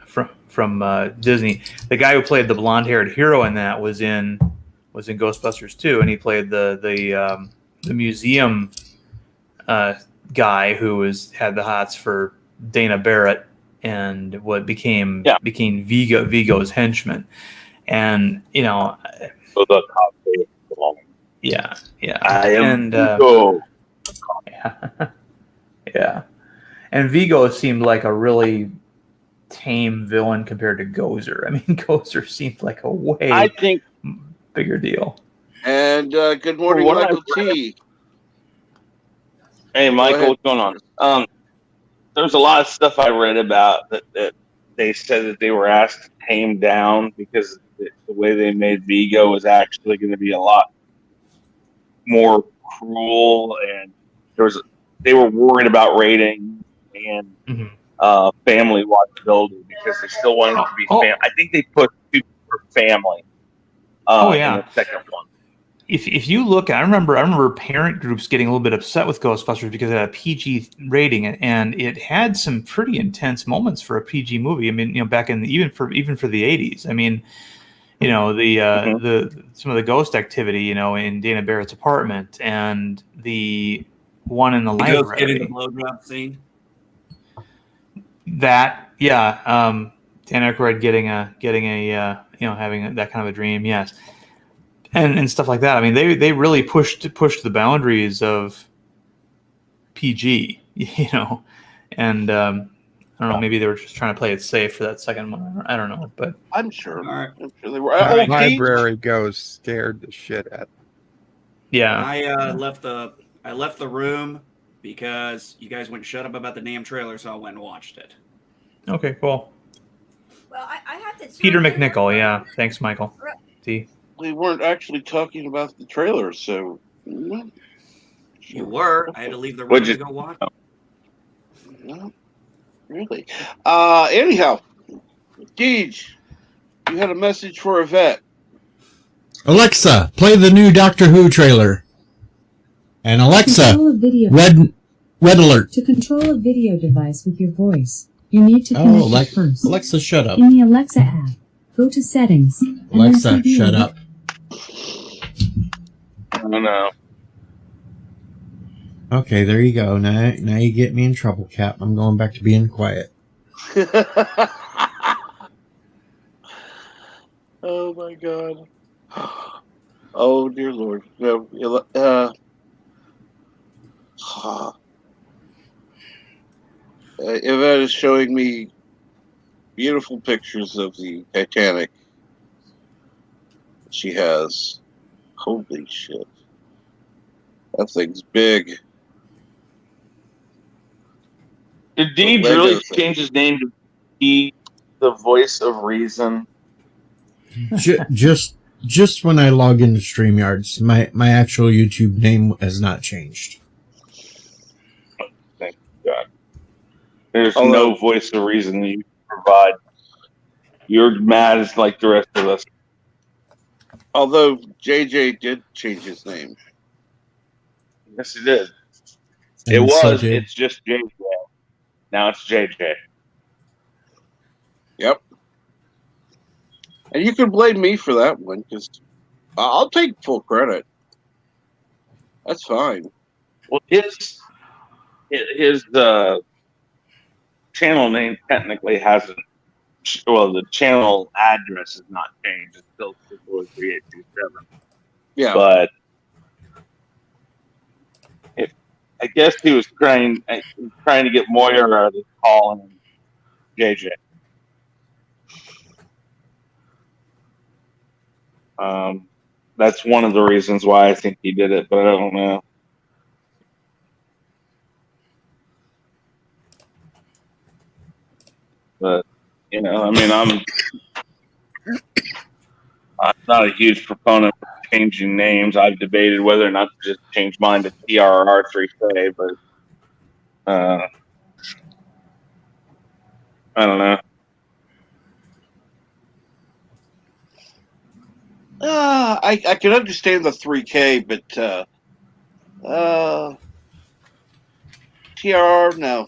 from Disney. The guy who played the blonde-haired hero in that was in Ghostbusters 2, and he played the museum guy who had the hots for Dana Barrett and what became Vigo's henchman. And So the cop yeah. I am and Vigo. yeah. And Vigo seemed like a really tame villain compared to Gozer. I mean, Gozer seemed like a way bigger deal. And good morning, Michael T. Hey, Michael, what's going on? There's a lot of stuff I read about that they said that they were asked to tame down because the way they made Vigo was actually going to be a lot more cruel, and they were worried about rating and family watchability because they still wanted it to be family. I think they put people for family. In the second one. If you look, I remember parent groups getting a little bit upset with Ghostbusters because it had a PG rating, and it had some pretty intense moments for a PG movie. I mean, back in even for the 80s. I mean, the some of the ghost activity, in Dana Barrett's apartment, and the one in the library. Ghost getting the blowjob scene. That Dan Aykroyd getting a having that kind of a dream, yes. And stuff like that. I mean, they really pushed the boundaries of PG, and I don't know. Maybe they were just trying to play it safe for that second one. I don't know, but I'm sure. Right. I'm sure they were. My library ghost scared the shit out. Yeah. I left the room because you guys wouldn't shut up about the damn trailer, so I went and watched it. Okay, cool. Well, I have to. Peter McNichol, yeah. Thanks, Michael. T. We weren't actually talking about the trailer, so. You were. I had to leave the room to go watch. No, really. Anyhow, Deej, you had a message for Yvette. Alexa, play the new Doctor Who trailer. And Alexa, red alert. To control a video device with your voice, you need to connect it first. Alexa, shut up. In the Alexa app, go to Settings. Alexa, shut up. I don't know. Okay, there you go. Now you get me in trouble, Cap. I'm going back to being quiet. Oh my God. Oh dear Lord. No, Yvette is showing me beautiful pictures of the Titanic. She has. Holy shit. That thing's big. Did Deej really change his name to be the voice of reason? Just when I log into StreamYards, my actual YouTube name has not changed. Thank God. There's no voice of reason that you can provide. You're mad as like the rest of us. Although JJ did change his name. Yes, he did. And It's just JJ. Now it's JJ. Yep. And you can blame me for that one, because I'll take full credit. That's fine. Well, his channel name technically hasn't. Well, the channel address has not changed. It's still 3827. Yeah. But I guess he was trying to get Moira to call him JJ. That's one of the reasons why I think he did it, but I don't know. But I mean, I'm not a huge proponent of changing names. I've debated whether or not to just change mine to TRR3K, but I don't know. I can understand the 3K, but TRR, no.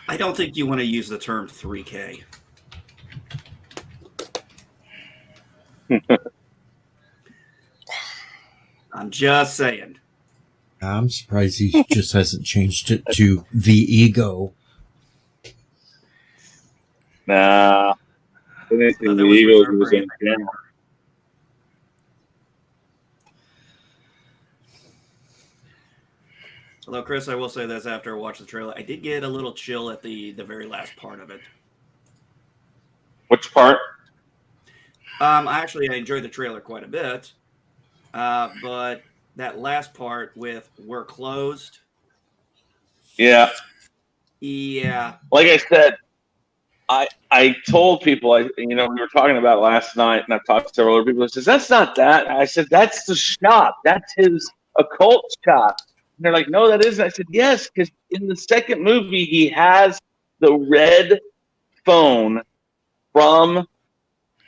I don't think you want to use the term 3K. I'm just saying. I'm surprised he just hasn't changed it to the ego. Nah. Anything the That was Eagles reserved was for in general. Although, Chris, I will say this after I watched the trailer, I did get a little chill at the very last part of it. Which part? I enjoyed the trailer quite a bit, but that last part with "we're closed." Yeah. Yeah. Like I said, I told people, we were talking about it last night, and I've talked to several other people. Who says that's not that. I said that's the shop. That's his occult shop. And they're like, no, that isn't. I said yes, because in the second movie he has the red phone from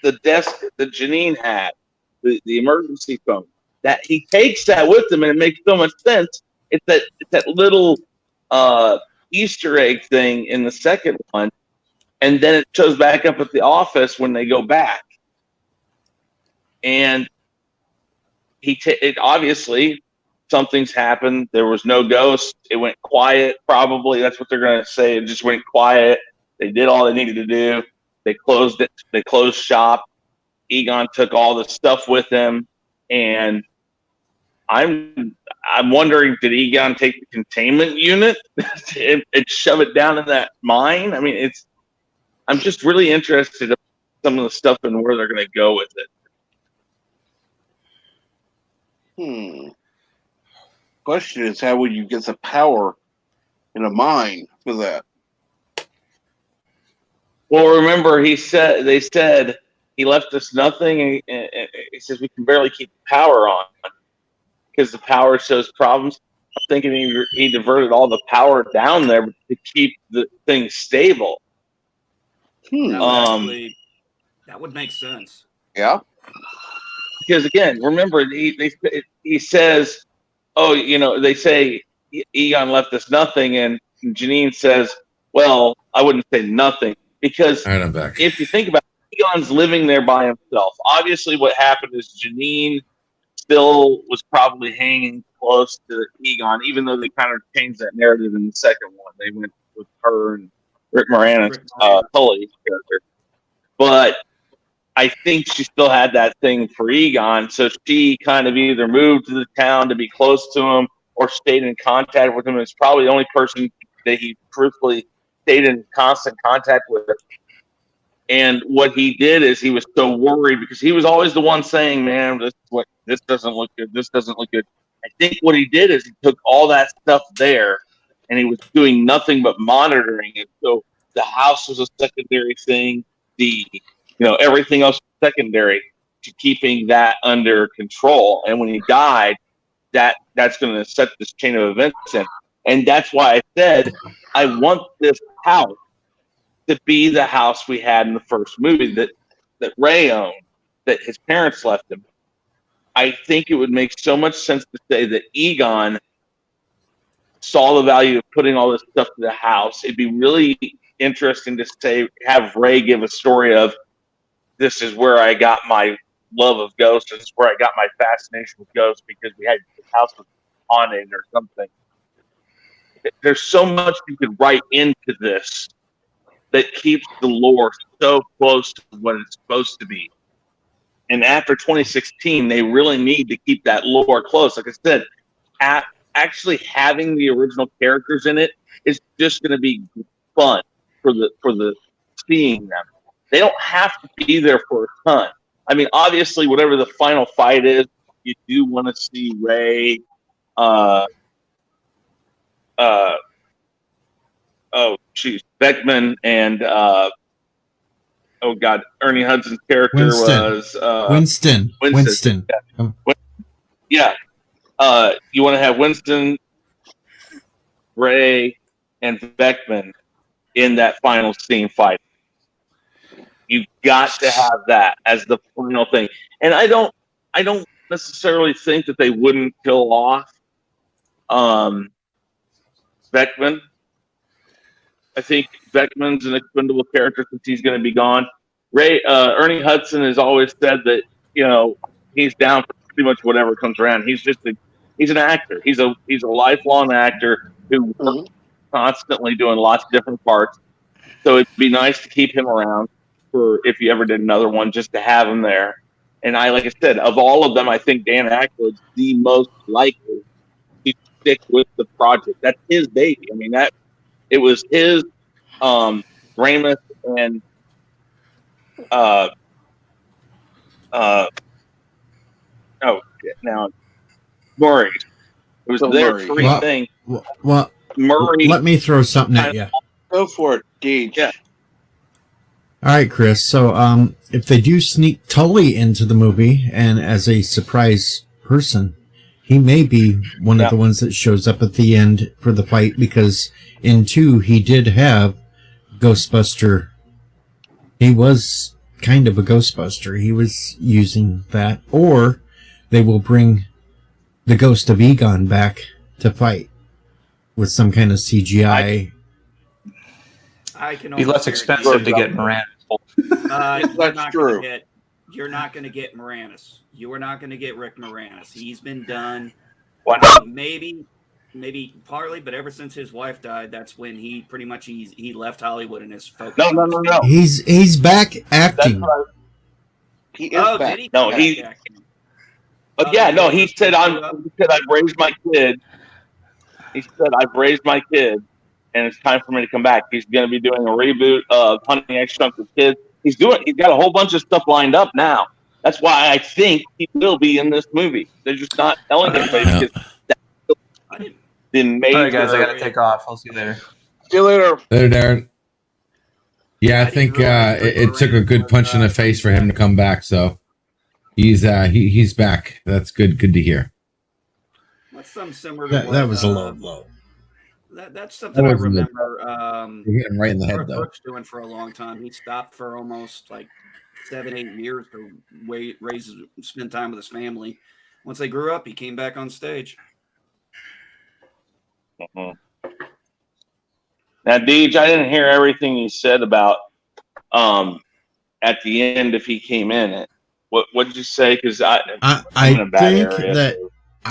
the desk that Janine had, the emergency phone. That he takes that with him, and it makes so much sense. It's that little Easter egg thing in the second one. And then it shows back up at the office when they go back. And it obviously something's happened. There was no ghost. It went quiet, probably. That's what they're going to say. It just went quiet. They did all they needed to do. They closed it. They closed shop. Egon took all the stuff with him. And I'm wondering, did Egon take the containment unit and shove it down in that mine? I mean, I'm just really interested in some of the stuff and where they're going to go with it. Question is, how would you get the power in a mine for that? Well, remember, they said he left us nothing, and he says we can barely keep the power on because the power shows problems. I'm thinking he diverted all the power down there to keep the thing stable. That would make sense. Yeah. Because again, remember, he says, "Oh, they say Egon left us nothing," and Janine says, "Well, I wouldn't say nothing because all right, I'm back. If you think about it, Egon's living there by himself. Obviously, what happened is Janine still was probably hanging close to Egon, even though they kind of changed that narrative in the second one. They went with her and Rick Moranis, Tully's character. But I think she still had that thing for Egon, so she kind of either moved to the town to be close to him or stayed in contact with him. It's probably the only person that he truthfully stayed in constant contact with. And what he did is he was so worried because he was always the one saying, "Man, this doesn't look good. This doesn't look good." I think what he did is he took all that stuff there, and he was doing nothing but monitoring it. So the house was a secondary thing. Everything else was secondary to keeping that under control. And when he died, that's going to set this chain of events in. And that's why I said I want this house to be the house we had in the first movie that Ray owned, that his parents left him. I think it would make so much sense to say that Egon saw the value of putting all this stuff to the house. It'd be really interesting to have Ray give a story of, this is where I got my love of ghosts. This is where I got my fascination with ghosts because the house was haunted or something. There's so much you could write into this that keeps the lore so close to what it's supposed to be. And after 2016, they really need to keep that lore close. Like I said, actually having the original characters in it is just going to be fun for the seeing them. They don't have to be there for a ton. I mean, obviously, whatever the final fight is, you do want to see Ray. Beckman and Ernie Hudson's character was Winston. Yeah. You want to have Winston, Ray, and Beckman in that final scene fight. You got to have that as the final thing. And I don't necessarily think that they wouldn't kill off Beckman. I think Beckman's an expendable character since he's going to be gone. Ernie Hudson has always said that, he's down for pretty much whatever comes around. He's an actor. He's a lifelong actor who works constantly doing lots of different parts. So it'd be nice to keep him around for if you ever did another one, just to have him there. And like I said, of all of them, I think Dan Aykroyd's the most likely to stick with the project. That's his baby. I mean, it was his, Ramus and now Murray. It was their free thing. Well, Murray. Let me throw something at you. Go for it, Gage. Yeah. All right, Chris. So, if they do sneak Tully into the movie and as a surprise person, he may be one of the ones that shows up at the end for the fight, because in 2, he did have Ghostbuster. He was kind of a Ghostbuster. He was using that. Or they will bring the ghost of Egon back to fight with some kind of CGI. I can be less expensive to get Moranis. That's true. You're not going to get Moranis. You are not going to get Rick Moranis. He's been done. Why not? Maybe partly, but ever since his wife died, that's when he pretty much he left Hollywood and his focus. No. He's back acting. He is back. Did he? No, he. He said I've raised my kid. He said I've raised my kid, and it's time for me to come back. He's going to be doing a reboot of Hunting X Chunk with Kids. He's got a whole bunch of stuff lined up now. That's why I think he will be in this movie. They're just not telling anybody because that's the major. All right, guys, I got to take off. I'll see you later. See you later. Later, Darren. Yeah, I think it took a good punch in the face for him to come back. So he's back. That's good. Good to hear. That's something similar to That was a low blow. That's something I remember. You hit him right in the head, though. Brooks doing for a long time. He stopped for almost 7-8 years to spend time with his family. Once they grew up, he came back on stage. Mm-hmm. Now, Deej, I didn't hear everything you said about at the end if he came in. What did you say? Because I'm in a bad area.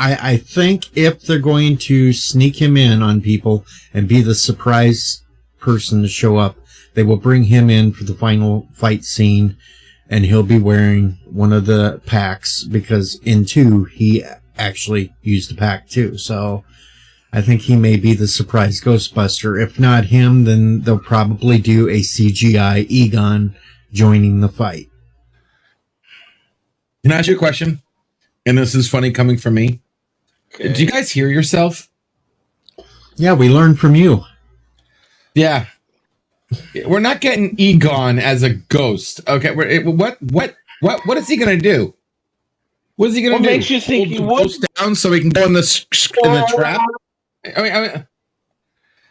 I think if they're going to sneak him in on people and be the surprise person to show up, they will bring him in for the final fight scene, and he'll be wearing one of the packs, because in 2, he actually used the pack too. So I think he may be the surprise Ghostbuster. If not him, then they'll probably do a CGI Egon joining the fight. Can I ask you a question? And this is funny coming from me. Okay. Do you guys hear yourself? Yeah, we learned from you. Yeah. We're not getting Egon as a ghost. Okay, what is he going to do? What is he going to do? What makes you think he would? Down so he can go in the trap? I mean,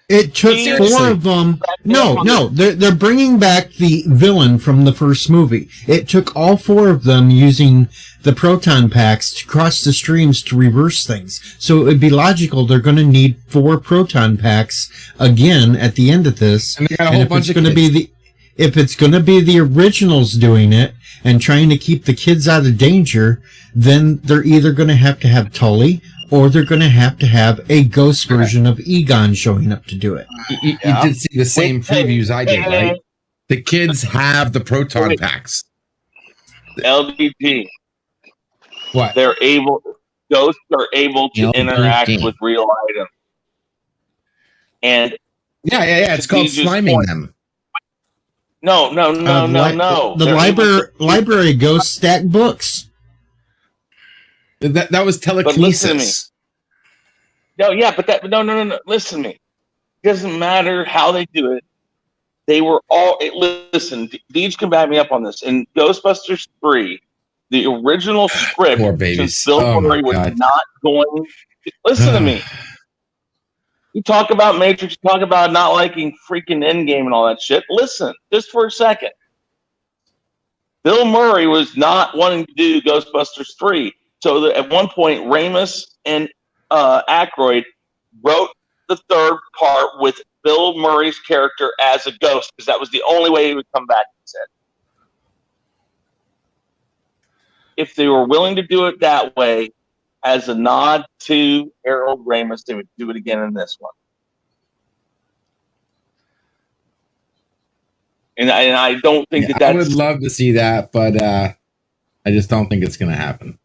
it took seriously. 4 of them. No, they're bringing back the villain from the first movie. It took all 4 of them using the proton packs to cross the streams to reverse things. So it would be logical they're going to need 4 proton packs again at the end of this. And they got a whole bunch of kids. If it's going to be the originals doing it and trying to keep the kids out of danger, then they're either going to have Tully, or they're going to have a ghost version of Egon showing up to do it. You did see the same previews I did, right? The kids have the proton packs. LDP. What? Ghosts are able to interact with real items. And yeah. It's called sliming them. No. The library ghosts stack books. That was telekinesis. But listen to me. No. Listen to me. It doesn't matter how they do it. They were all. Listen, Deej can back me up on this. In Ghostbusters 3, the original script, since Bill Murray was not going. Listen to me. You talk about Matrix, you talk about not liking freaking Endgame and all that shit. Listen, just for a second. Bill Murray was not wanting to do Ghostbusters 3. So that at one point, Ramus and Aykroyd wrote the third part with Bill Murray's character as a ghost, because that was the only way he would come back, he said. if they were willing to do it that way, as a nod to Harold Ramis, they would do it again in this one. And I don't think Yeah, that's. I would love to see that, but I just don't think it's going to happen.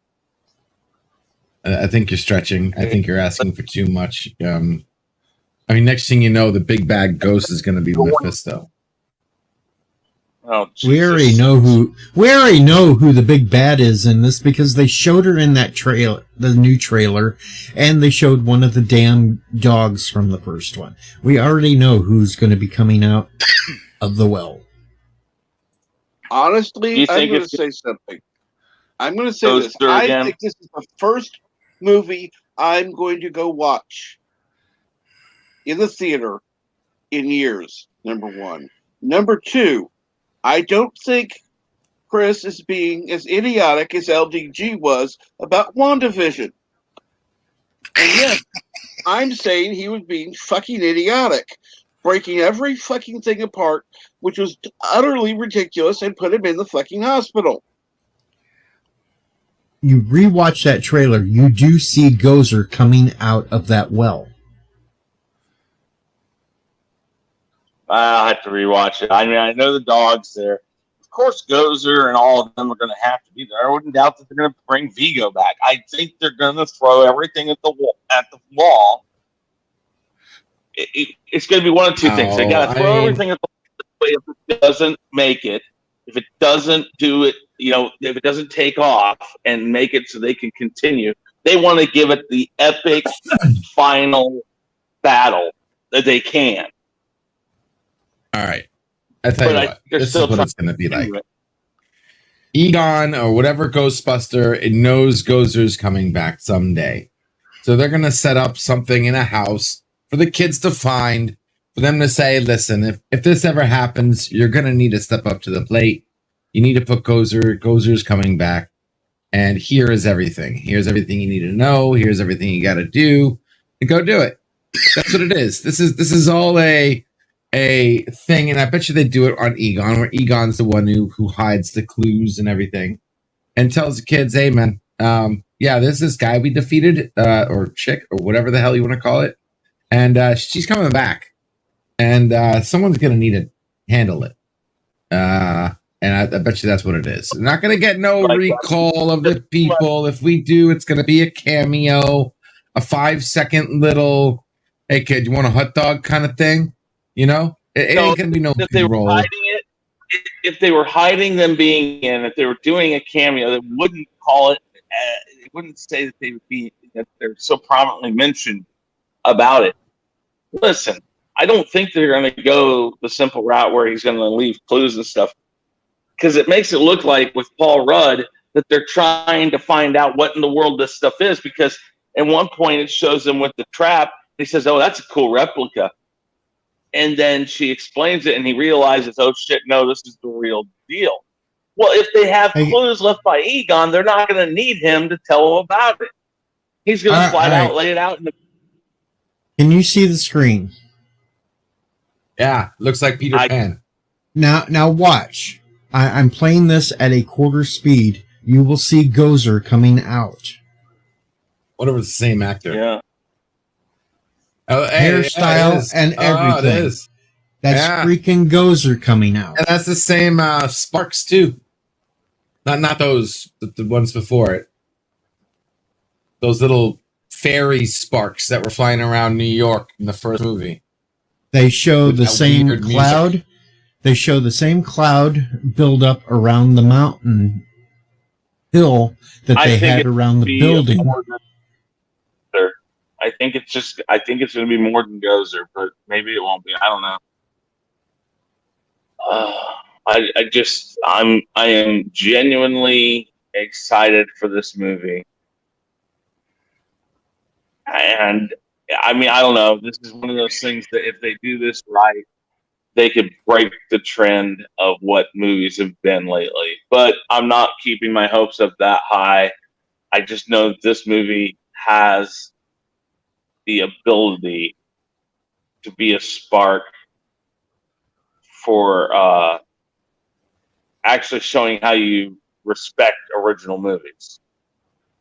I think you're stretching. I think you're asking for too much. I mean, next thing you know, the big bad ghost is going to be Mephisto. Oh, we already know who the big bad is in this because they showed her in that trailer, the new trailer, and they showed one of the damn dogs from the first one. We already know who's going to be coming out of the well. Honestly, I'm going to say something. I'm going to say this. I think this is the first movie I'm going to go watch in the theater in years, number one. Number two, I don't think Chris is being as idiotic as LDG was about WandaVision. And yes, I'm saying he was being fucking idiotic, breaking every fucking thing apart, which was utterly ridiculous, and put him in the fucking hospital. You rewatch that trailer, you do see Gozer coming out of that well. I'll have to rewatch it. I mean, I know the dog's there. Of course, Gozer and all of them are going to have to be there. I wouldn't doubt that they're going to bring Vigo back. I think they're going to throw everything at the wall. It's going to be one of two things. They got to throw everything at the wall. If it doesn't make it, if it doesn't do it, if it doesn't take off and make it so they can continue, they want to give it the epic final battle that they can. All right. I tell you what, this is what it's going to be like. Egon or whatever Ghostbuster, it knows Gozer's coming back someday. So they're going to set up something in a house for the kids to find, for them to say, listen, if this ever happens, you're going to need to step up to the plate. You need to put Gozer. Gozer's coming back. And here is everything. Here's everything you need to know. Here's everything you got to do. And go do it. That's what it is. This is all a thing, and I bet you they do it on Egon, where Egon's the one who hides the clues and everything, and tells the kids, "Hey, man, there's this guy we defeated, or chick, or whatever the hell you want to call it, and she's coming back, and someone's gonna need to handle it." And I bet you that's what it is. They're not gonna get no recall of the people. If we do, it's gonna be a cameo, a 5-second little, "Hey, kid, you want a hot dog?" kind of thing. It ain't gonna be no big role. If they were hiding them being in, if they were doing a cameo, they wouldn't call it. They wouldn't say that that they're so prominently mentioned about it. Listen, I don't think they're going to go the simple route where he's going to leave clues and stuff, because it makes it look like with Paul Rudd that they're trying to find out what in the world this stuff is. Because at one point it shows them with the trap. He says, "Oh, that's a cool replica." And then she explains it, and he realizes, oh, shit, no, this is the real deal. Well, if they have clues left by Egon, they're not going to need him to tell them about it. He's going to flat out lay it out. Can you see the screen? Yeah, looks like Peter Pan. Now watch. I'm playing this at a quarter speed. You will see Gozer coming out. What if it's the same actor? Yeah. Oh, Hairstyle and everything. That's freaking Gozer coming out. And that's the same Sparks too. Not those, the ones before it. Those little fairy sparks that were flying around New York in the first movie. They show the same cloud. Music. They show the same cloud build up around the mountain hill that they had around the building. I think it's going to be more than Gozer, but maybe it won't be. I don't know. I am genuinely excited for this movie. And I mean, I don't know. This is one of those things that if they do this right, they could break the trend of what movies have been lately. But I'm not keeping my hopes up that high. I just know that this movie has the ability to be a spark for actually showing how you respect original movies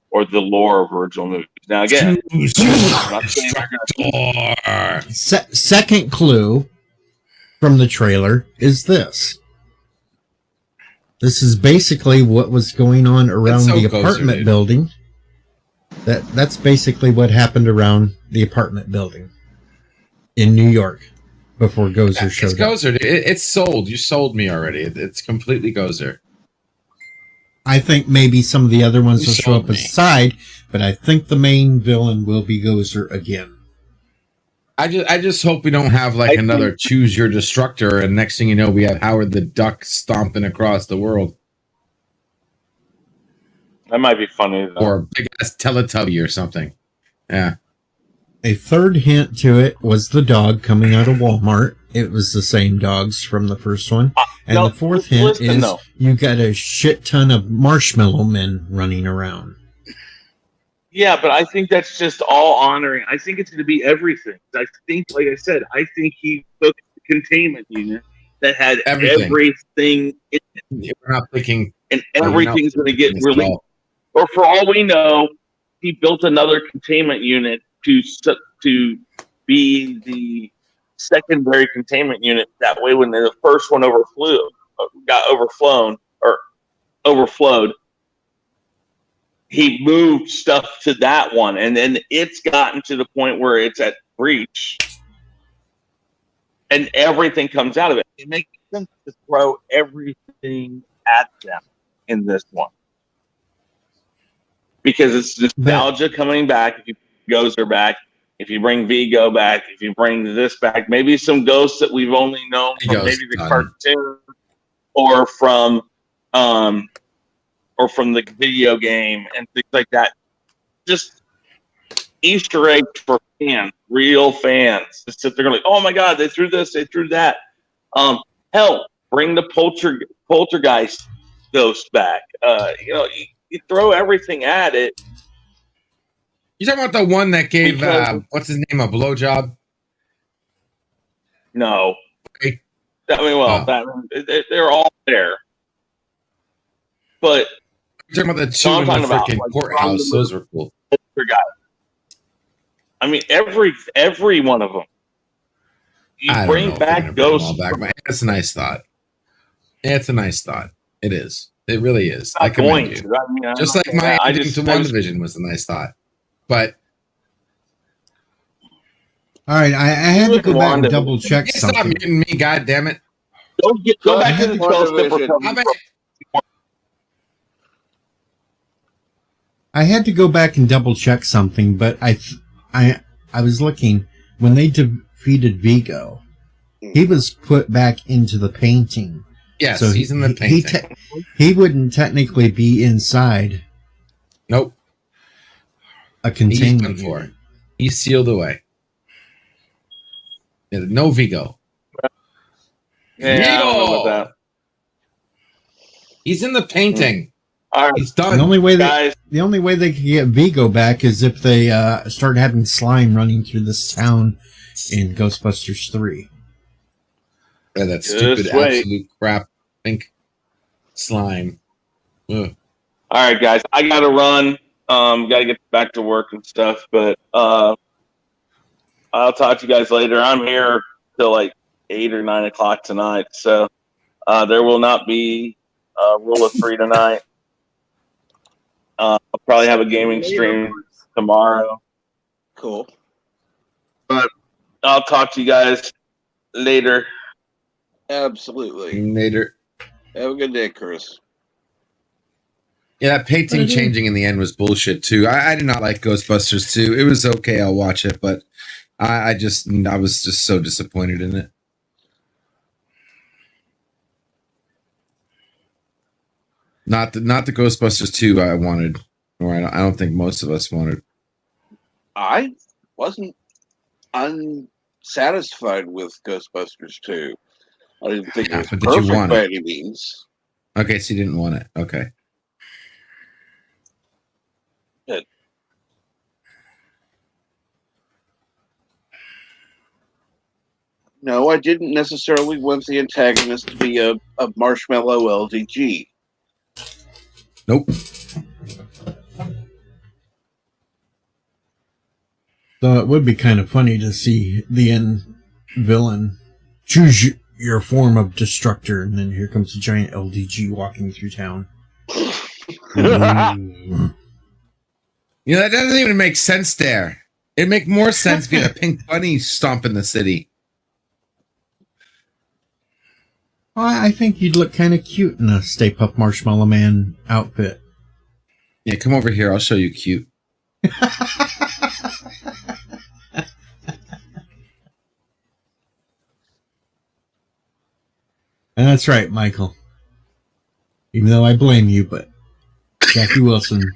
or the lore of original movies. Now, again, I'm not saying they're gonna... Second clue from the trailer is this. This is basically what was going on around the apartment building. That's basically what happened around the apartment building in New York before Gozer showed up. It's Gozer. It's sold. You sold me already. It's completely Gozer. I think maybe some of the other ones will show up aside, but I think the main villain will be Gozer again. I just hope we don't have like another Choose Your Destructor, and next thing you know, we have Howard the Duck stomping across the world. That might be funny, though. Or big ass Teletubby or something. Yeah. A third hint to it was the dog coming out of Walmart. It was the same dogs from the first one. And the fourth hint is you got a shit ton of marshmallow men running around. Yeah, but I think that's just all honoring. I think it's going to be everything. I think, like I said, I think he took the containment unit that had everything in it. We're not thinking... And everything's going to get released. Or for all we know, he built another containment unit to be the secondary containment unit. That way, when the first one overflowed, he moved stuff to that one, and then it's gotten to the point where it's at breach, and everything comes out of it. It makes sense to throw everything at them in this one because it's nostalgia coming back. If you Gozer back, if you bring Vigo back, if you bring this back, maybe some ghosts that we've only known from maybe the cartoon or from the video game and things like that. Just Easter eggs for fans, real fans. Just sit there going, oh my God, they threw this, they threw that. Hell, bring the poltergeist ghost back. You throw everything at it. You talking about the one that gave what's his name a blowjob? No. They're all there. But you're talking about the two in the freaking courthouse. Those were cool. I mean, every one of them. You bring back ghosts. That's a nice thought. Yeah, it's a nice thought. It is. It really is. I commend you. Just like my ending to WandaVision was a nice thought. But all right, I had to go back and double check something. Stop muting me, God damn it! Go back to the 12 I had to go back and double check something, but I was looking when they defeated Vigo, he was put back into the painting. Yes, so he's in the painting. He wouldn't technically be inside. Nope. A containment unit. He's sealed away. No Vigo. Yeah, Vigo! I don't know about that. He's in the painting. All right, he's done. The only way they could get Vigo back is if they start having slime running through this town in Ghostbusters 3. Yeah, that stupid absolute crap pink slime. Ugh. All right, guys, I gotta run. Gotta get back to work and stuff, but I'll talk to you guys later. I'm here till like 8 or 9 o'clock tonight, so there will not be Rule of 3 tonight. I'll probably have a gaming stream tomorrow. Cool. But I'll talk to you guys later. Absolutely. Later. Have a good day, Chris. Yeah, that painting changing in the end was bullshit too. I did not like Ghostbusters 2. It was okay, I'll watch it, but I was just so disappointed in it. Not the Ghostbusters 2 I wanted, or I don't think most of us wanted. I wasn't unsatisfied with Ghostbusters 2. I didn't think it was perfect by any means. Okay, so you didn't want it. Okay. Good. No, I didn't necessarily want the antagonist to be a marshmallow LDG. Nope. So it would be kind of funny to see the end villain choose your form of destructor, and then here comes a giant LDG walking through town. You know, that doesn't even make sense there. It'd make more sense if you had a pink bunny stomping the city. Well, I think you'd look kind of cute in a Stay Puft Marshmallow Man outfit. Yeah, come over here. I'll show you cute. And that's right, Michael. Even though I blame you, but Jackie Wilson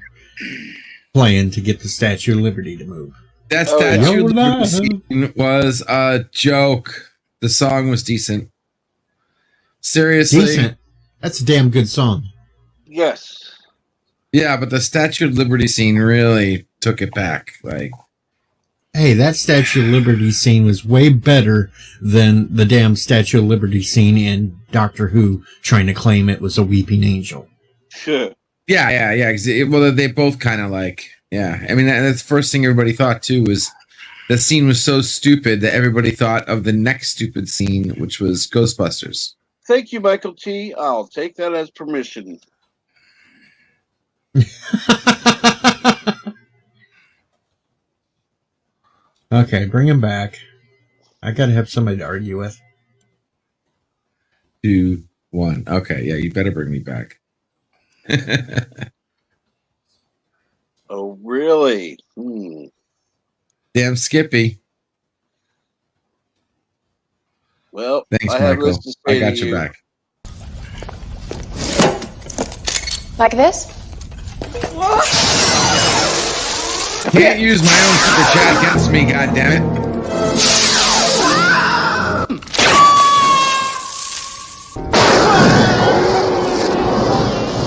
playing to get the Statue of Liberty to move. That Statue of Liberty scene was a joke. The song was decent. Seriously. Decent? That's a damn good song. Yes. Yeah, but the Statue of Liberty scene really took it back. Like, hey, that Statue of Liberty scene was way better than the damn Statue of Liberty scene in Doctor Who trying to claim it was a weeping angel. Sure. Yeah. Well, they both kind of like, yeah. I mean, that's the first thing everybody thought too was the scene was so stupid that everybody thought of the next stupid scene, which was Ghostbusters. Thank you, Michael T. I'll take that as permission. Okay, bring him back. I gotta have somebody to argue with. 2, 1. Okay, yeah, you better bring me back. Oh, really? Damn Skippy. Well, thanks, I have Michael. this to say I got to your you. back. Like this? Can't use my own super chat against me, goddammit.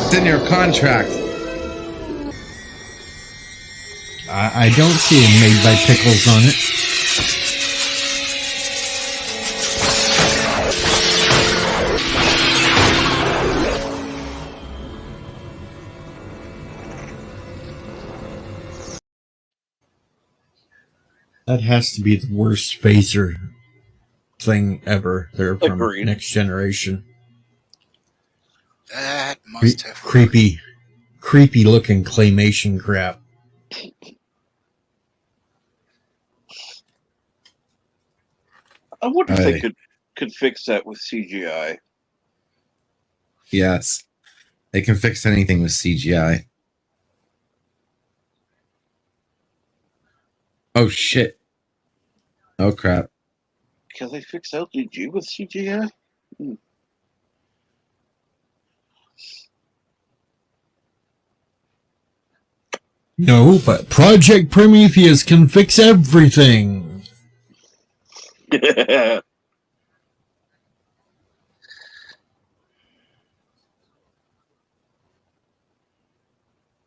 It's in your contract. I don't see him made by pickles on it. That has to be the worst phaser thing ever there from Agreed. Next Generation. That must have creepy looking claymation crap. I wonder if they could fix that with CGI. Yes. They can fix anything with CGI. Oh, shit. Oh, crap. Can they fix LGG with CGI? No, but Project Prometheus can fix everything.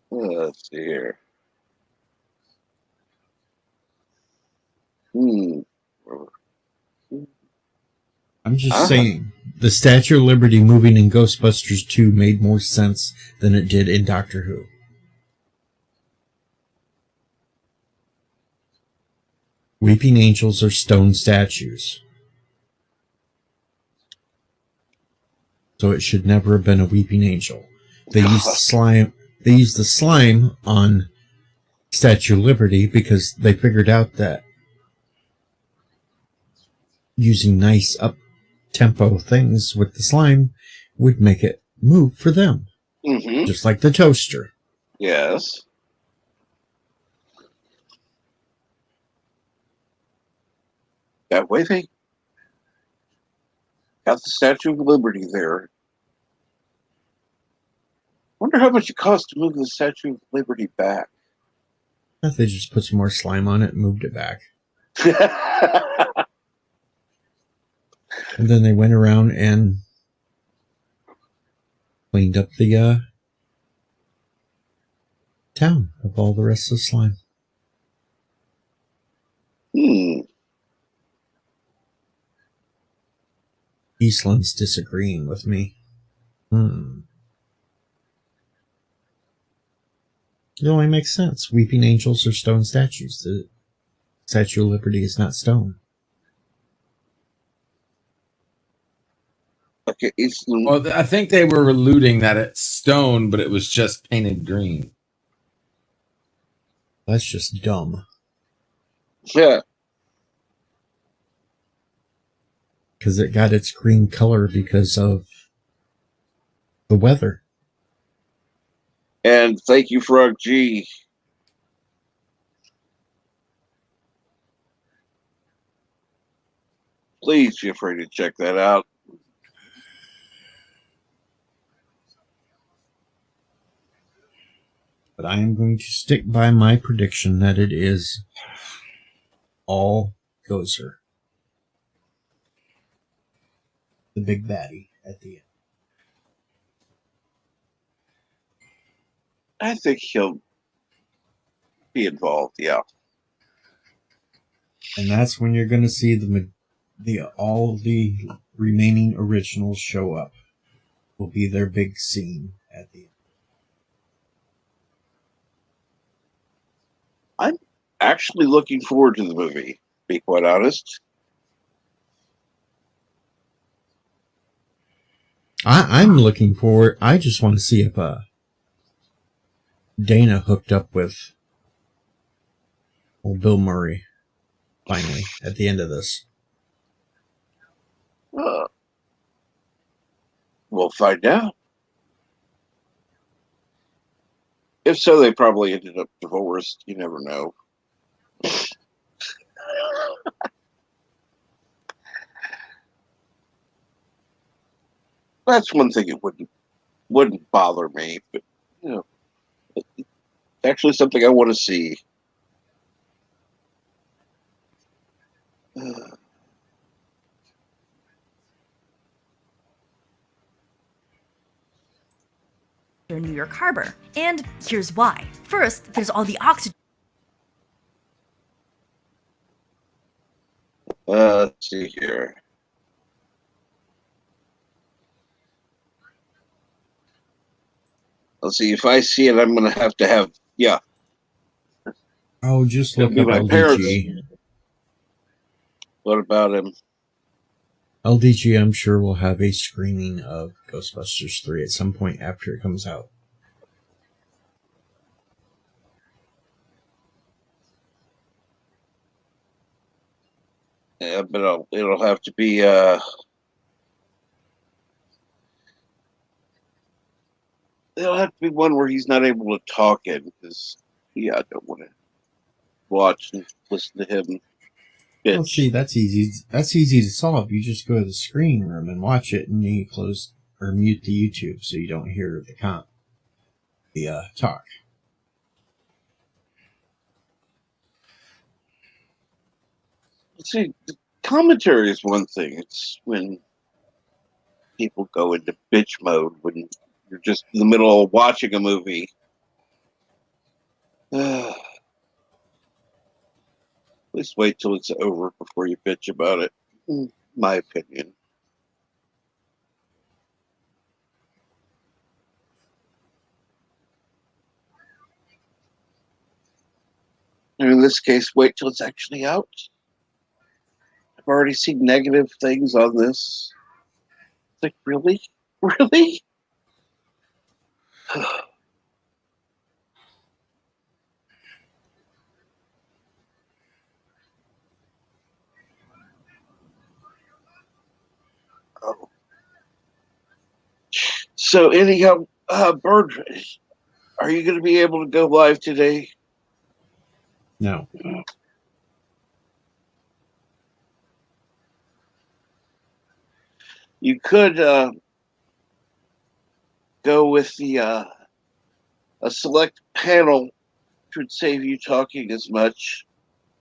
Let's see here. I'm just saying, the Statue of Liberty moving in Ghostbusters 2 made more sense than it did in Doctor Who. Weeping angels are stone statues. So it should never have been a weeping angel. They used the slime on Statue of Liberty because they figured out that using nice up-tempo things with the slime would make it move for them. Mm-hmm. Just like the toaster. Yes. That way they got the Statue of Liberty there. Wonder how much it cost to move the Statue of Liberty back. I thought they just put some more slime on it and moved it back. And then they went around and cleaned up the town of all the rest of the slime. Eastland's disagreeing with me. It only makes sense. Weeping angels are stone statues. The Statue of Liberty is not stone. Okay, well, I think they were alluding that it's stone, but it was just painted green. That's just dumb. Yeah. Because it got its green color because of the weather. And thank you, Frog G. Please feel free to check that out. But I am going to stick by my prediction that it is all Gozer. The big baddie at the end. I think he'll be involved, yeah. And that's when you're going to see all the remaining originals show up. Will be their big scene at the end. I'm actually looking forward to the movie, to be quite honest. I'm looking forward. I just want to see if Dana hooked up with old Bill Murray finally at the end of this. We'll find out. If so, they probably ended up divorced. You never know. That's one thing it wouldn't bother me, but it's actually something I want to see. New York Harbor. And here's why. First, there's all the oxygen. Let's see here. Let's see, if I see it, I'm going to have, yeah. Oh, just look up LDG. What about him? LDG, I'm sure, will have a screening of Ghostbusters 3 at some point after it comes out. Yeah, but it'll have to be it'll have to be one where he's not able to talk in, because I don't want to watch and listen to him. Bitch. Well, see, that's easy. That's easy to solve. You just go to the screen room and watch it, and you close or mute the YouTube so you don't hear the talk. See, the commentary is one thing. It's when people go into bitch mode when you're just in the middle of watching a movie. At least wait till it's over before you bitch about it. In my opinion. And in this case, wait till it's actually out. I've already seen negative things on this. It's like, really? Really? Oh. So anyhow, Bird, are you going to be able to go live today? No. You could go with the a select panel, which would save you talking as much.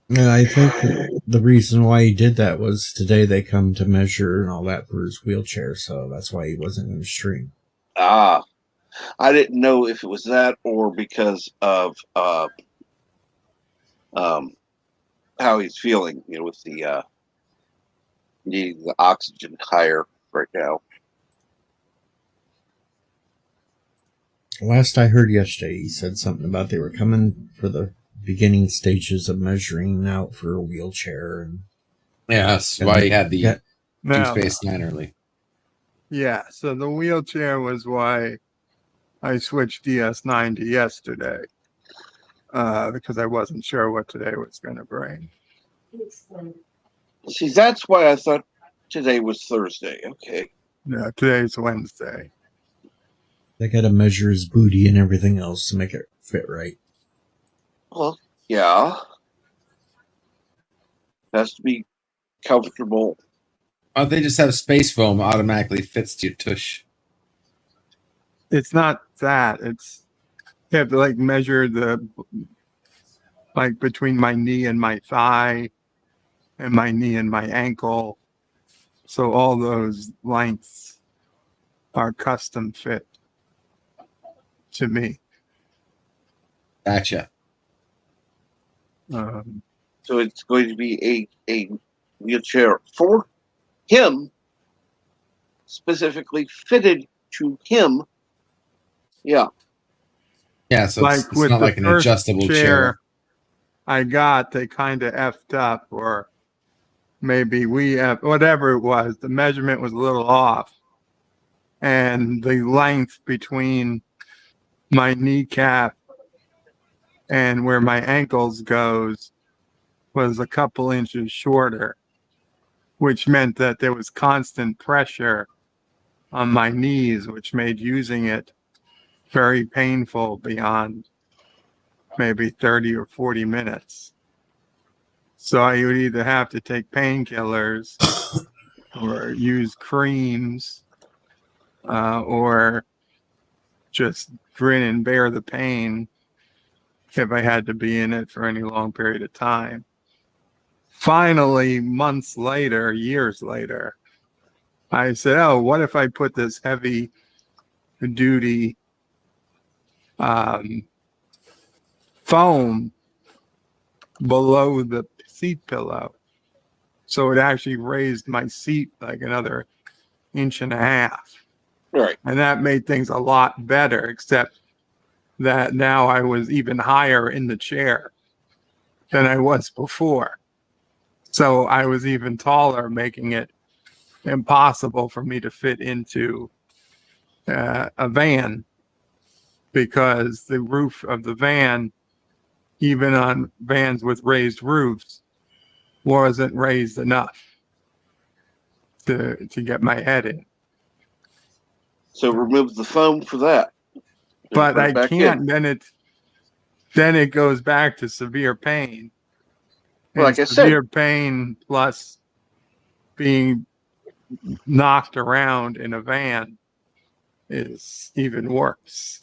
Yeah, I think the reason why he did that was today they come to measure and all that for his wheelchair, so that's why he wasn't in the stream. Ah, I didn't know if it was that or because of how he's feeling, with the needing the oxygen higher right now. Last I heard yesterday, he said something about they were coming for the beginning stages of measuring out for a wheelchair. And yeah, that's why he had the Deep Space Nine early. Yeah, so the wheelchair was why I switched DS9 to yesterday, because I wasn't sure what today was going to bring. See, that's why I thought today was Thursday. Okay. No, today's Wednesday. They got to measure his booty and everything else to make it fit right. Well, yeah. Has to be comfortable. Oh, they just have space foam automatically fits to your tush. It's not that. It's you have to like measure the like between my knee and my thigh and my knee and my ankle. So all those lengths are custom fit to me. Gotcha. So it's going to be a wheelchair for him, specifically fitted to him. Yeah. Yeah, so like it's with not the like an first adjustable chair. I got, they kind of effed up, or maybe whatever it was, the measurement was a little off. And the length between my kneecap and where my ankles goes was a couple inches shorter, which meant that there was constant pressure on my knees, which made using it very painful beyond maybe 30 or 40 minutes. So I would either have to take painkillers or use creams or just grin and bear the pain if I had to be in it for any long period of time. Finally, months later, years later, I said, oh, what if I put this heavy duty foam below the seat pillow? So it actually raised my seat like another inch and a half. Right. And that made things a lot better, except that now I was even higher in the chair than I was before. So I was even taller, making it impossible for me to fit into a van, because the roof of the van, even on vans with raised roofs, wasn't raised enough to get my head in. So remove the foam for that. But I can't. Then it goes back to severe pain. Well, like I said, severe pain plus being knocked around in a van is even worse.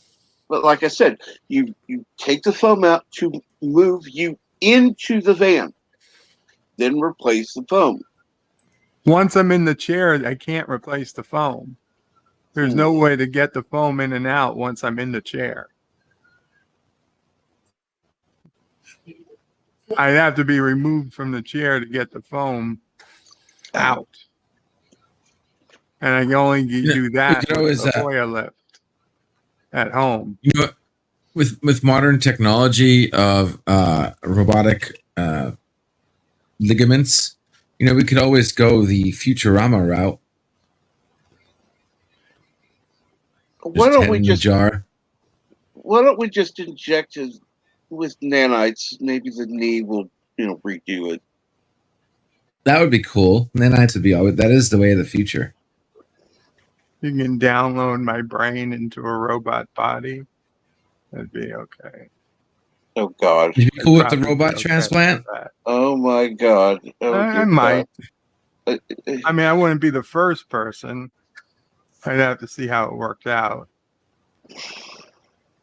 But like I said, you take the foam out to move you into the van, then replace the foam. Once I'm in the chair, I can't replace the foam. There's no way to get the foam in and out once I'm in the chair. I'd have to be removed from the chair to get the foam out. And I can only do that with a Hoya lift at home. You know, with modern technology of robotic ligaments, we could always go the Futurama route. Why don't we just inject it with nanites? Maybe the knee will, redo it. That would be cool. Nanites would be always. That is the way of the future. You can download my brain into a robot body. That'd be okay. Oh God! Would you be cool with the robot transplant? Oh my God! Oh, I might. I mean, I wouldn't be the first person. I'd have to see how it worked out.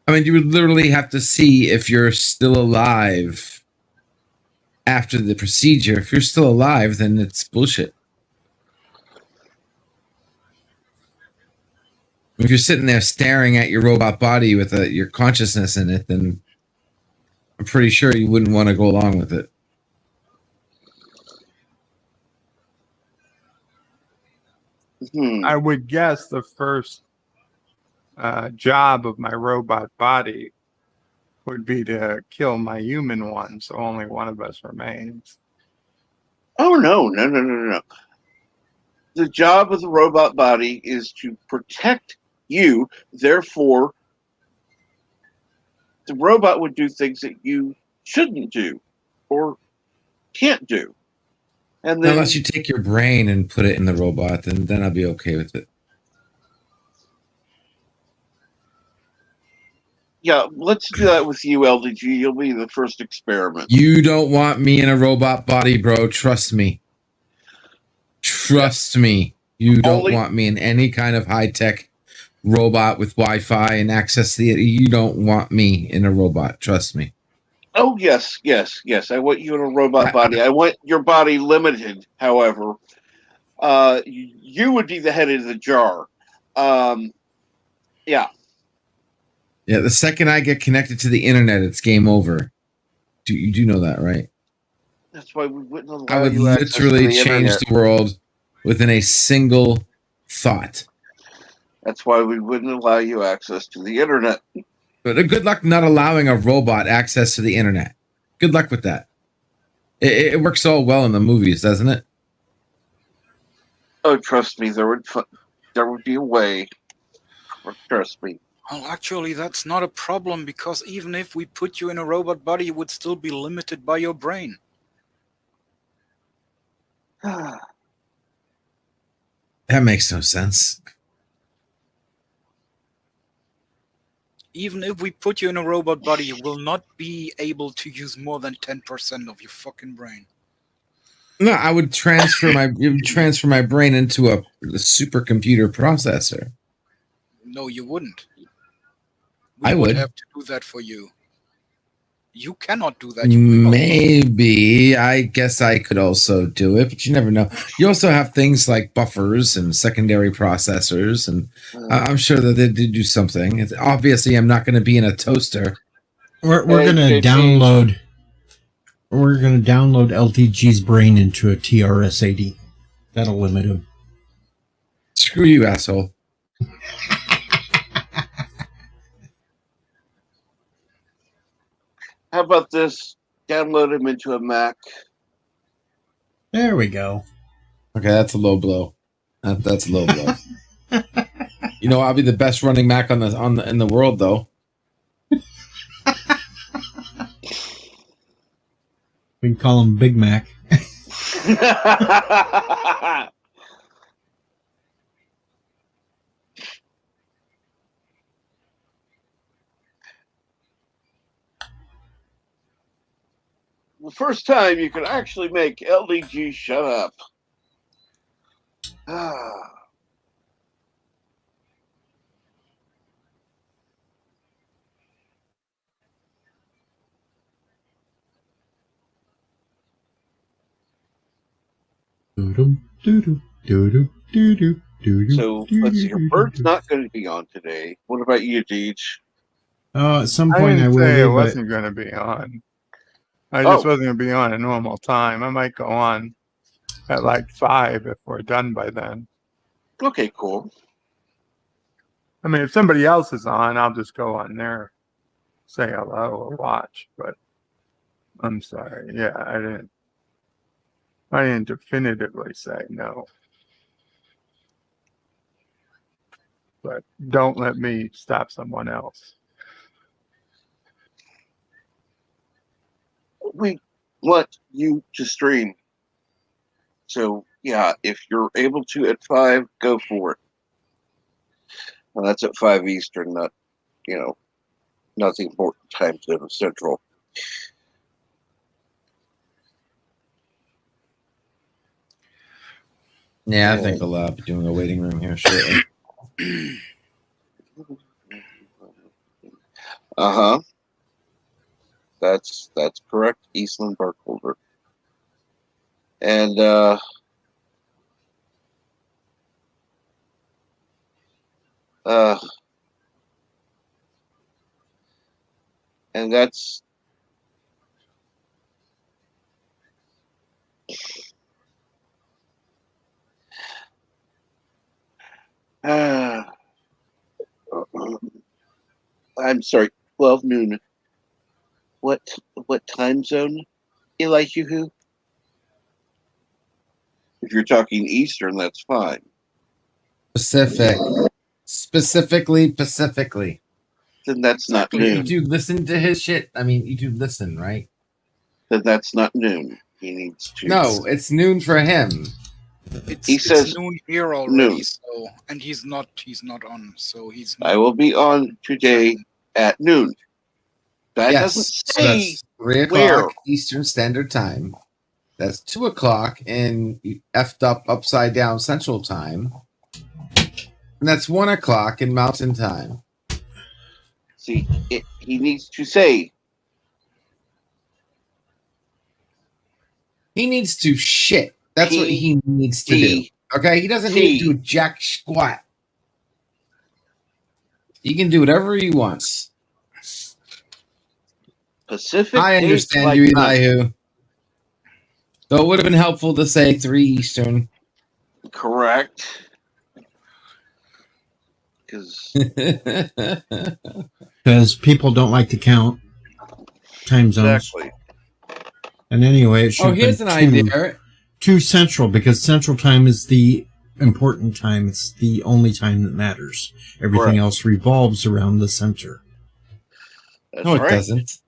I mean, you would literally have to see if you're still alive after the procedure. If you're still alive, then it's bullshit. If you're sitting there staring at your robot body with your consciousness in it, then I'm pretty sure you wouldn't want to go along with it. I would guess the first job of my robot body would be to kill my human one, so only one of us remains. Oh, no. The job of the robot body is to protect you. Therefore, the robot would do things that you shouldn't do or can't do. And then, unless you take your brain and put it in the robot, then I'll be okay with it. Yeah, let's do that with you, LDG. You'll be the first experiment. You don't want me in a robot body, bro. Trust me. Trust me. You don't want me in any kind of high-tech robot with Wi-Fi and access to the... You don't want me in a robot. Trust me. Oh, yes. I want you in a robot body. I want your body limited, however. You would be the head of the jar. Yeah. Yeah, the second I get connected to the internet, it's game over. You do know that, right? That's why we wouldn't allow I would you access to literally the change internet. the world within a single thought. That's why we wouldn't allow you access to the internet. But good luck not allowing a robot access to the internet. Good luck with that. It works all well in the movies, doesn't it? Oh, trust me, there would be a way. Trust me. Well, actually, that's not a problem, because even if we put you in a robot body, you would still be limited by your brain. That makes no sense. Even if we put you in a robot body, you will not be able to use more than 10% of your fucking brain. No, I would transfer my brain into a supercomputer processor. No, you wouldn't. I would have to do that for you. You cannot do that. Maybe. I guess I could also do it, but you never know. You also have things like buffers and secondary processors, and I'm sure that they did do something. Obviously, I'm not going to be in a toaster. We're going to download. We're going to download LTG's brain into a TRS-80. That'll limit him. Screw you, asshole. How about this? Download him into a Mac. There we go. Okay, that's a low blow. That's a low blow. You know, I'll be the best running Mac in the world, though. We can call him Big Mac. The first time you could actually make LDG shut up. So let's see. Bert's not going to be on today. What about you, Deej? At some point I will say it be, wasn't going to be on. I just wasn't going to be on a normal time. I might go on at like 5 if we're done by then. Okay, cool. I mean, if somebody else is on, I'll just go on there, say hello or watch. But I'm sorry. Yeah, I didn't definitively say no. But don't let me stop someone else. We want you to stream. So, yeah, if you're able to at 5, go for it. Well, that's at 5 Eastern, not the important time zone Central. Yeah, I think I'll be doing a waiting room here shortly. That's correct, Eastland Burkholder. And that's I'm sorry, 12 noon. What time zone, Elihu? If you're talking Eastern, that's fine. Pacific. Specifically. Then that's not noon. You do listen to his shit. I mean, you do listen, right? Then that's not noon. He needs to. No, it's noon for him. He says it's noon here already, noon. so and he's not on, so he's. I will be on today at noon. That doesn't So say that's 3 o'clock Eastern Standard Time. That's 2 o'clock in effed up upside down Central Time. And that's 1 o'clock in Mountain Time. See, he needs to say. He needs to shit. That's what he needs to do. Okay? He doesn't need to do jack squat. He can do whatever he wants. Pacific. I understand you, Elihu. Though it would have been helpful to say 3 Eastern. Correct. Because people don't like to count time zones. Exactly. And anyway, it should here's an idea. 2 Central, because Central Time is the important time. It's the only time that matters. Everything else revolves around the center. No, it doesn't.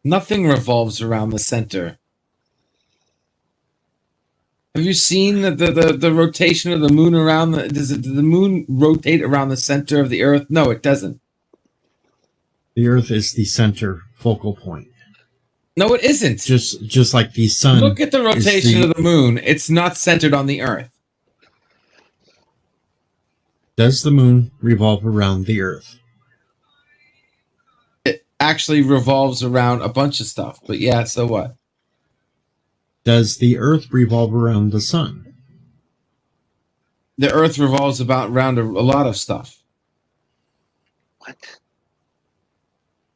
Nothing revolves around the center. Have you seen the rotation of the moon around does the moon rotate around the center of the Earth? No, it doesn't. The Earth is the center focal point. No, it isn't. Just like the sun. Look at the rotation of the moon. It's not centered on the Earth. Does the moon revolve around the Earth? It actually revolves around a bunch of stuff. But yeah, so what? Does the Earth revolve around the sun? The Earth revolves around a lot of stuff. What?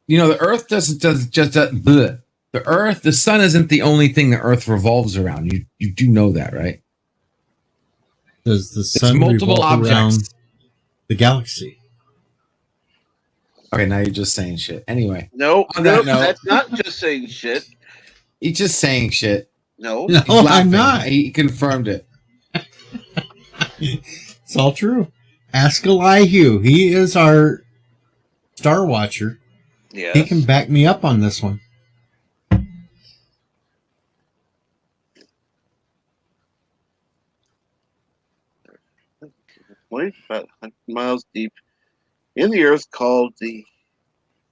You know, the Earth doesn't just bleh. The Earth, the sun isn't the only thing the Earth revolves around. You do know that, right? Does the sun revolve around the galaxy? Okay, now you're just saying shit. Anyway. No, that's not just saying shit. He's just saying shit. No, I'm not. He confirmed it. It's all true. Ask Elihu. He is our star watcher. Yes. He can back me up on this one. Point about 100 miles deep in the Earth, called the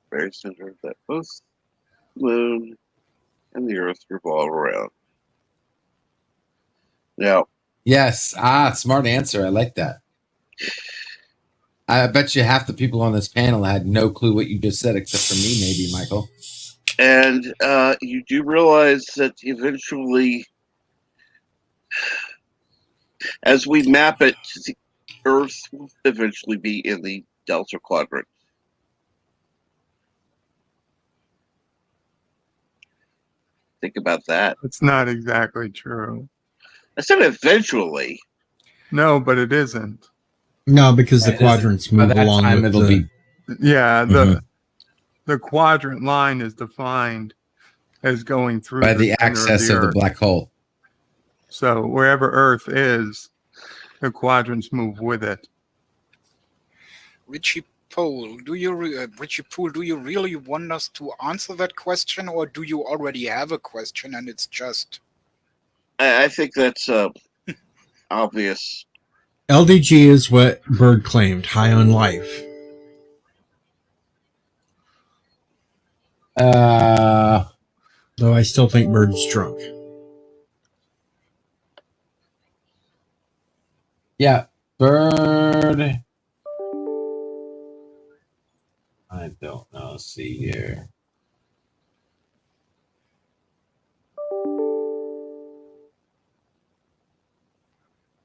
very center that both the moon and the Earth revolve around. Now, yes, smart answer. I like that. I bet you half the people on this panel had no clue what you just said, except for me, maybe, Michael. And you do realize that eventually, as we map it, the Earth will eventually be in the Delta Quadrant. Think about that. It's not exactly true. I said eventually. No, but it isn't. No, because the quadrants move along with the... Yeah, the quadrant line is defined as going through by the axis of the black hole. So wherever Earth is, the quadrants move with it. Richie Poole, do you really want us to answer that question, or do you already have a question and it's just? I think that's obvious. LDG is what Bird claimed, high on life. Though I still think Bird's drunk. Yeah, Bird. I don't know. Let's see here.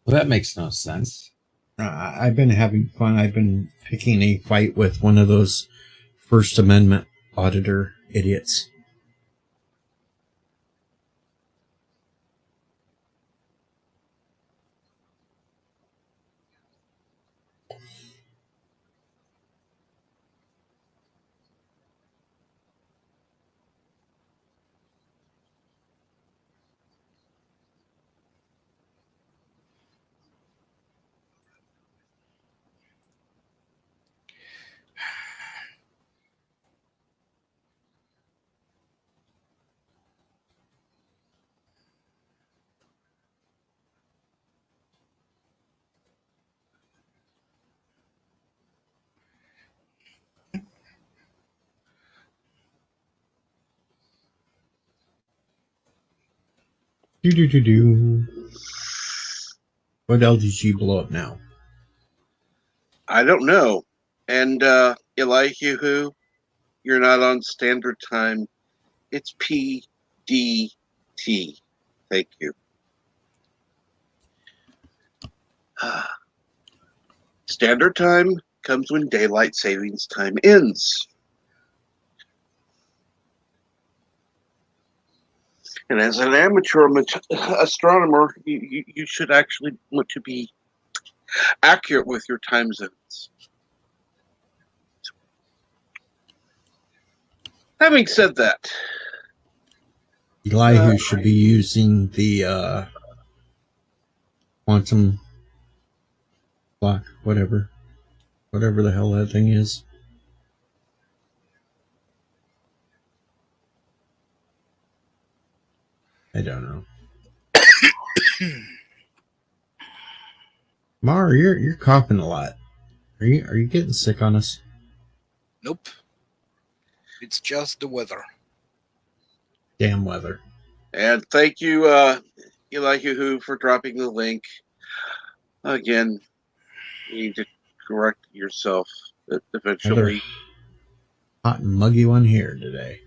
Well, that makes no sense. I've been having fun. I've been picking a fight with one of those First Amendment auditor idiots. What LDG blow up now? I don't know. And Elihu, you're not on standard time. It's PDT. Thank you. Standard time comes when daylight savings time ends. And as an amateur astronomer, you should actually want to be accurate with your time zones. Having said that, Elihu should be using the quantum clock, whatever the hell that thing is. I don't know. Mar, you're coughing a lot. Are you getting sick on us? Nope. It's just the weather. Damn weather. And thank you, Elihu, for dropping the link. Again, you need to correct yourself eventually. Another hot and muggy one here today.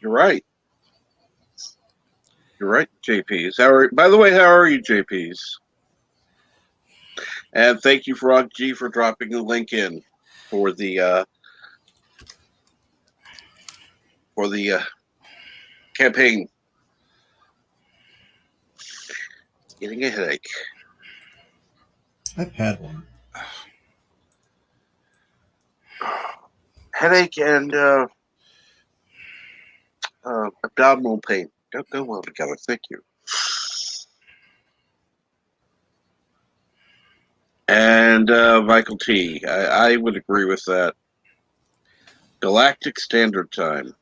You're right. You're right, JPs. By the way, how are you, JPs? And thank you, Frog G, for dropping the link in for the campaign. Getting a headache. I've had one. Headache and abdominal pain don't go well together. Thank you. And Michael T, I would agree with that. Galactic Standard Time.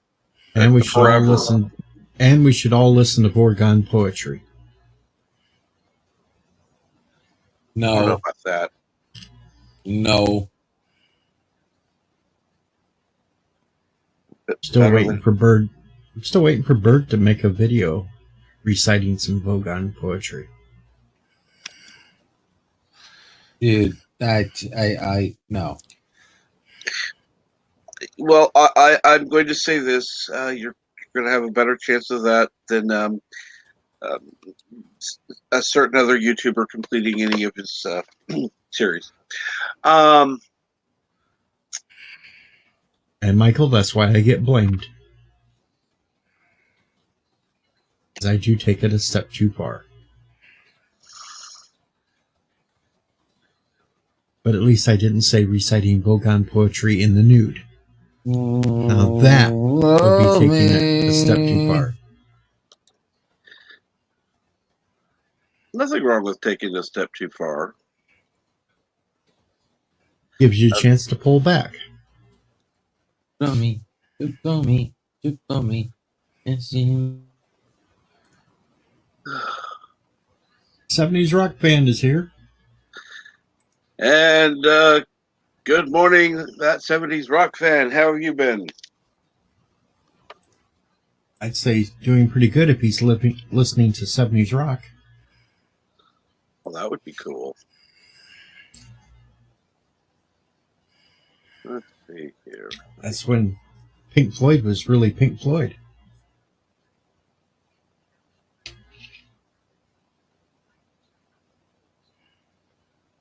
And we should all listen. And we should all listen to Vorgon poetry. No. I don't know about that. No. Still waiting for Bird. I'm still waiting for Bird to make a video reciting some Vogon poetry. Dude, I no. Well, I'm going to say this. You're going to have a better chance of that than a certain other YouTuber completing any of his series. And Michael, that's why I get blamed. Because I do take it a step too far. But at least I didn't say reciting Vogon poetry in the nude. Now that would be taking it a step too far. Nothing wrong with taking a step too far. Gives you a chance to pull back. Me. 70s Rock Band is here. And good morning, that 70s rock fan. How have you been? I'd say he's doing pretty good if he's listening to 70s rock. Well, that would be cool. Let's see here. That's when Pink Floyd was really Pink Floyd.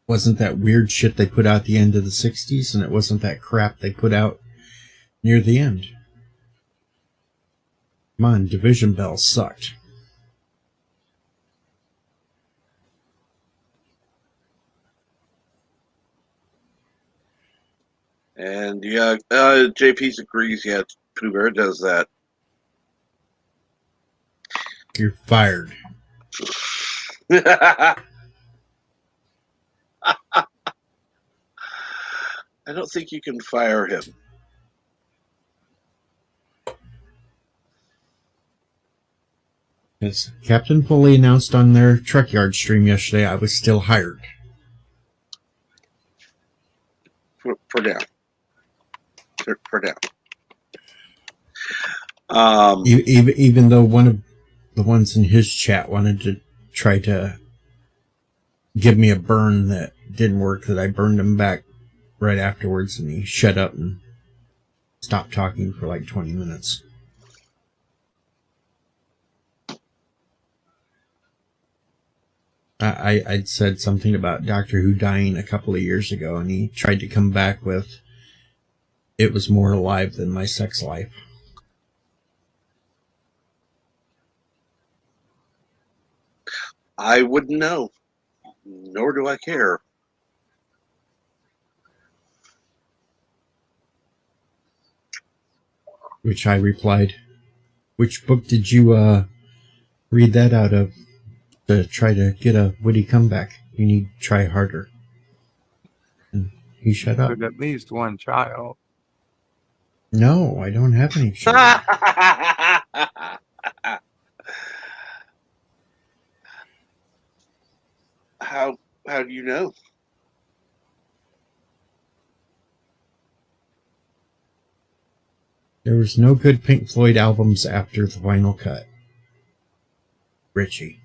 Wasn't that weird shit they put out at the end of the 60s, and it wasn't that crap they put out near the end. Come on, Division Bell sucked. And yeah, JP agrees. Yeah, Pooh Bear does that. You're fired. I don't think you can fire him. As Captain Foley announced on their Truck Yard stream yesterday, I was still hired. For now. For now. Even though one of the ones in his chat wanted to try to give me a burn that didn't work, that I burned him back right afterwards, and he shut up and stopped talking for like 20 minutes. I'd said something about Doctor Who dying a couple of years ago, and he tried to come back with, "It was more alive than my sex life." I wouldn't know, nor do I care. Which I replied, "Which book did you read that out of to try to get a witty comeback? You need to try harder." And he shut up. With at least one child. No, I don't have any children. How do you know? There was no good Pink Floyd albums after the vinyl cut. Richie.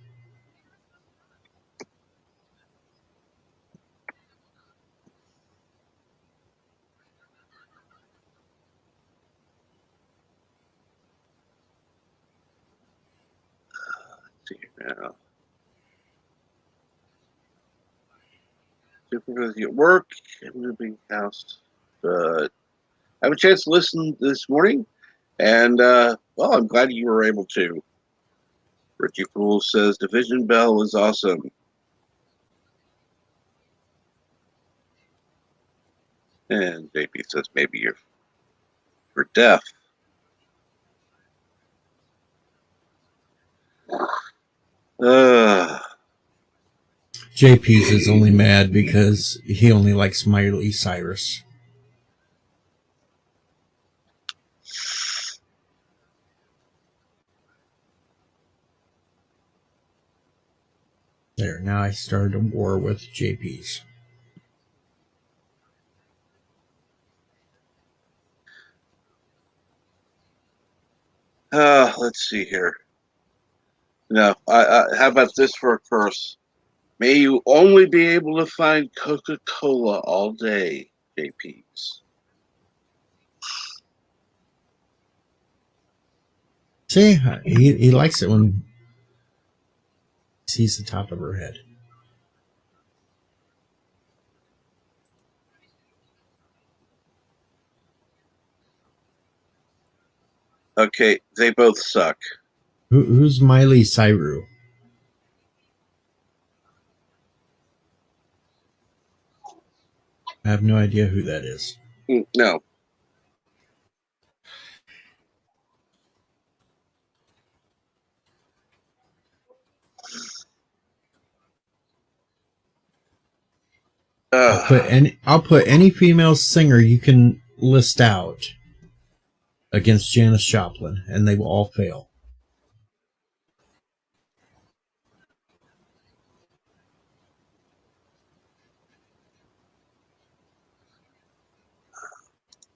Let's see now. Difficulty at work, moving house. I have a chance to listen this morning, and well, I'm glad you were able to. Richie Poole says Division Bell is awesome. And JP says maybe you're deaf. JP's is only mad because he only likes Miley Cyrus. There, now I started a war with JP's. Let's see here. No, how about this for a curse? May you only be able to find Coca-Cola all day, JP's. See, he likes it when he sees the top of her head. Okay, they both suck. Who's Miley Cyrus? I have no idea who that is. No. I'll put any female singer you can list out against Janis Joplin, and they will all fail.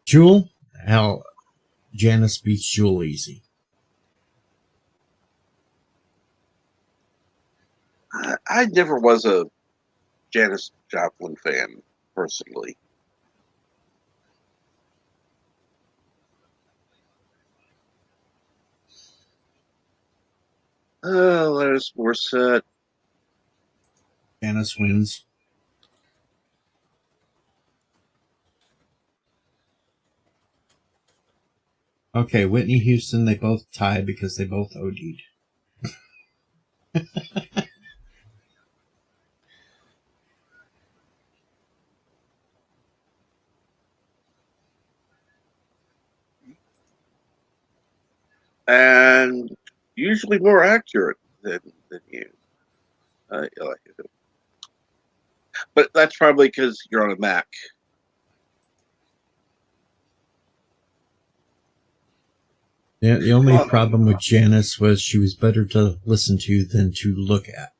Jewel? Hell, Janis beats Jewel easy. I never was a Janis Joplin fan, personally. There's Morissette. Janis wins. Okay, Whitney Houston, they both tie because they both OD'd. And usually more accurate than you. But that's probably because you're on a Mac. Yeah, the only problem with Janis was she was better to listen to than to look at.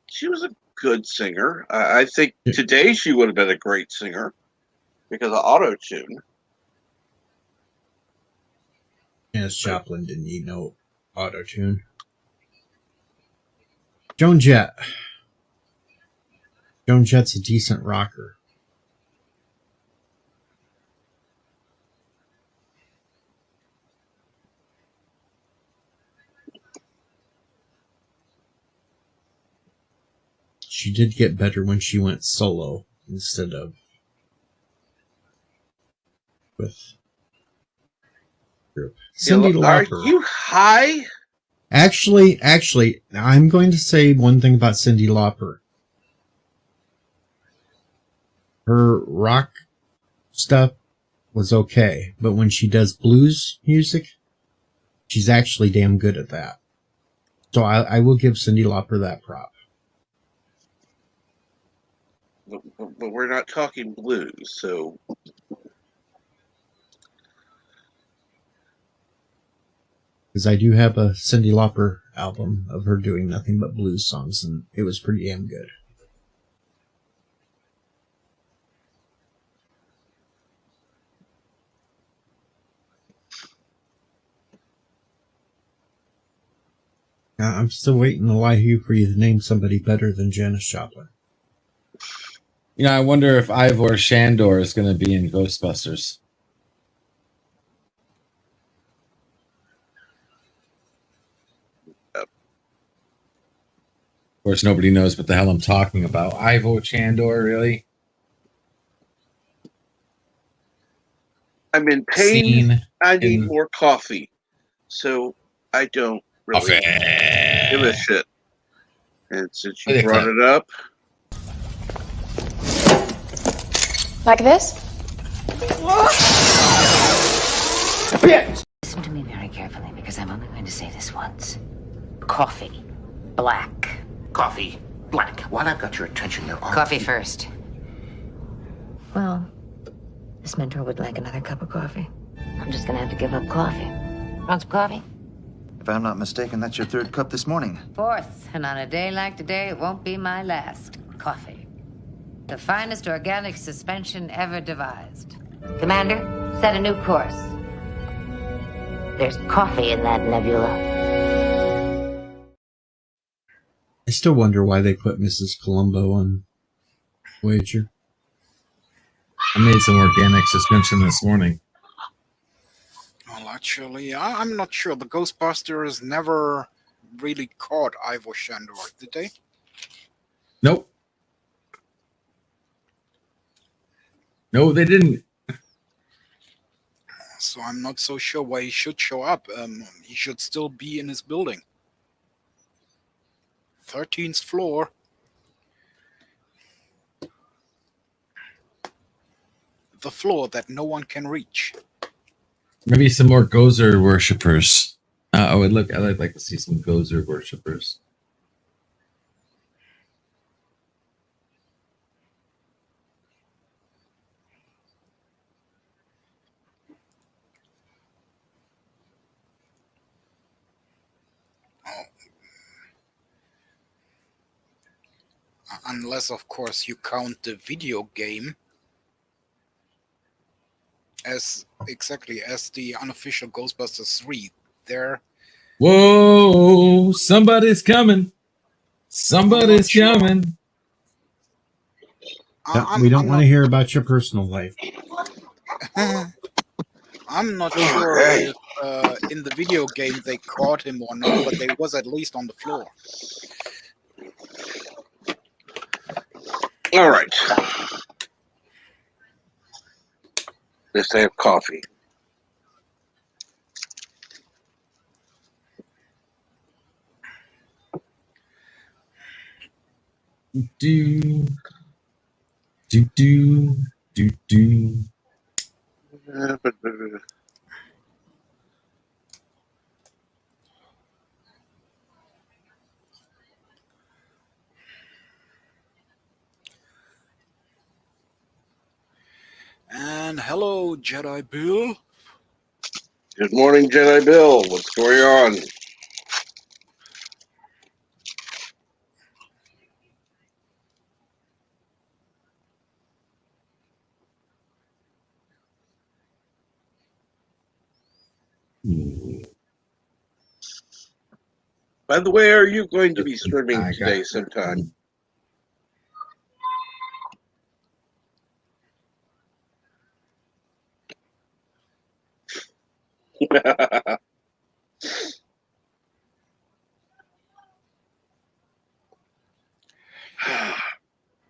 She was a good singer. I think today she would have been a great singer. because of auto tune. Janis Joplin didn't need no auto tune. Joan Jett. Joan Jett's a decent rocker. She did get better when she went solo instead of with group. Cyndi Lauper. Are you high? Actually, I'm going to say one thing about Cyndi Lauper. Her rock stuff was okay, but when she does blues music, she's actually damn good at that. So I will give Cyndi Lauper that prop. But we're not talking blues, so. Because I do have a Cyndi Lauper album of her doing nothing but blues songs, and it was pretty damn good. I'm still waiting to lie here for you to name somebody better than Janis Joplin. You know, I wonder if Ivor Shandor is going to be in Ghostbusters. Of course, nobody knows what the hell I'm talking about. Ivor Shandor, really? I'm in pain. I need more coffee. So I don't really give a shit. And since you brought it up. Like this? Listen to me very carefully because I'm only going to say this once. Coffee. Black. Coffee. Black. While I've got your attention, there are... Coffee first. Well, this mentor would like another cup of coffee. I'm just gonna have to give up coffee. Want some coffee? If I'm not mistaken, that's your third cup this morning. Fourth, and on a day like today, it won't be my last. Coffee. The finest organic suspension ever devised. Commander, set a new course. There's coffee in that nebula. I still wonder why they put Mrs. Columbo on Voyager. I made some organic suspension this morning. Well, actually, I'm not sure. The Ghostbusters never really caught Ivor Shandor, did they? Nope. No, they didn't. So I'm not so sure why he should show up. He should still be in his building. 13th floor. The floor that no one can reach. Maybe some more Gozer worshippers. I'd like to see some Gozer worshippers. Unless, of course, you count the video game as exactly as the unofficial Ghostbusters 3. There. Whoa! Somebody's coming. Somebody's coming. We don't want to hear about your personal life. I'm not sure if in the video game they caught him or not, but they was at least on the floor. All right. Let's have coffee. Do do do do do. And hello, Jedi Bill. Good morning, Jedi Bill. What's going on? By the way, are you going to be streaming today sometime?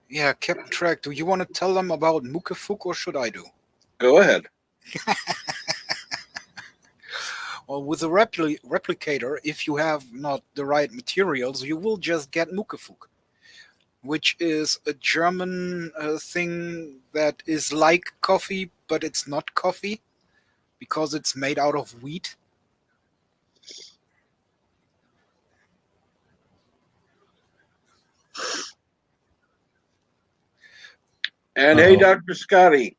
Yeah, Captain Track, do you want to tell them about Mukefuk or should I do? Go ahead. Well, with a replicator, if you have not the right materials, you will just get Mukefuk, which is a German thing that is like coffee, but it's not coffee because it's made out of wheat. And hey, Dr. Scotty.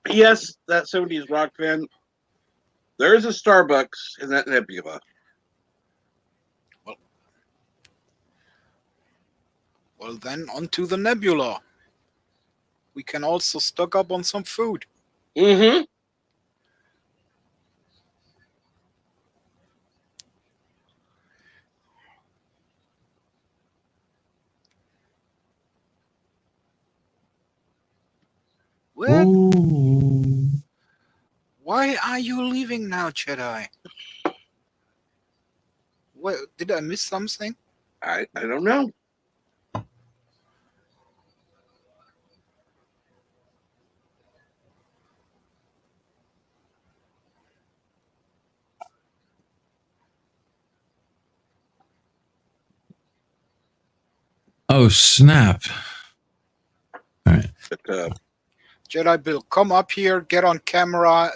Yes, that 70s rock fan. There is a Starbucks in that nebula. Well, then onto the nebula. We can also stock up on some food. Mm-hmm. What? Why are you leaving now, Jedi? What, did I miss something? I don't know. Oh, snap. All right. Jedi Bill, come up here, get on camera,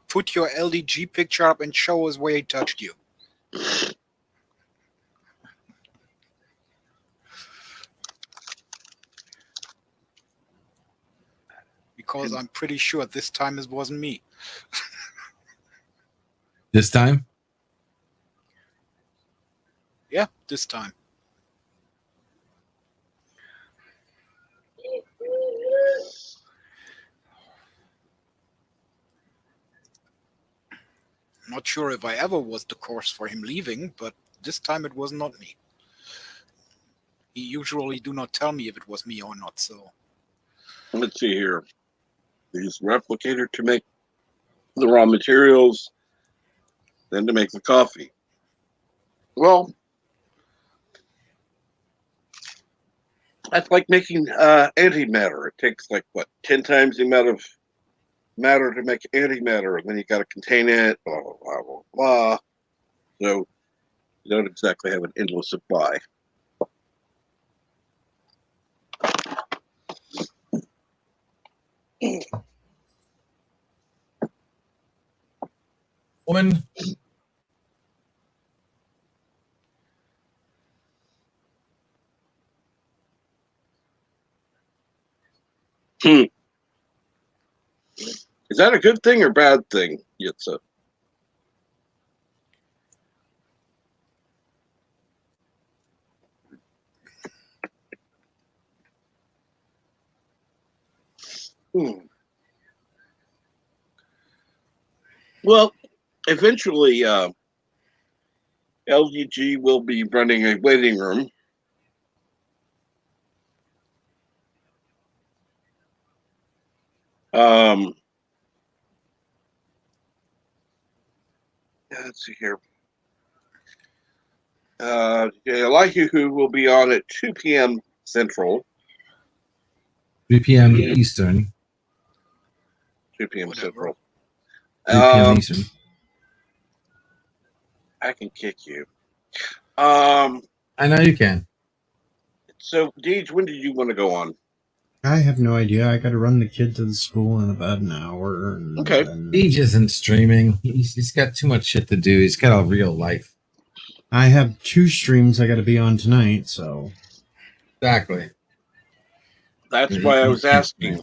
put your LDG picture up and show us where he touched you. Because I'm pretty sure this time it wasn't me. This time? Yeah, this time. Not sure if I ever was the cause for him leaving, but this time it was not me. He usually do not tell me if it was me or not, so. Let's see here. Use replicator to make the raw materials, then to make the coffee. Well, that's like making antimatter. It takes like, what, 10 times the amount of matter to make antimatter, and then you got to contain it, blah, blah, blah, blah, blah. So you don't exactly have an endless supply. Woman. Is that a good thing or bad thing, Yitza? Well, eventually, LGG will be running a waiting room. Let's see here. Elihu will be on at 2 p.m. Central. 3 p.m. Eastern. 2 p.m. Central. 3 p.m. Eastern. I can kick you. I know you can. So, Deej, when did you want to go on? I have no idea. I got to run the kid to the school in about an hour. Okay. Deej isn't streaming. He's got too much shit to do. He's got a real life. I have 2 streams I got to be on tonight, so. Exactly. That's why I was asking.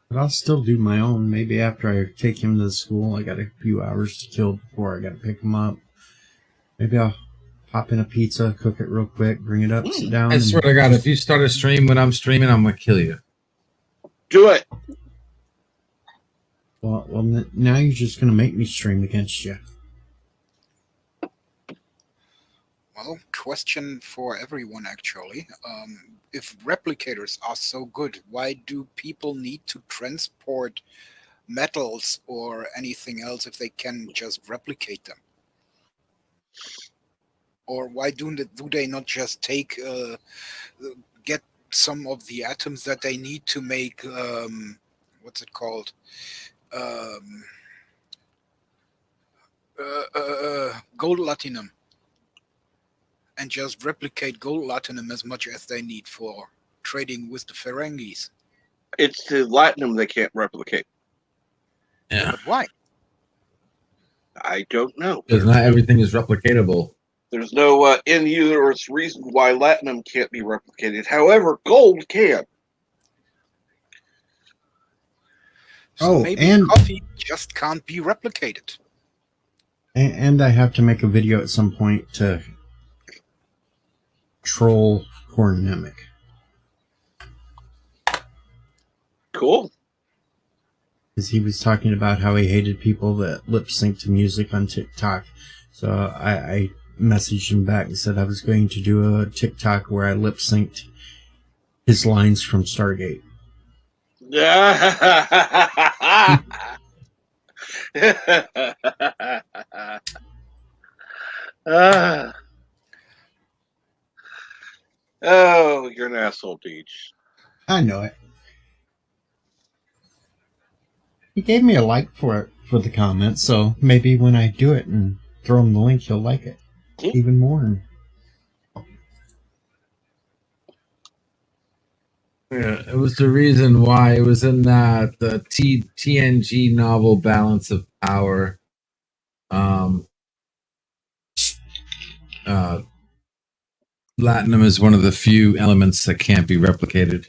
But I'll still do my own. Maybe after I take him to the school, I got a few hours to kill before I got to pick him up. Maybe I'll pop in a pizza, cook it real quick, bring it up, sit down. I swear to God, if you start a stream when I'm streaming, I'm going to kill you. Do it. Well, now you're just going to make me stream against you. Well, question for everyone, actually. If replicators are so good, why do people need to transport metals or anything else if they can just replicate them? Or why do they not just get some of the atoms that they need to make, what's it called? Gold latinum, and just replicate gold latinum as much as they need for trading with the Ferengis? It's the latinum they can't replicate. Yeah. But why? I don't know. Because not everything is replicatable. There's no in-universe reason why latinum can't be replicated. However, gold can. So maybe coffee just can't be replicated. And I have to make a video at some point to troll Cornemic. Cool. Because he was talking about how he hated people that lip sync to music on TikTok. So I messaged him back and said I was going to do a TikTok where I lip synced his lines from Stargate. Oh, you're an asshole, Deej. I know it. He gave me a like for the comment, so maybe when I do it and throw him the link, he'll like it even more. Yeah, it was the reason why it was in the TNG novel Balance of Power. Latinum is one of the few elements that can't be replicated.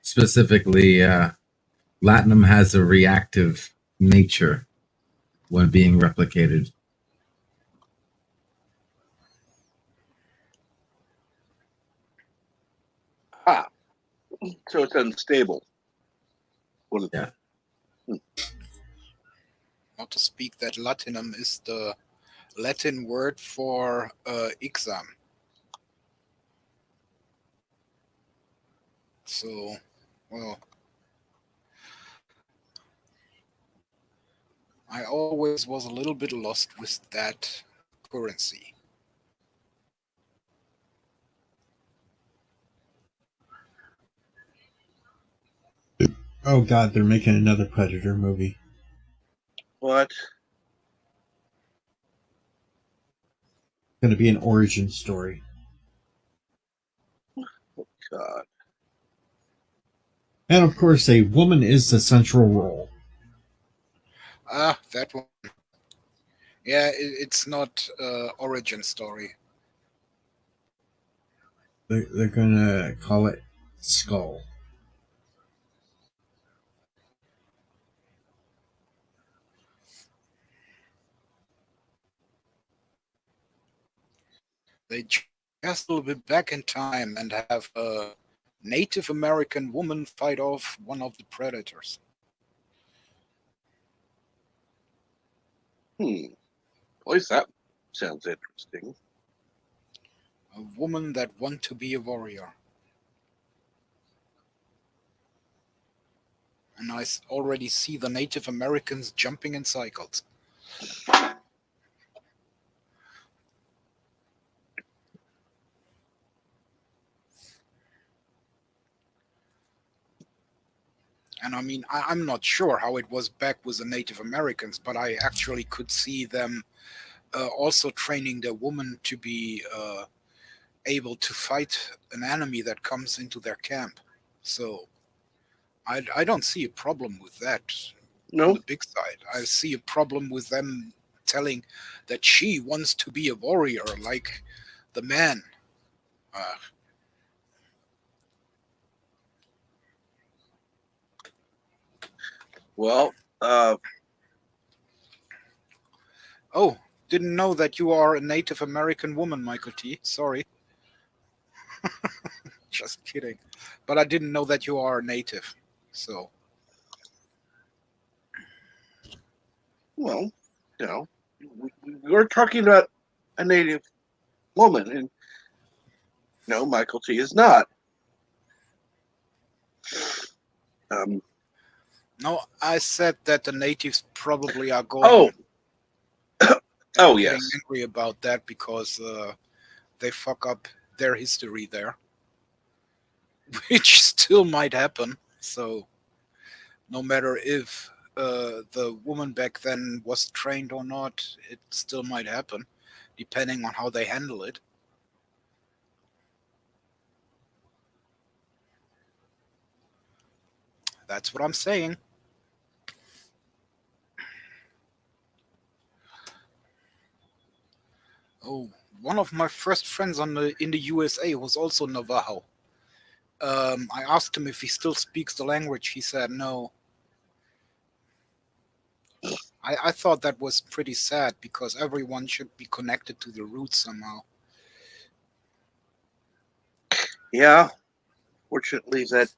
Specifically, latinum has a reactive nature when being replicated. Ah, so it's unstable. Yeah. Not to speak that latinum is the Latin word for exam. So, well, I always was a little bit lost with that currency. Oh god, they're making another Predator movie. What? It's going to be an origin story. Oh god. And of course, a woman is the central role. Ah, that one. Yeah, it's not origin story. They're going to call it Skull. They just a little bit back in time and have a Native American woman fight off one of the predators. At least that sounds interesting. A woman that wants to be a warrior. And I already see the Native Americans jumping in cycles. And I mean, I'm not sure how it was back with the Native Americans, but I actually could see them also training their woman to be able to fight an enemy that comes into their camp. So I don't see a problem with that. No. On the big side, I see a problem with them telling that she wants to be a warrior like the man. Well, Oh, didn't know that you are a Native American woman, Michael T. Sorry. Just kidding. But I didn't know that you are a native. So. Well, we're talking about a Native woman, and no, Michael T. is not. No, I said that the natives probably are going. Oh, getting yes. Angry about that because they fuck up their history there, which still might happen. So, no matter if the woman back then was trained or not, it still might happen, depending on how they handle it. That's what I'm saying. Oh, one of my first friends in the USA was also Navajo. I asked him if he still speaks the language. He said no. I thought that was pretty sad because everyone should be connected to the roots somehow. Yeah, fortunately, that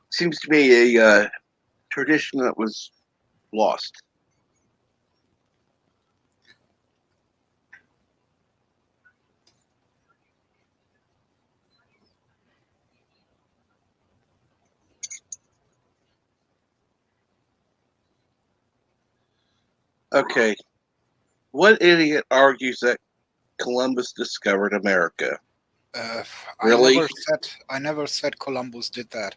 seems to be a tradition that was lost. Okay, what idiot argues that Columbus discovered America? Really? I never said Columbus did that.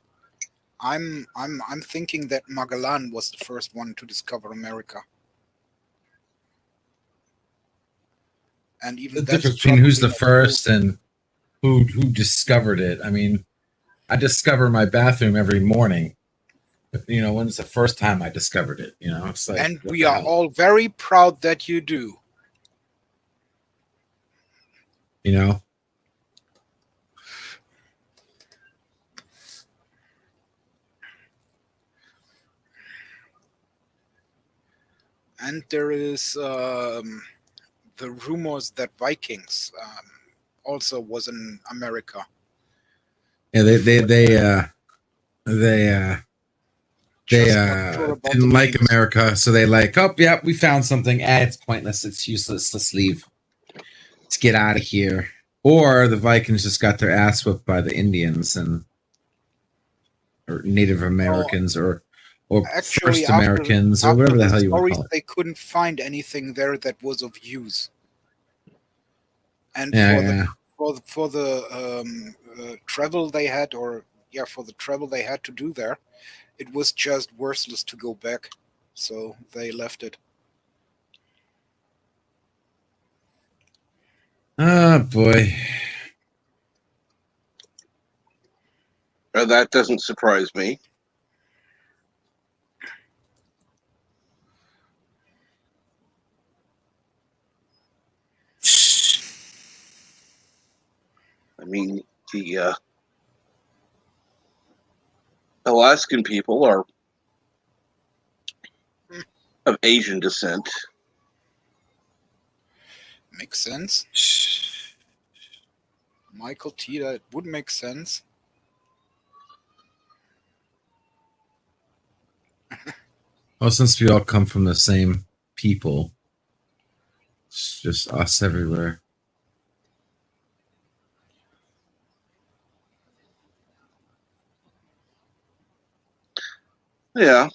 I'm thinking that Magellan was the first one to discover America. And even The difference between who's the first and who discovered it. I mean, I discover my bathroom every morning. But, when's the first time I discovered it? It's like, and we are all very proud that you do. And there is the rumors that Vikings also was in America. Yeah, they didn't like America, so they we found something. It's pointless. It's useless. Let's leave. Let's get out of here. Or the Vikings just got their ass whipped by the Indians or Native Americans or First Americans or whatever the hell you want to call it. They couldn't find anything there that was of use. And for the travel they had, for the travel they had to do there, it was just worthless to go back, so they left it. Oh boy. That doesn't surprise me. I mean, the Alaskan people are of Asian descent. Makes sense. Michael T, that would make sense. Well, since we all come from the same people, it's just us everywhere. Yeah.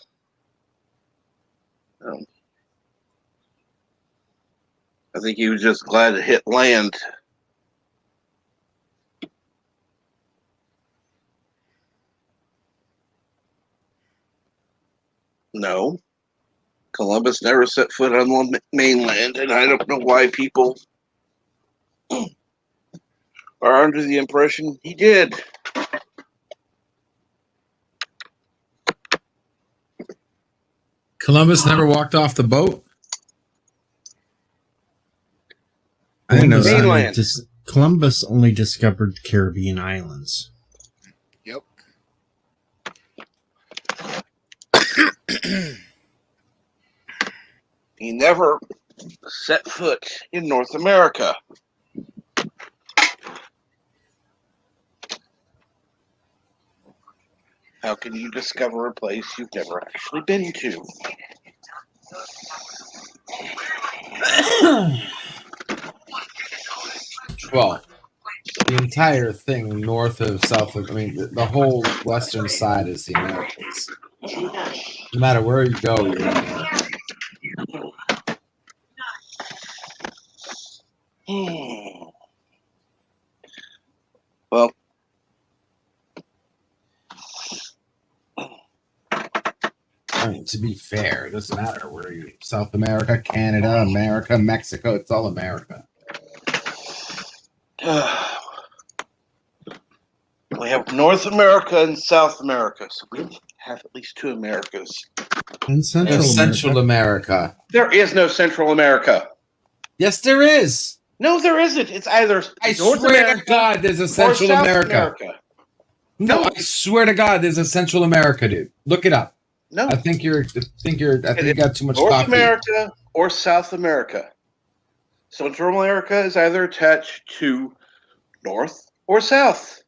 I think he was just glad to hit land. No. Columbus never set foot on the mainland, and I don't know why people are under the impression he did. Columbus never walked off the boat? I didn't know that. Columbus only discovered the Caribbean islands. Yep. He never set foot in North America. How can you discover a place you've never actually been to? Well, the entire thing north of south of, I mean, the whole western side is the Americas. No matter where you go, you're eating. Well, I mean, to be fair, it doesn't matter where you South America, Canada, America, Mexico, it's all America. We have North America and South America, so we have at least two Americas. And Central America. There is no Central America. Yes, there is. No, there isn't. It's either I North swear America to God, there's a or Central South America. No, I swear to God, there's a Central America, dude. Look it up. No, I think you got too much North coffee. America or South America. Central America is either attached to North or South.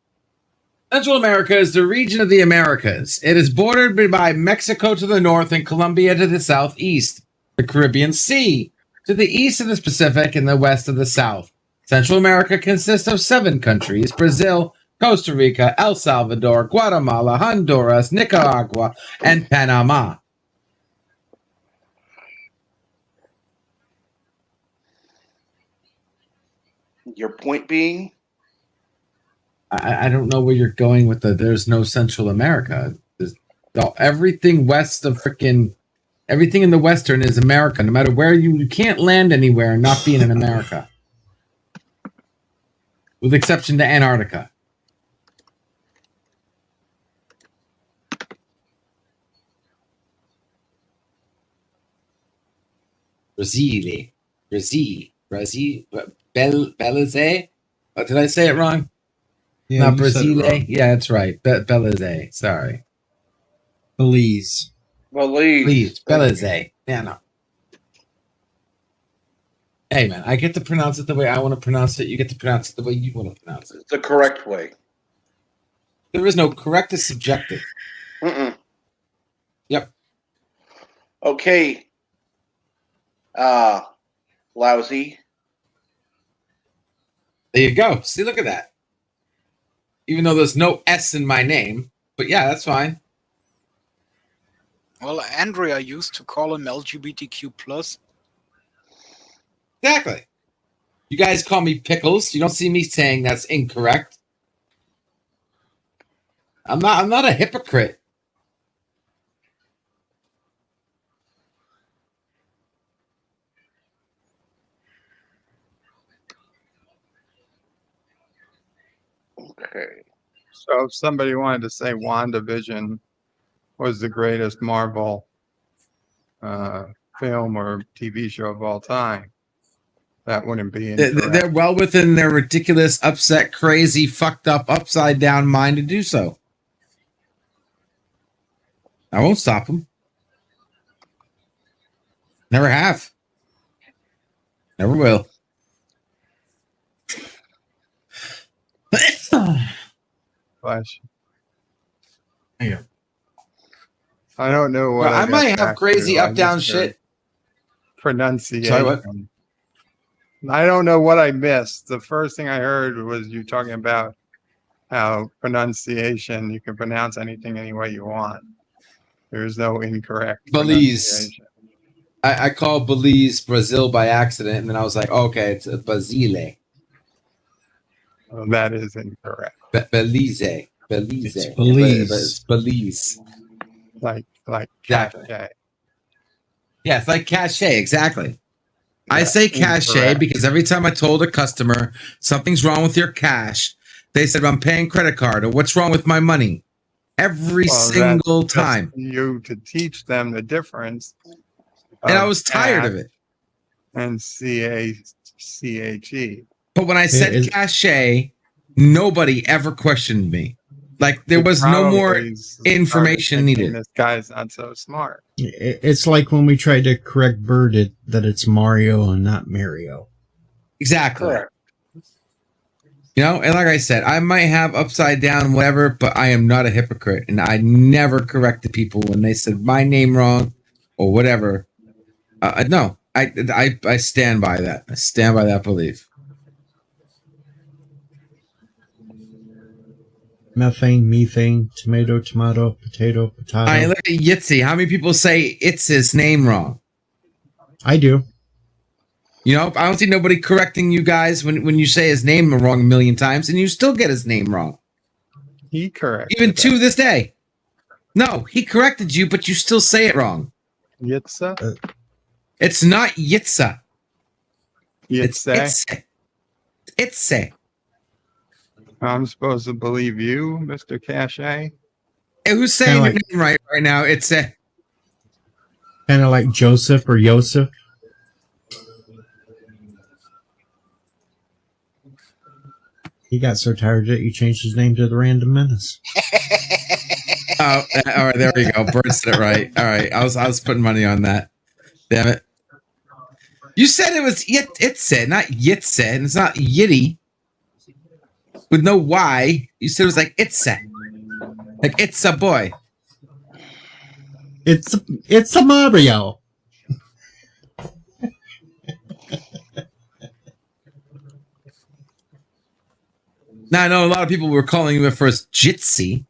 Central America is the region of the Americas. It is bordered by Mexico to the north and Colombia to the southeast, the Caribbean Sea to the east of the Pacific and the west of the South. Central America consists of 7 countries: Brazil, Costa Rica, El Salvador, Guatemala, Honduras, Nicaragua, and Panama. Your point being? I don't know where you're going with there's no Central America. Everything west of everything in the Western is America. No matter where you can't land anywhere and not being in America. With exception to Antarctica. Belize. Did I say it wrong? Yeah, Not you said it Brazil. wrong. Yeah, that's right. Belize. Sorry. Belize. Belize. Yeah, no. Hey, man, I get to pronounce it the way I want to pronounce it. You get to pronounce it the way you want to pronounce it. It's the correct way. There is no correct. It's subjective. Yep. Okay. Lousy. There you go. See, look at that. Even though there's no S in my name. But yeah, that's fine. Well, Andrea used to call him LGBTQ+. Exactly. You guys call me Pickles. You don't see me saying that's incorrect. I'm not a hypocrite. Okay. So if somebody wanted to say WandaVision was the greatest Marvel film or TV show of all time, that wouldn't be incorrect. They're well within their ridiculous, upset, crazy, fucked up, upside down mind to do so. I won't stop them. Never have. Never will. Flash. Yeah. I don't know what I might have crazy up down shit. Pronunciation. Sorry, what? I don't know what I missed. The first thing I heard was you talking about how pronunciation, you can pronounce anything any way you want. There's no incorrect Belize. I called Belize Brazil by accident, and then I was like, okay, it's Basile. Well, that is incorrect. Belize. It's Belize. Belize. Like exactly. Cache. Yeah, it's like cachet, exactly. Yeah, I say cachet incorrect. Because every time I told a customer something's wrong with your cash, they said, I'm paying credit card, or what's wrong with my money? Every single time. You to teach them the difference. And I was tired of it. And CACHE. But when I said cachet, nobody ever questioned me. Like there was no more information needed. This guy's not so smart. It's like when we tried to correct Bird that it's Mario and not Mario. Exactly. Correct. You know, and like I said, I might have upside down, whatever, but I am not a hypocrite, and I never corrected people when they said my name wrong or whatever. No, I stand by that. I stand by that belief. Methane, tomato, potato. All right, look at Yitzy. How many people say it's his name wrong? I do. You know, I don't see nobody correcting you guys when you say his name wrong a million times, and you still get his name wrong. He corrected. Even to this day. No, he corrected you, but you still say it wrong. Yitza? It's not Yitza. It's Yitze? Itse. I'm supposed to believe you, Mr. Cachet? Hey, who's saying your name right now? It's kind of like Joseph or Yosef. He got so tired that he changed his name to the Random Menace. Oh, all right, there we go. Bird said it right. All right, I was putting money on that. Damn it! You said it was Itse, not Yitse, and it's not Yitty with no Y. You said it was like Itse, like it's a boy. It's a Mario. Now I know a lot of people were calling you at first Jitsi,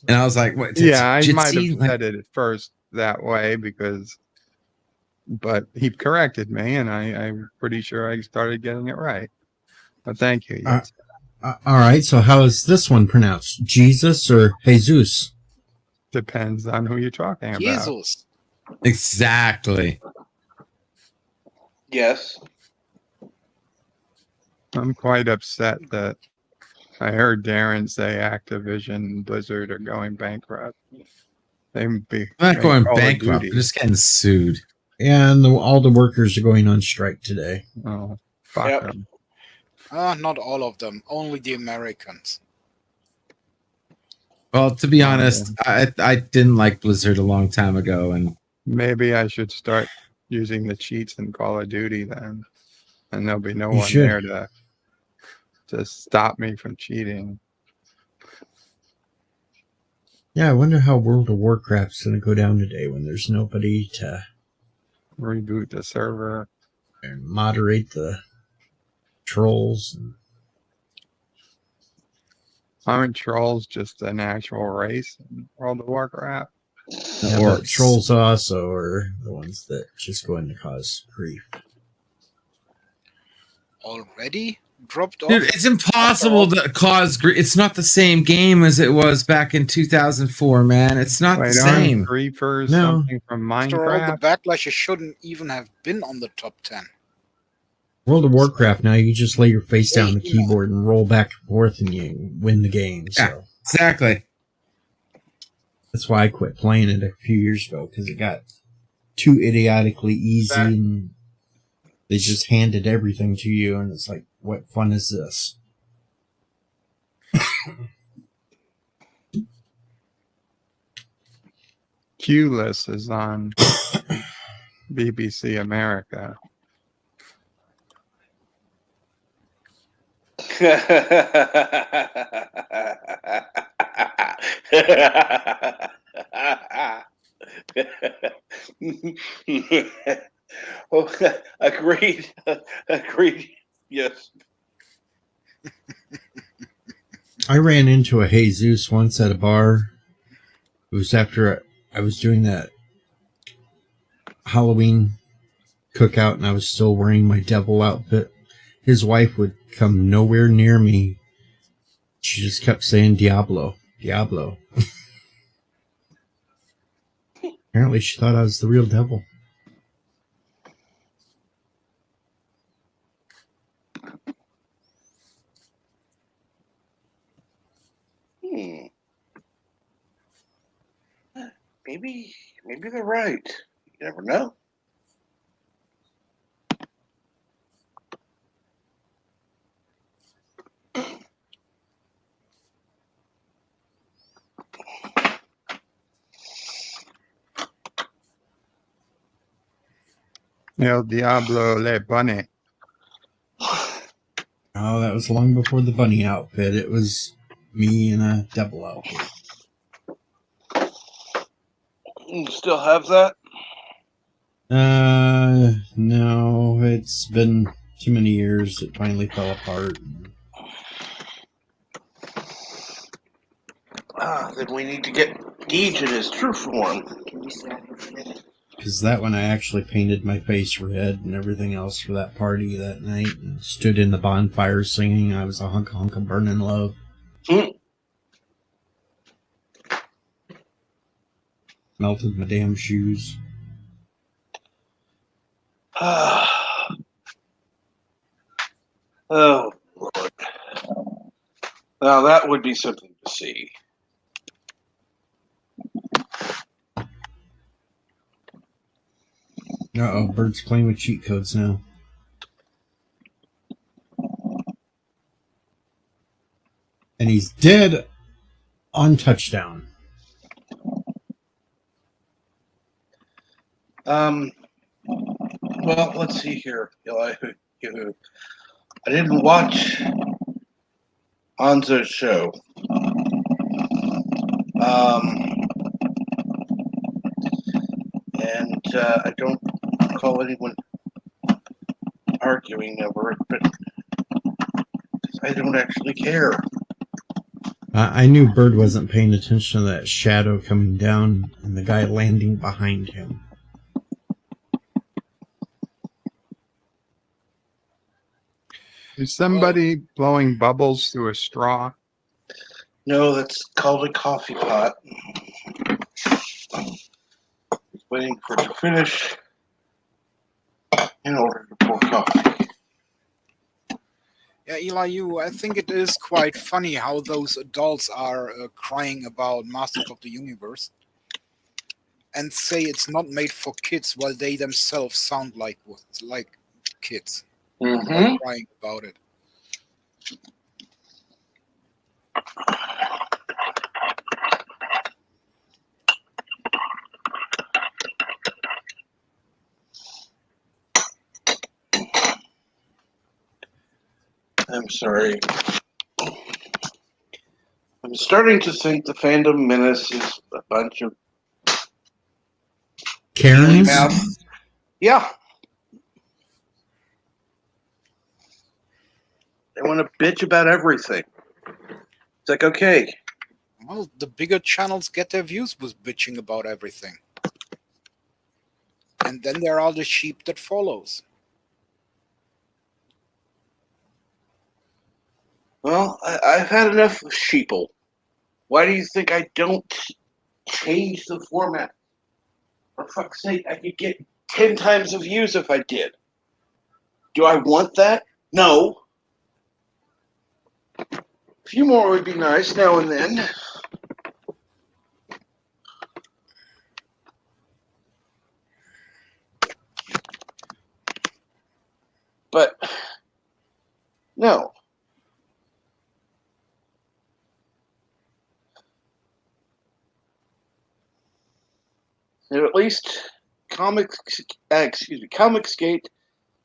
and I was like, "What?" Yeah, I Jitsi? might have said it at first that way but he corrected me, and I'm pretty sure I started getting it right. But thank you. All right, so how is this one pronounced? Jesus or Jesus? Depends on who you're talking about. Jesus. Exactly. Yes. I'm quite upset that I heard Darren say Activision and Blizzard are going bankrupt. They're not going bankrupt. They're just getting sued. And all the workers are going on strike today. Oh, fuck them. Not all of them. Only the Americans. Well, to be honest, I didn't like Blizzard a long time ago, and maybe I should start using the cheats in Call of Duty then, and there'll be no one there to stop me from cheating. Yeah, I wonder how World of Warcraft's going to go down today when there's nobody to reboot the server and moderate the trolls. Aren't trolls just an actual race in World of Warcraft? Yeah, but trolls also are the ones that just go in to cause grief. Already dropped off? Dude, it's impossible to cause grief. It's not the same game as it was back in 2004, man. It's not the same. Griefers, something from Minecraft. After all the backlash, it shouldn't even have been on the top 10. World of Warcraft, now you just lay your face down on the keyboard and roll back and forth and you win the game. So. Yeah, exactly. That's why I quit playing it a few years ago, because it got too idiotically easy and they just handed everything to you, and it's like, what fun is this? Q-List is on BBC America. Oh, agreed. Agreed. Yes. I ran into a Jesus once at a bar. It was after I was doing that Halloween cookout and I was still wearing my devil outfit. His wife would come nowhere near me. She just kept saying Diablo, Diablo. Apparently she thought I was the real devil. Maybe they're right. You never know. El Diablo Le Bunny. Oh, that was long before the bunny outfit. It was me in a devil outfit. You still have that? No. It's been too many years. It finally fell apart. Then we need to get Deej in his true form. Because that one I actually painted my face red and everything else for that party that night. And stood in the bonfire singing. I was a hunk of burning love. Melted my damn shoes. Oh, Lord. Now that would be something to see. Uh-oh, Bird's playing with cheat codes now. And he's dead on touchdown. Well, let's see here. I didn't watch Hanzo's show. And I don't recall anyone arguing over it, but I don't actually care. I knew Bird wasn't paying attention to that shadow coming down and the guy landing behind him. Is somebody blowing bubbles through a straw? No, that's called a coffee pot. Waiting for it to finish in order to pour coffee. Yeah, Eli, I think it is quite funny how those adults are crying about Masters of the Universe and say it's not made for kids while they themselves sound like kids. Mm-hmm. Crying about it. I'm sorry. I'm starting to think the Fandom Menace is a bunch of Karens? Yeah. They want to bitch about everything. It's like, okay. Well, the bigger channels get their views with bitching about everything. And then there are the sheep that follows. Well, I've had enough of sheeple. Why do you think I don't change the format? For fuck's sake, I could get 10 times the views if I did. Do I want that? No. A few more would be nice now and then. But, no. And at least Comicsgate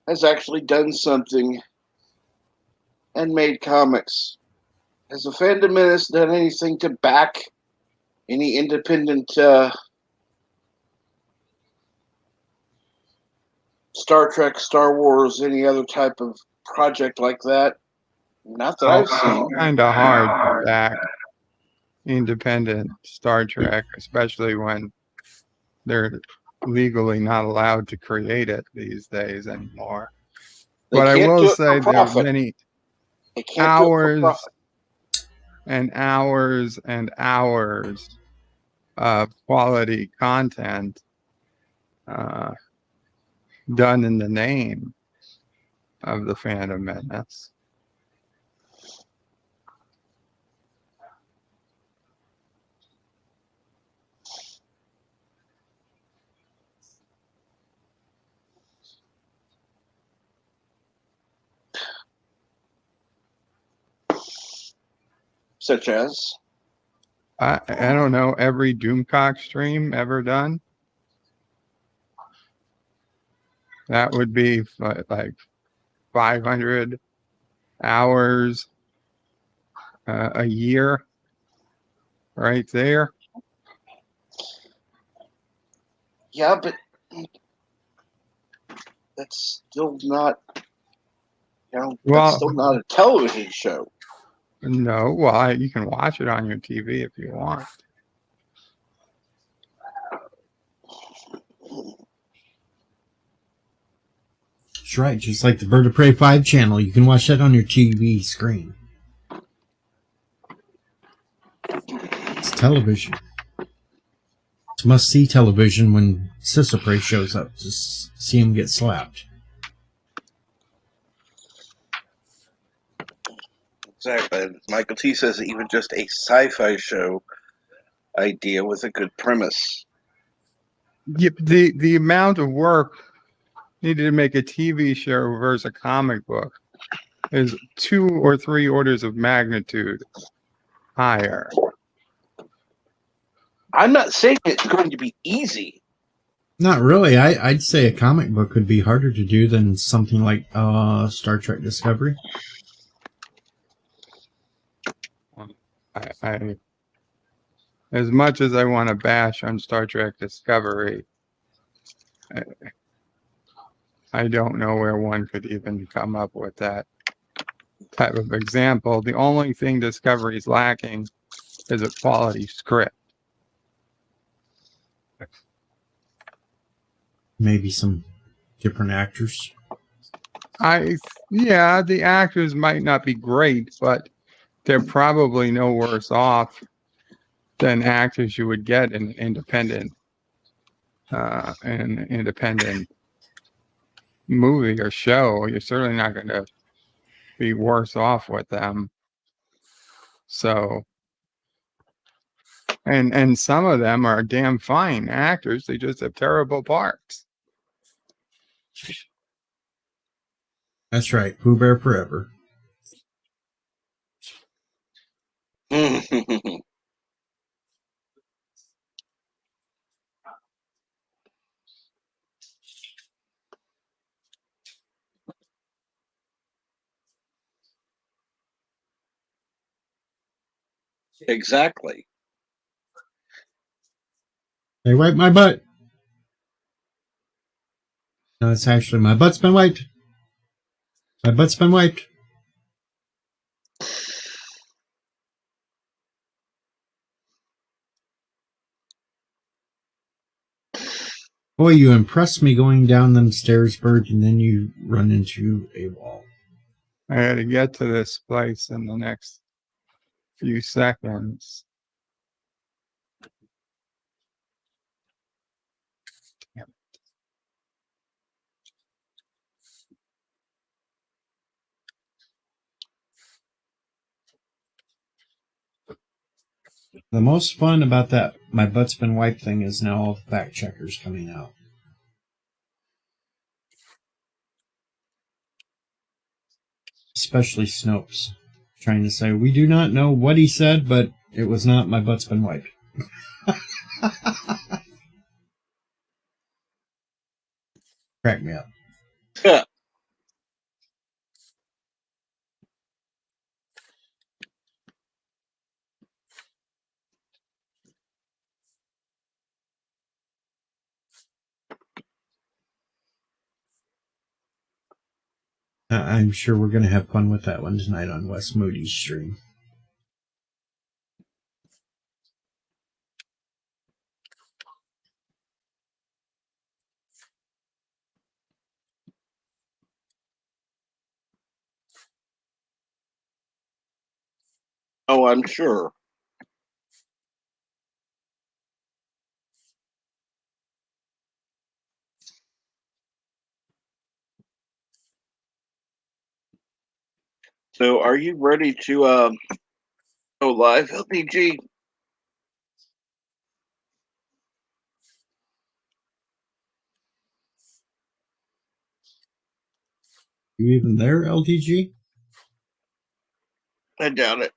has actually done something and made comics. Has the Fandom Menace done anything to back any independent Star Trek, Star Wars, any other type of project like that? Not that I've seen. Kind of hard to back independent Star Trek, especially when they're legally not allowed to create it these days anymore. But I will say there are many hours and hours and hours of quality content done in the name of the Phantom Menace. Such as? I don't know, every Doomcock stream ever done. That would be like 500 hours a year, right there. Yeah, but that's still not, that's still not a television show. No, well, you can watch it on your TV if you want. That's right. Just like the Bird of Prey 5 channel, you can watch that on your TV screen. It's television. It's must-see television when Sissa Prey shows up to see him get slapped. Exactly. And Michael T says even just a sci-fi show idea with a good premise. Yep, the amount of work needed to make a TV show versus a comic book is 2 or 3 orders of magnitude higher. I'm not saying it's going to be easy. Not really. I'd say a comic book would be harder to do than something like Star Trek Discovery. I as much as I want to bash on Star Trek Discovery, I don't know where one could even come up with that type of example. The only thing Discovery is lacking is a quality script. Maybe some different actors. Yeah, the actors might not be great, but they're probably no worse off than actors you would get in independent movie or show. You're certainly not going to be worse off with them. So, and some of them are damn fine actors. They just have terrible parts. That's right. Pooh Bear forever. Exactly. They wiped my butt. No, it's actually my butt's been wiped. My butt's been wiped. Boy, you impressed me going down them stairs, Bert, and then you run into a wall. I had to get to this place in the next few seconds. The most fun about that my butt's been wiped thing is now all the fact checkers coming out. Especially Snopes. Trying to say, we do not know what he said, but it was not my butt's been wiped. Crack me up. I'm sure we're going to have fun with that one tonight on Wes Moody's stream. Oh, I'm sure. So, are you ready to go live, LPG? You even there, LTG? I doubt it.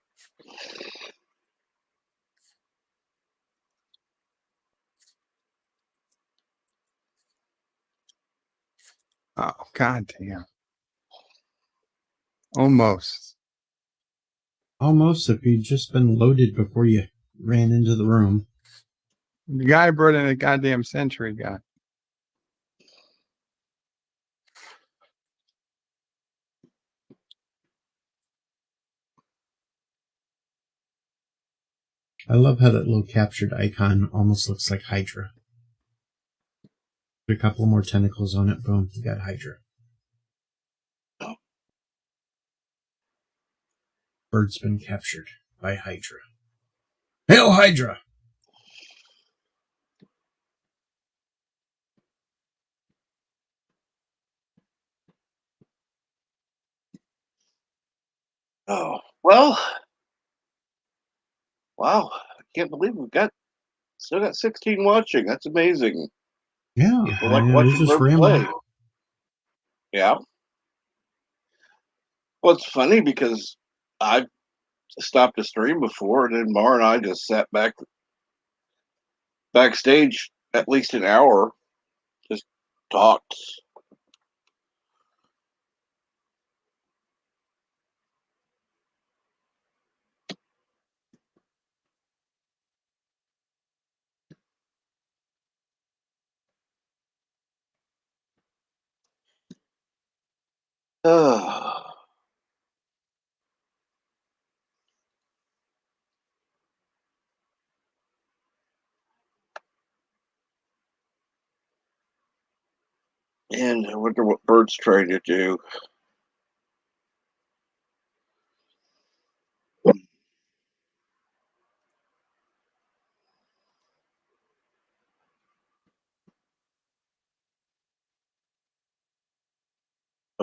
Oh, god damn. Almost. Almost if you'd just been loaded before you ran into the room. The guy brought in a goddamn sentry gun. I love how that little captured icon almost looks like Hydra. Put a couple more tentacles on it, boom, you got Hydra. Bird's been captured by Hydra. Hail Hydra! Oh, well. Wow. I can't believe still got 16 watching. That's amazing. Yeah. People like watching Bird play. Yeah. Well, it's funny because I've stopped a stream before, and then Mar and I just sat backstage at least an hour, just talked. And I wonder what Bird's trying to do.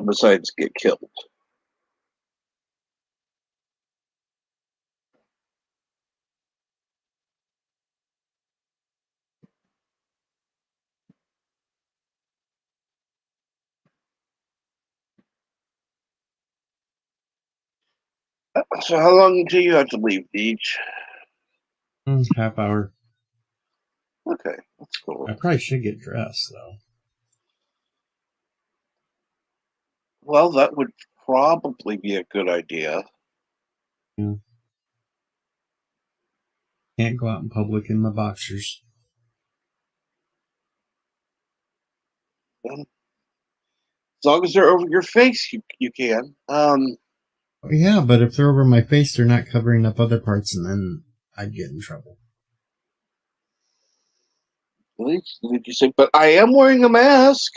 Besides get killed. So how long do you have to leave, Beach? Half hour. Okay, that's cool. I probably should get dressed, though. Well, that would probably be a good idea. Yeah. Can't go out in public in my boxers. As long as they're over your face, you can. Yeah, but if they're over my face, they're not covering up other parts, and then I'd get in trouble. Did you say? But I am wearing a mask.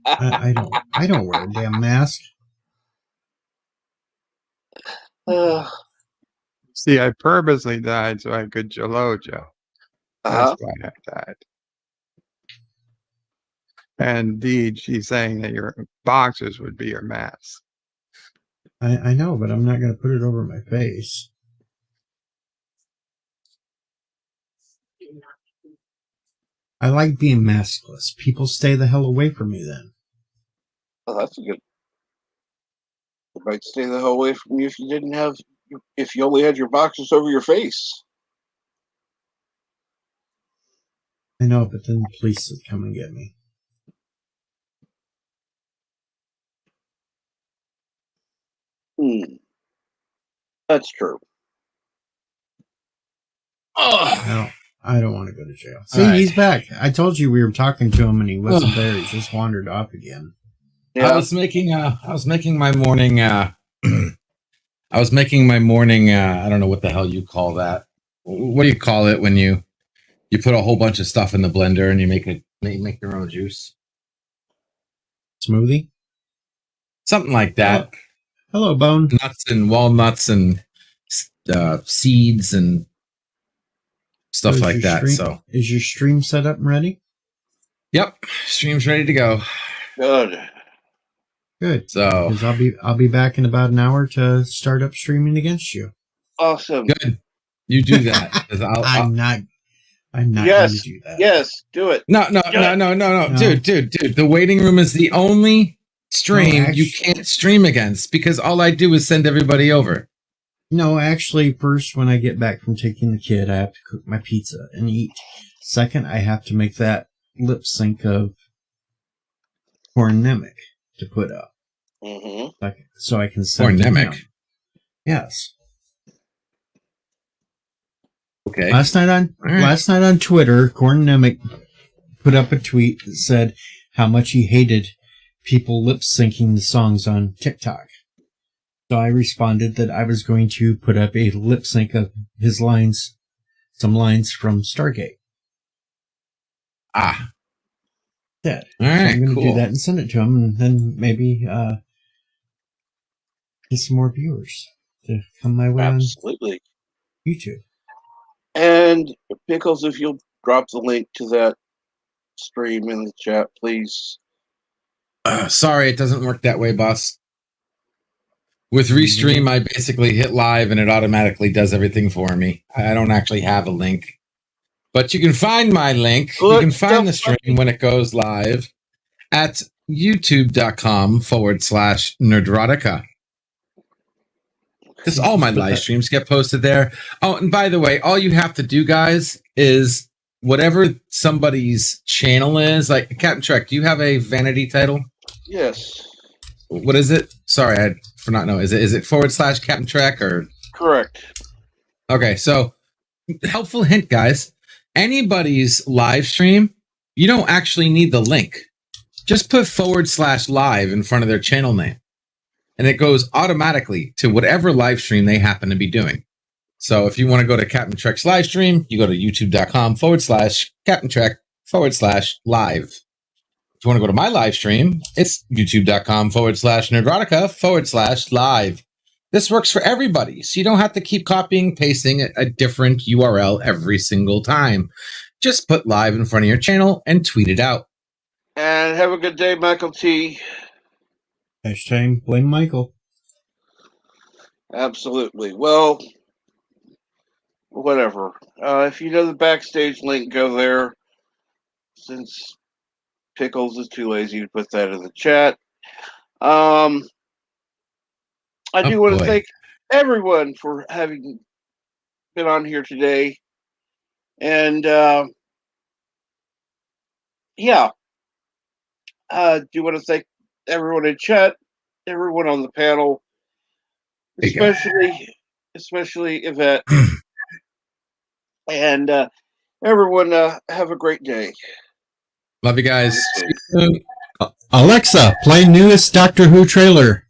I don't wear a damn mask. See, I purposely died so I could Jalo Joe. That's why I died. And indeed, she's saying that your boxers would be your mask. I know, but I'm not going to put it over my face. I like being maskless. People stay the hell away from me then. Oh, that's a good. It might stay the hell away from you if you only had your boxers over your face. I know, but then the police would come and get me. That's true. I don't want to go to jail. See, he's back. I told you we were talking to him and he wasn't there. He just wandered off again. Yeah. I was making my morning I don't know what the hell you call that. What do you call it when you put a whole bunch of stuff in the blender and you make your own juice? Smoothie? Something like that. Hello, Bone. Nuts and walnuts and seeds and stuff like that. So is your stream set up and ready? Yep, stream's ready to go. Good. So because I'll be back in about an hour to start up streaming against you. Awesome. Good. You do that. I'm not going to do that. Yes, do it. No. Dude. The waiting room is the only stream you can't stream against because all I do is send everybody over. No, actually, first, when I get back from taking the kid, I have to cook my pizza and eat. Second, I have to make that lip sync of Pornemic to put up. Mm-hmm. So I can send it to him. Yes. Okay. Last night on Twitter, Cornemic put up a tweet that said how much he hated people lip syncing the songs on TikTok. So I responded that I was going to put up a lip sync of his lines, some lines from Stargate. That. All right, so I'm going to cool. do that and send it to him, and then maybe get some more viewers to come my way. Absolutely. On YouTube. And Pickles, if you'll drop the link to that stream in the chat, please. Sorry, it doesn't work that way, boss. With Restream, I basically hit live and it automatically does everything for me. I don't actually have a link. But you can find my link. You can find the stream when it goes live at youtube.com/Nerdrotica. Because all my live streams get posted there. Oh, and by the way, all you have to do, guys, is whatever somebody's channel is. Like, Captain Trek, do you have a vanity title? Yes. What is it? Sorry, for not knowing. Is it / Captain Trek or? Correct. Okay, so helpful hint, guys. Anybody's live stream, you don't actually need the link. Just put / live in front of their channel name. And it goes automatically to whatever live stream they happen to be doing. So if you want to go to Captain Trek's live stream, you go to youtube.com / Captain Trek / live. If you want to go to my live stream, it's youtube.com / Nerdrotica / live. This works for everybody, so you don't have to keep copying, pasting a different URL every single time. Just put live in front of your channel and tweet it out. And have a good day, Michael T. # blame Michael. Absolutely. Well, whatever. If you know the backstage link, go there. Since Pickles is too lazy to put that in the chat. I do want to thank everyone for having been on here today. And do want to thank everyone in chat, everyone on the panel, especially Yvette. And everyone, have a great day. Love you guys. Alexa, play newest Doctor Who trailer.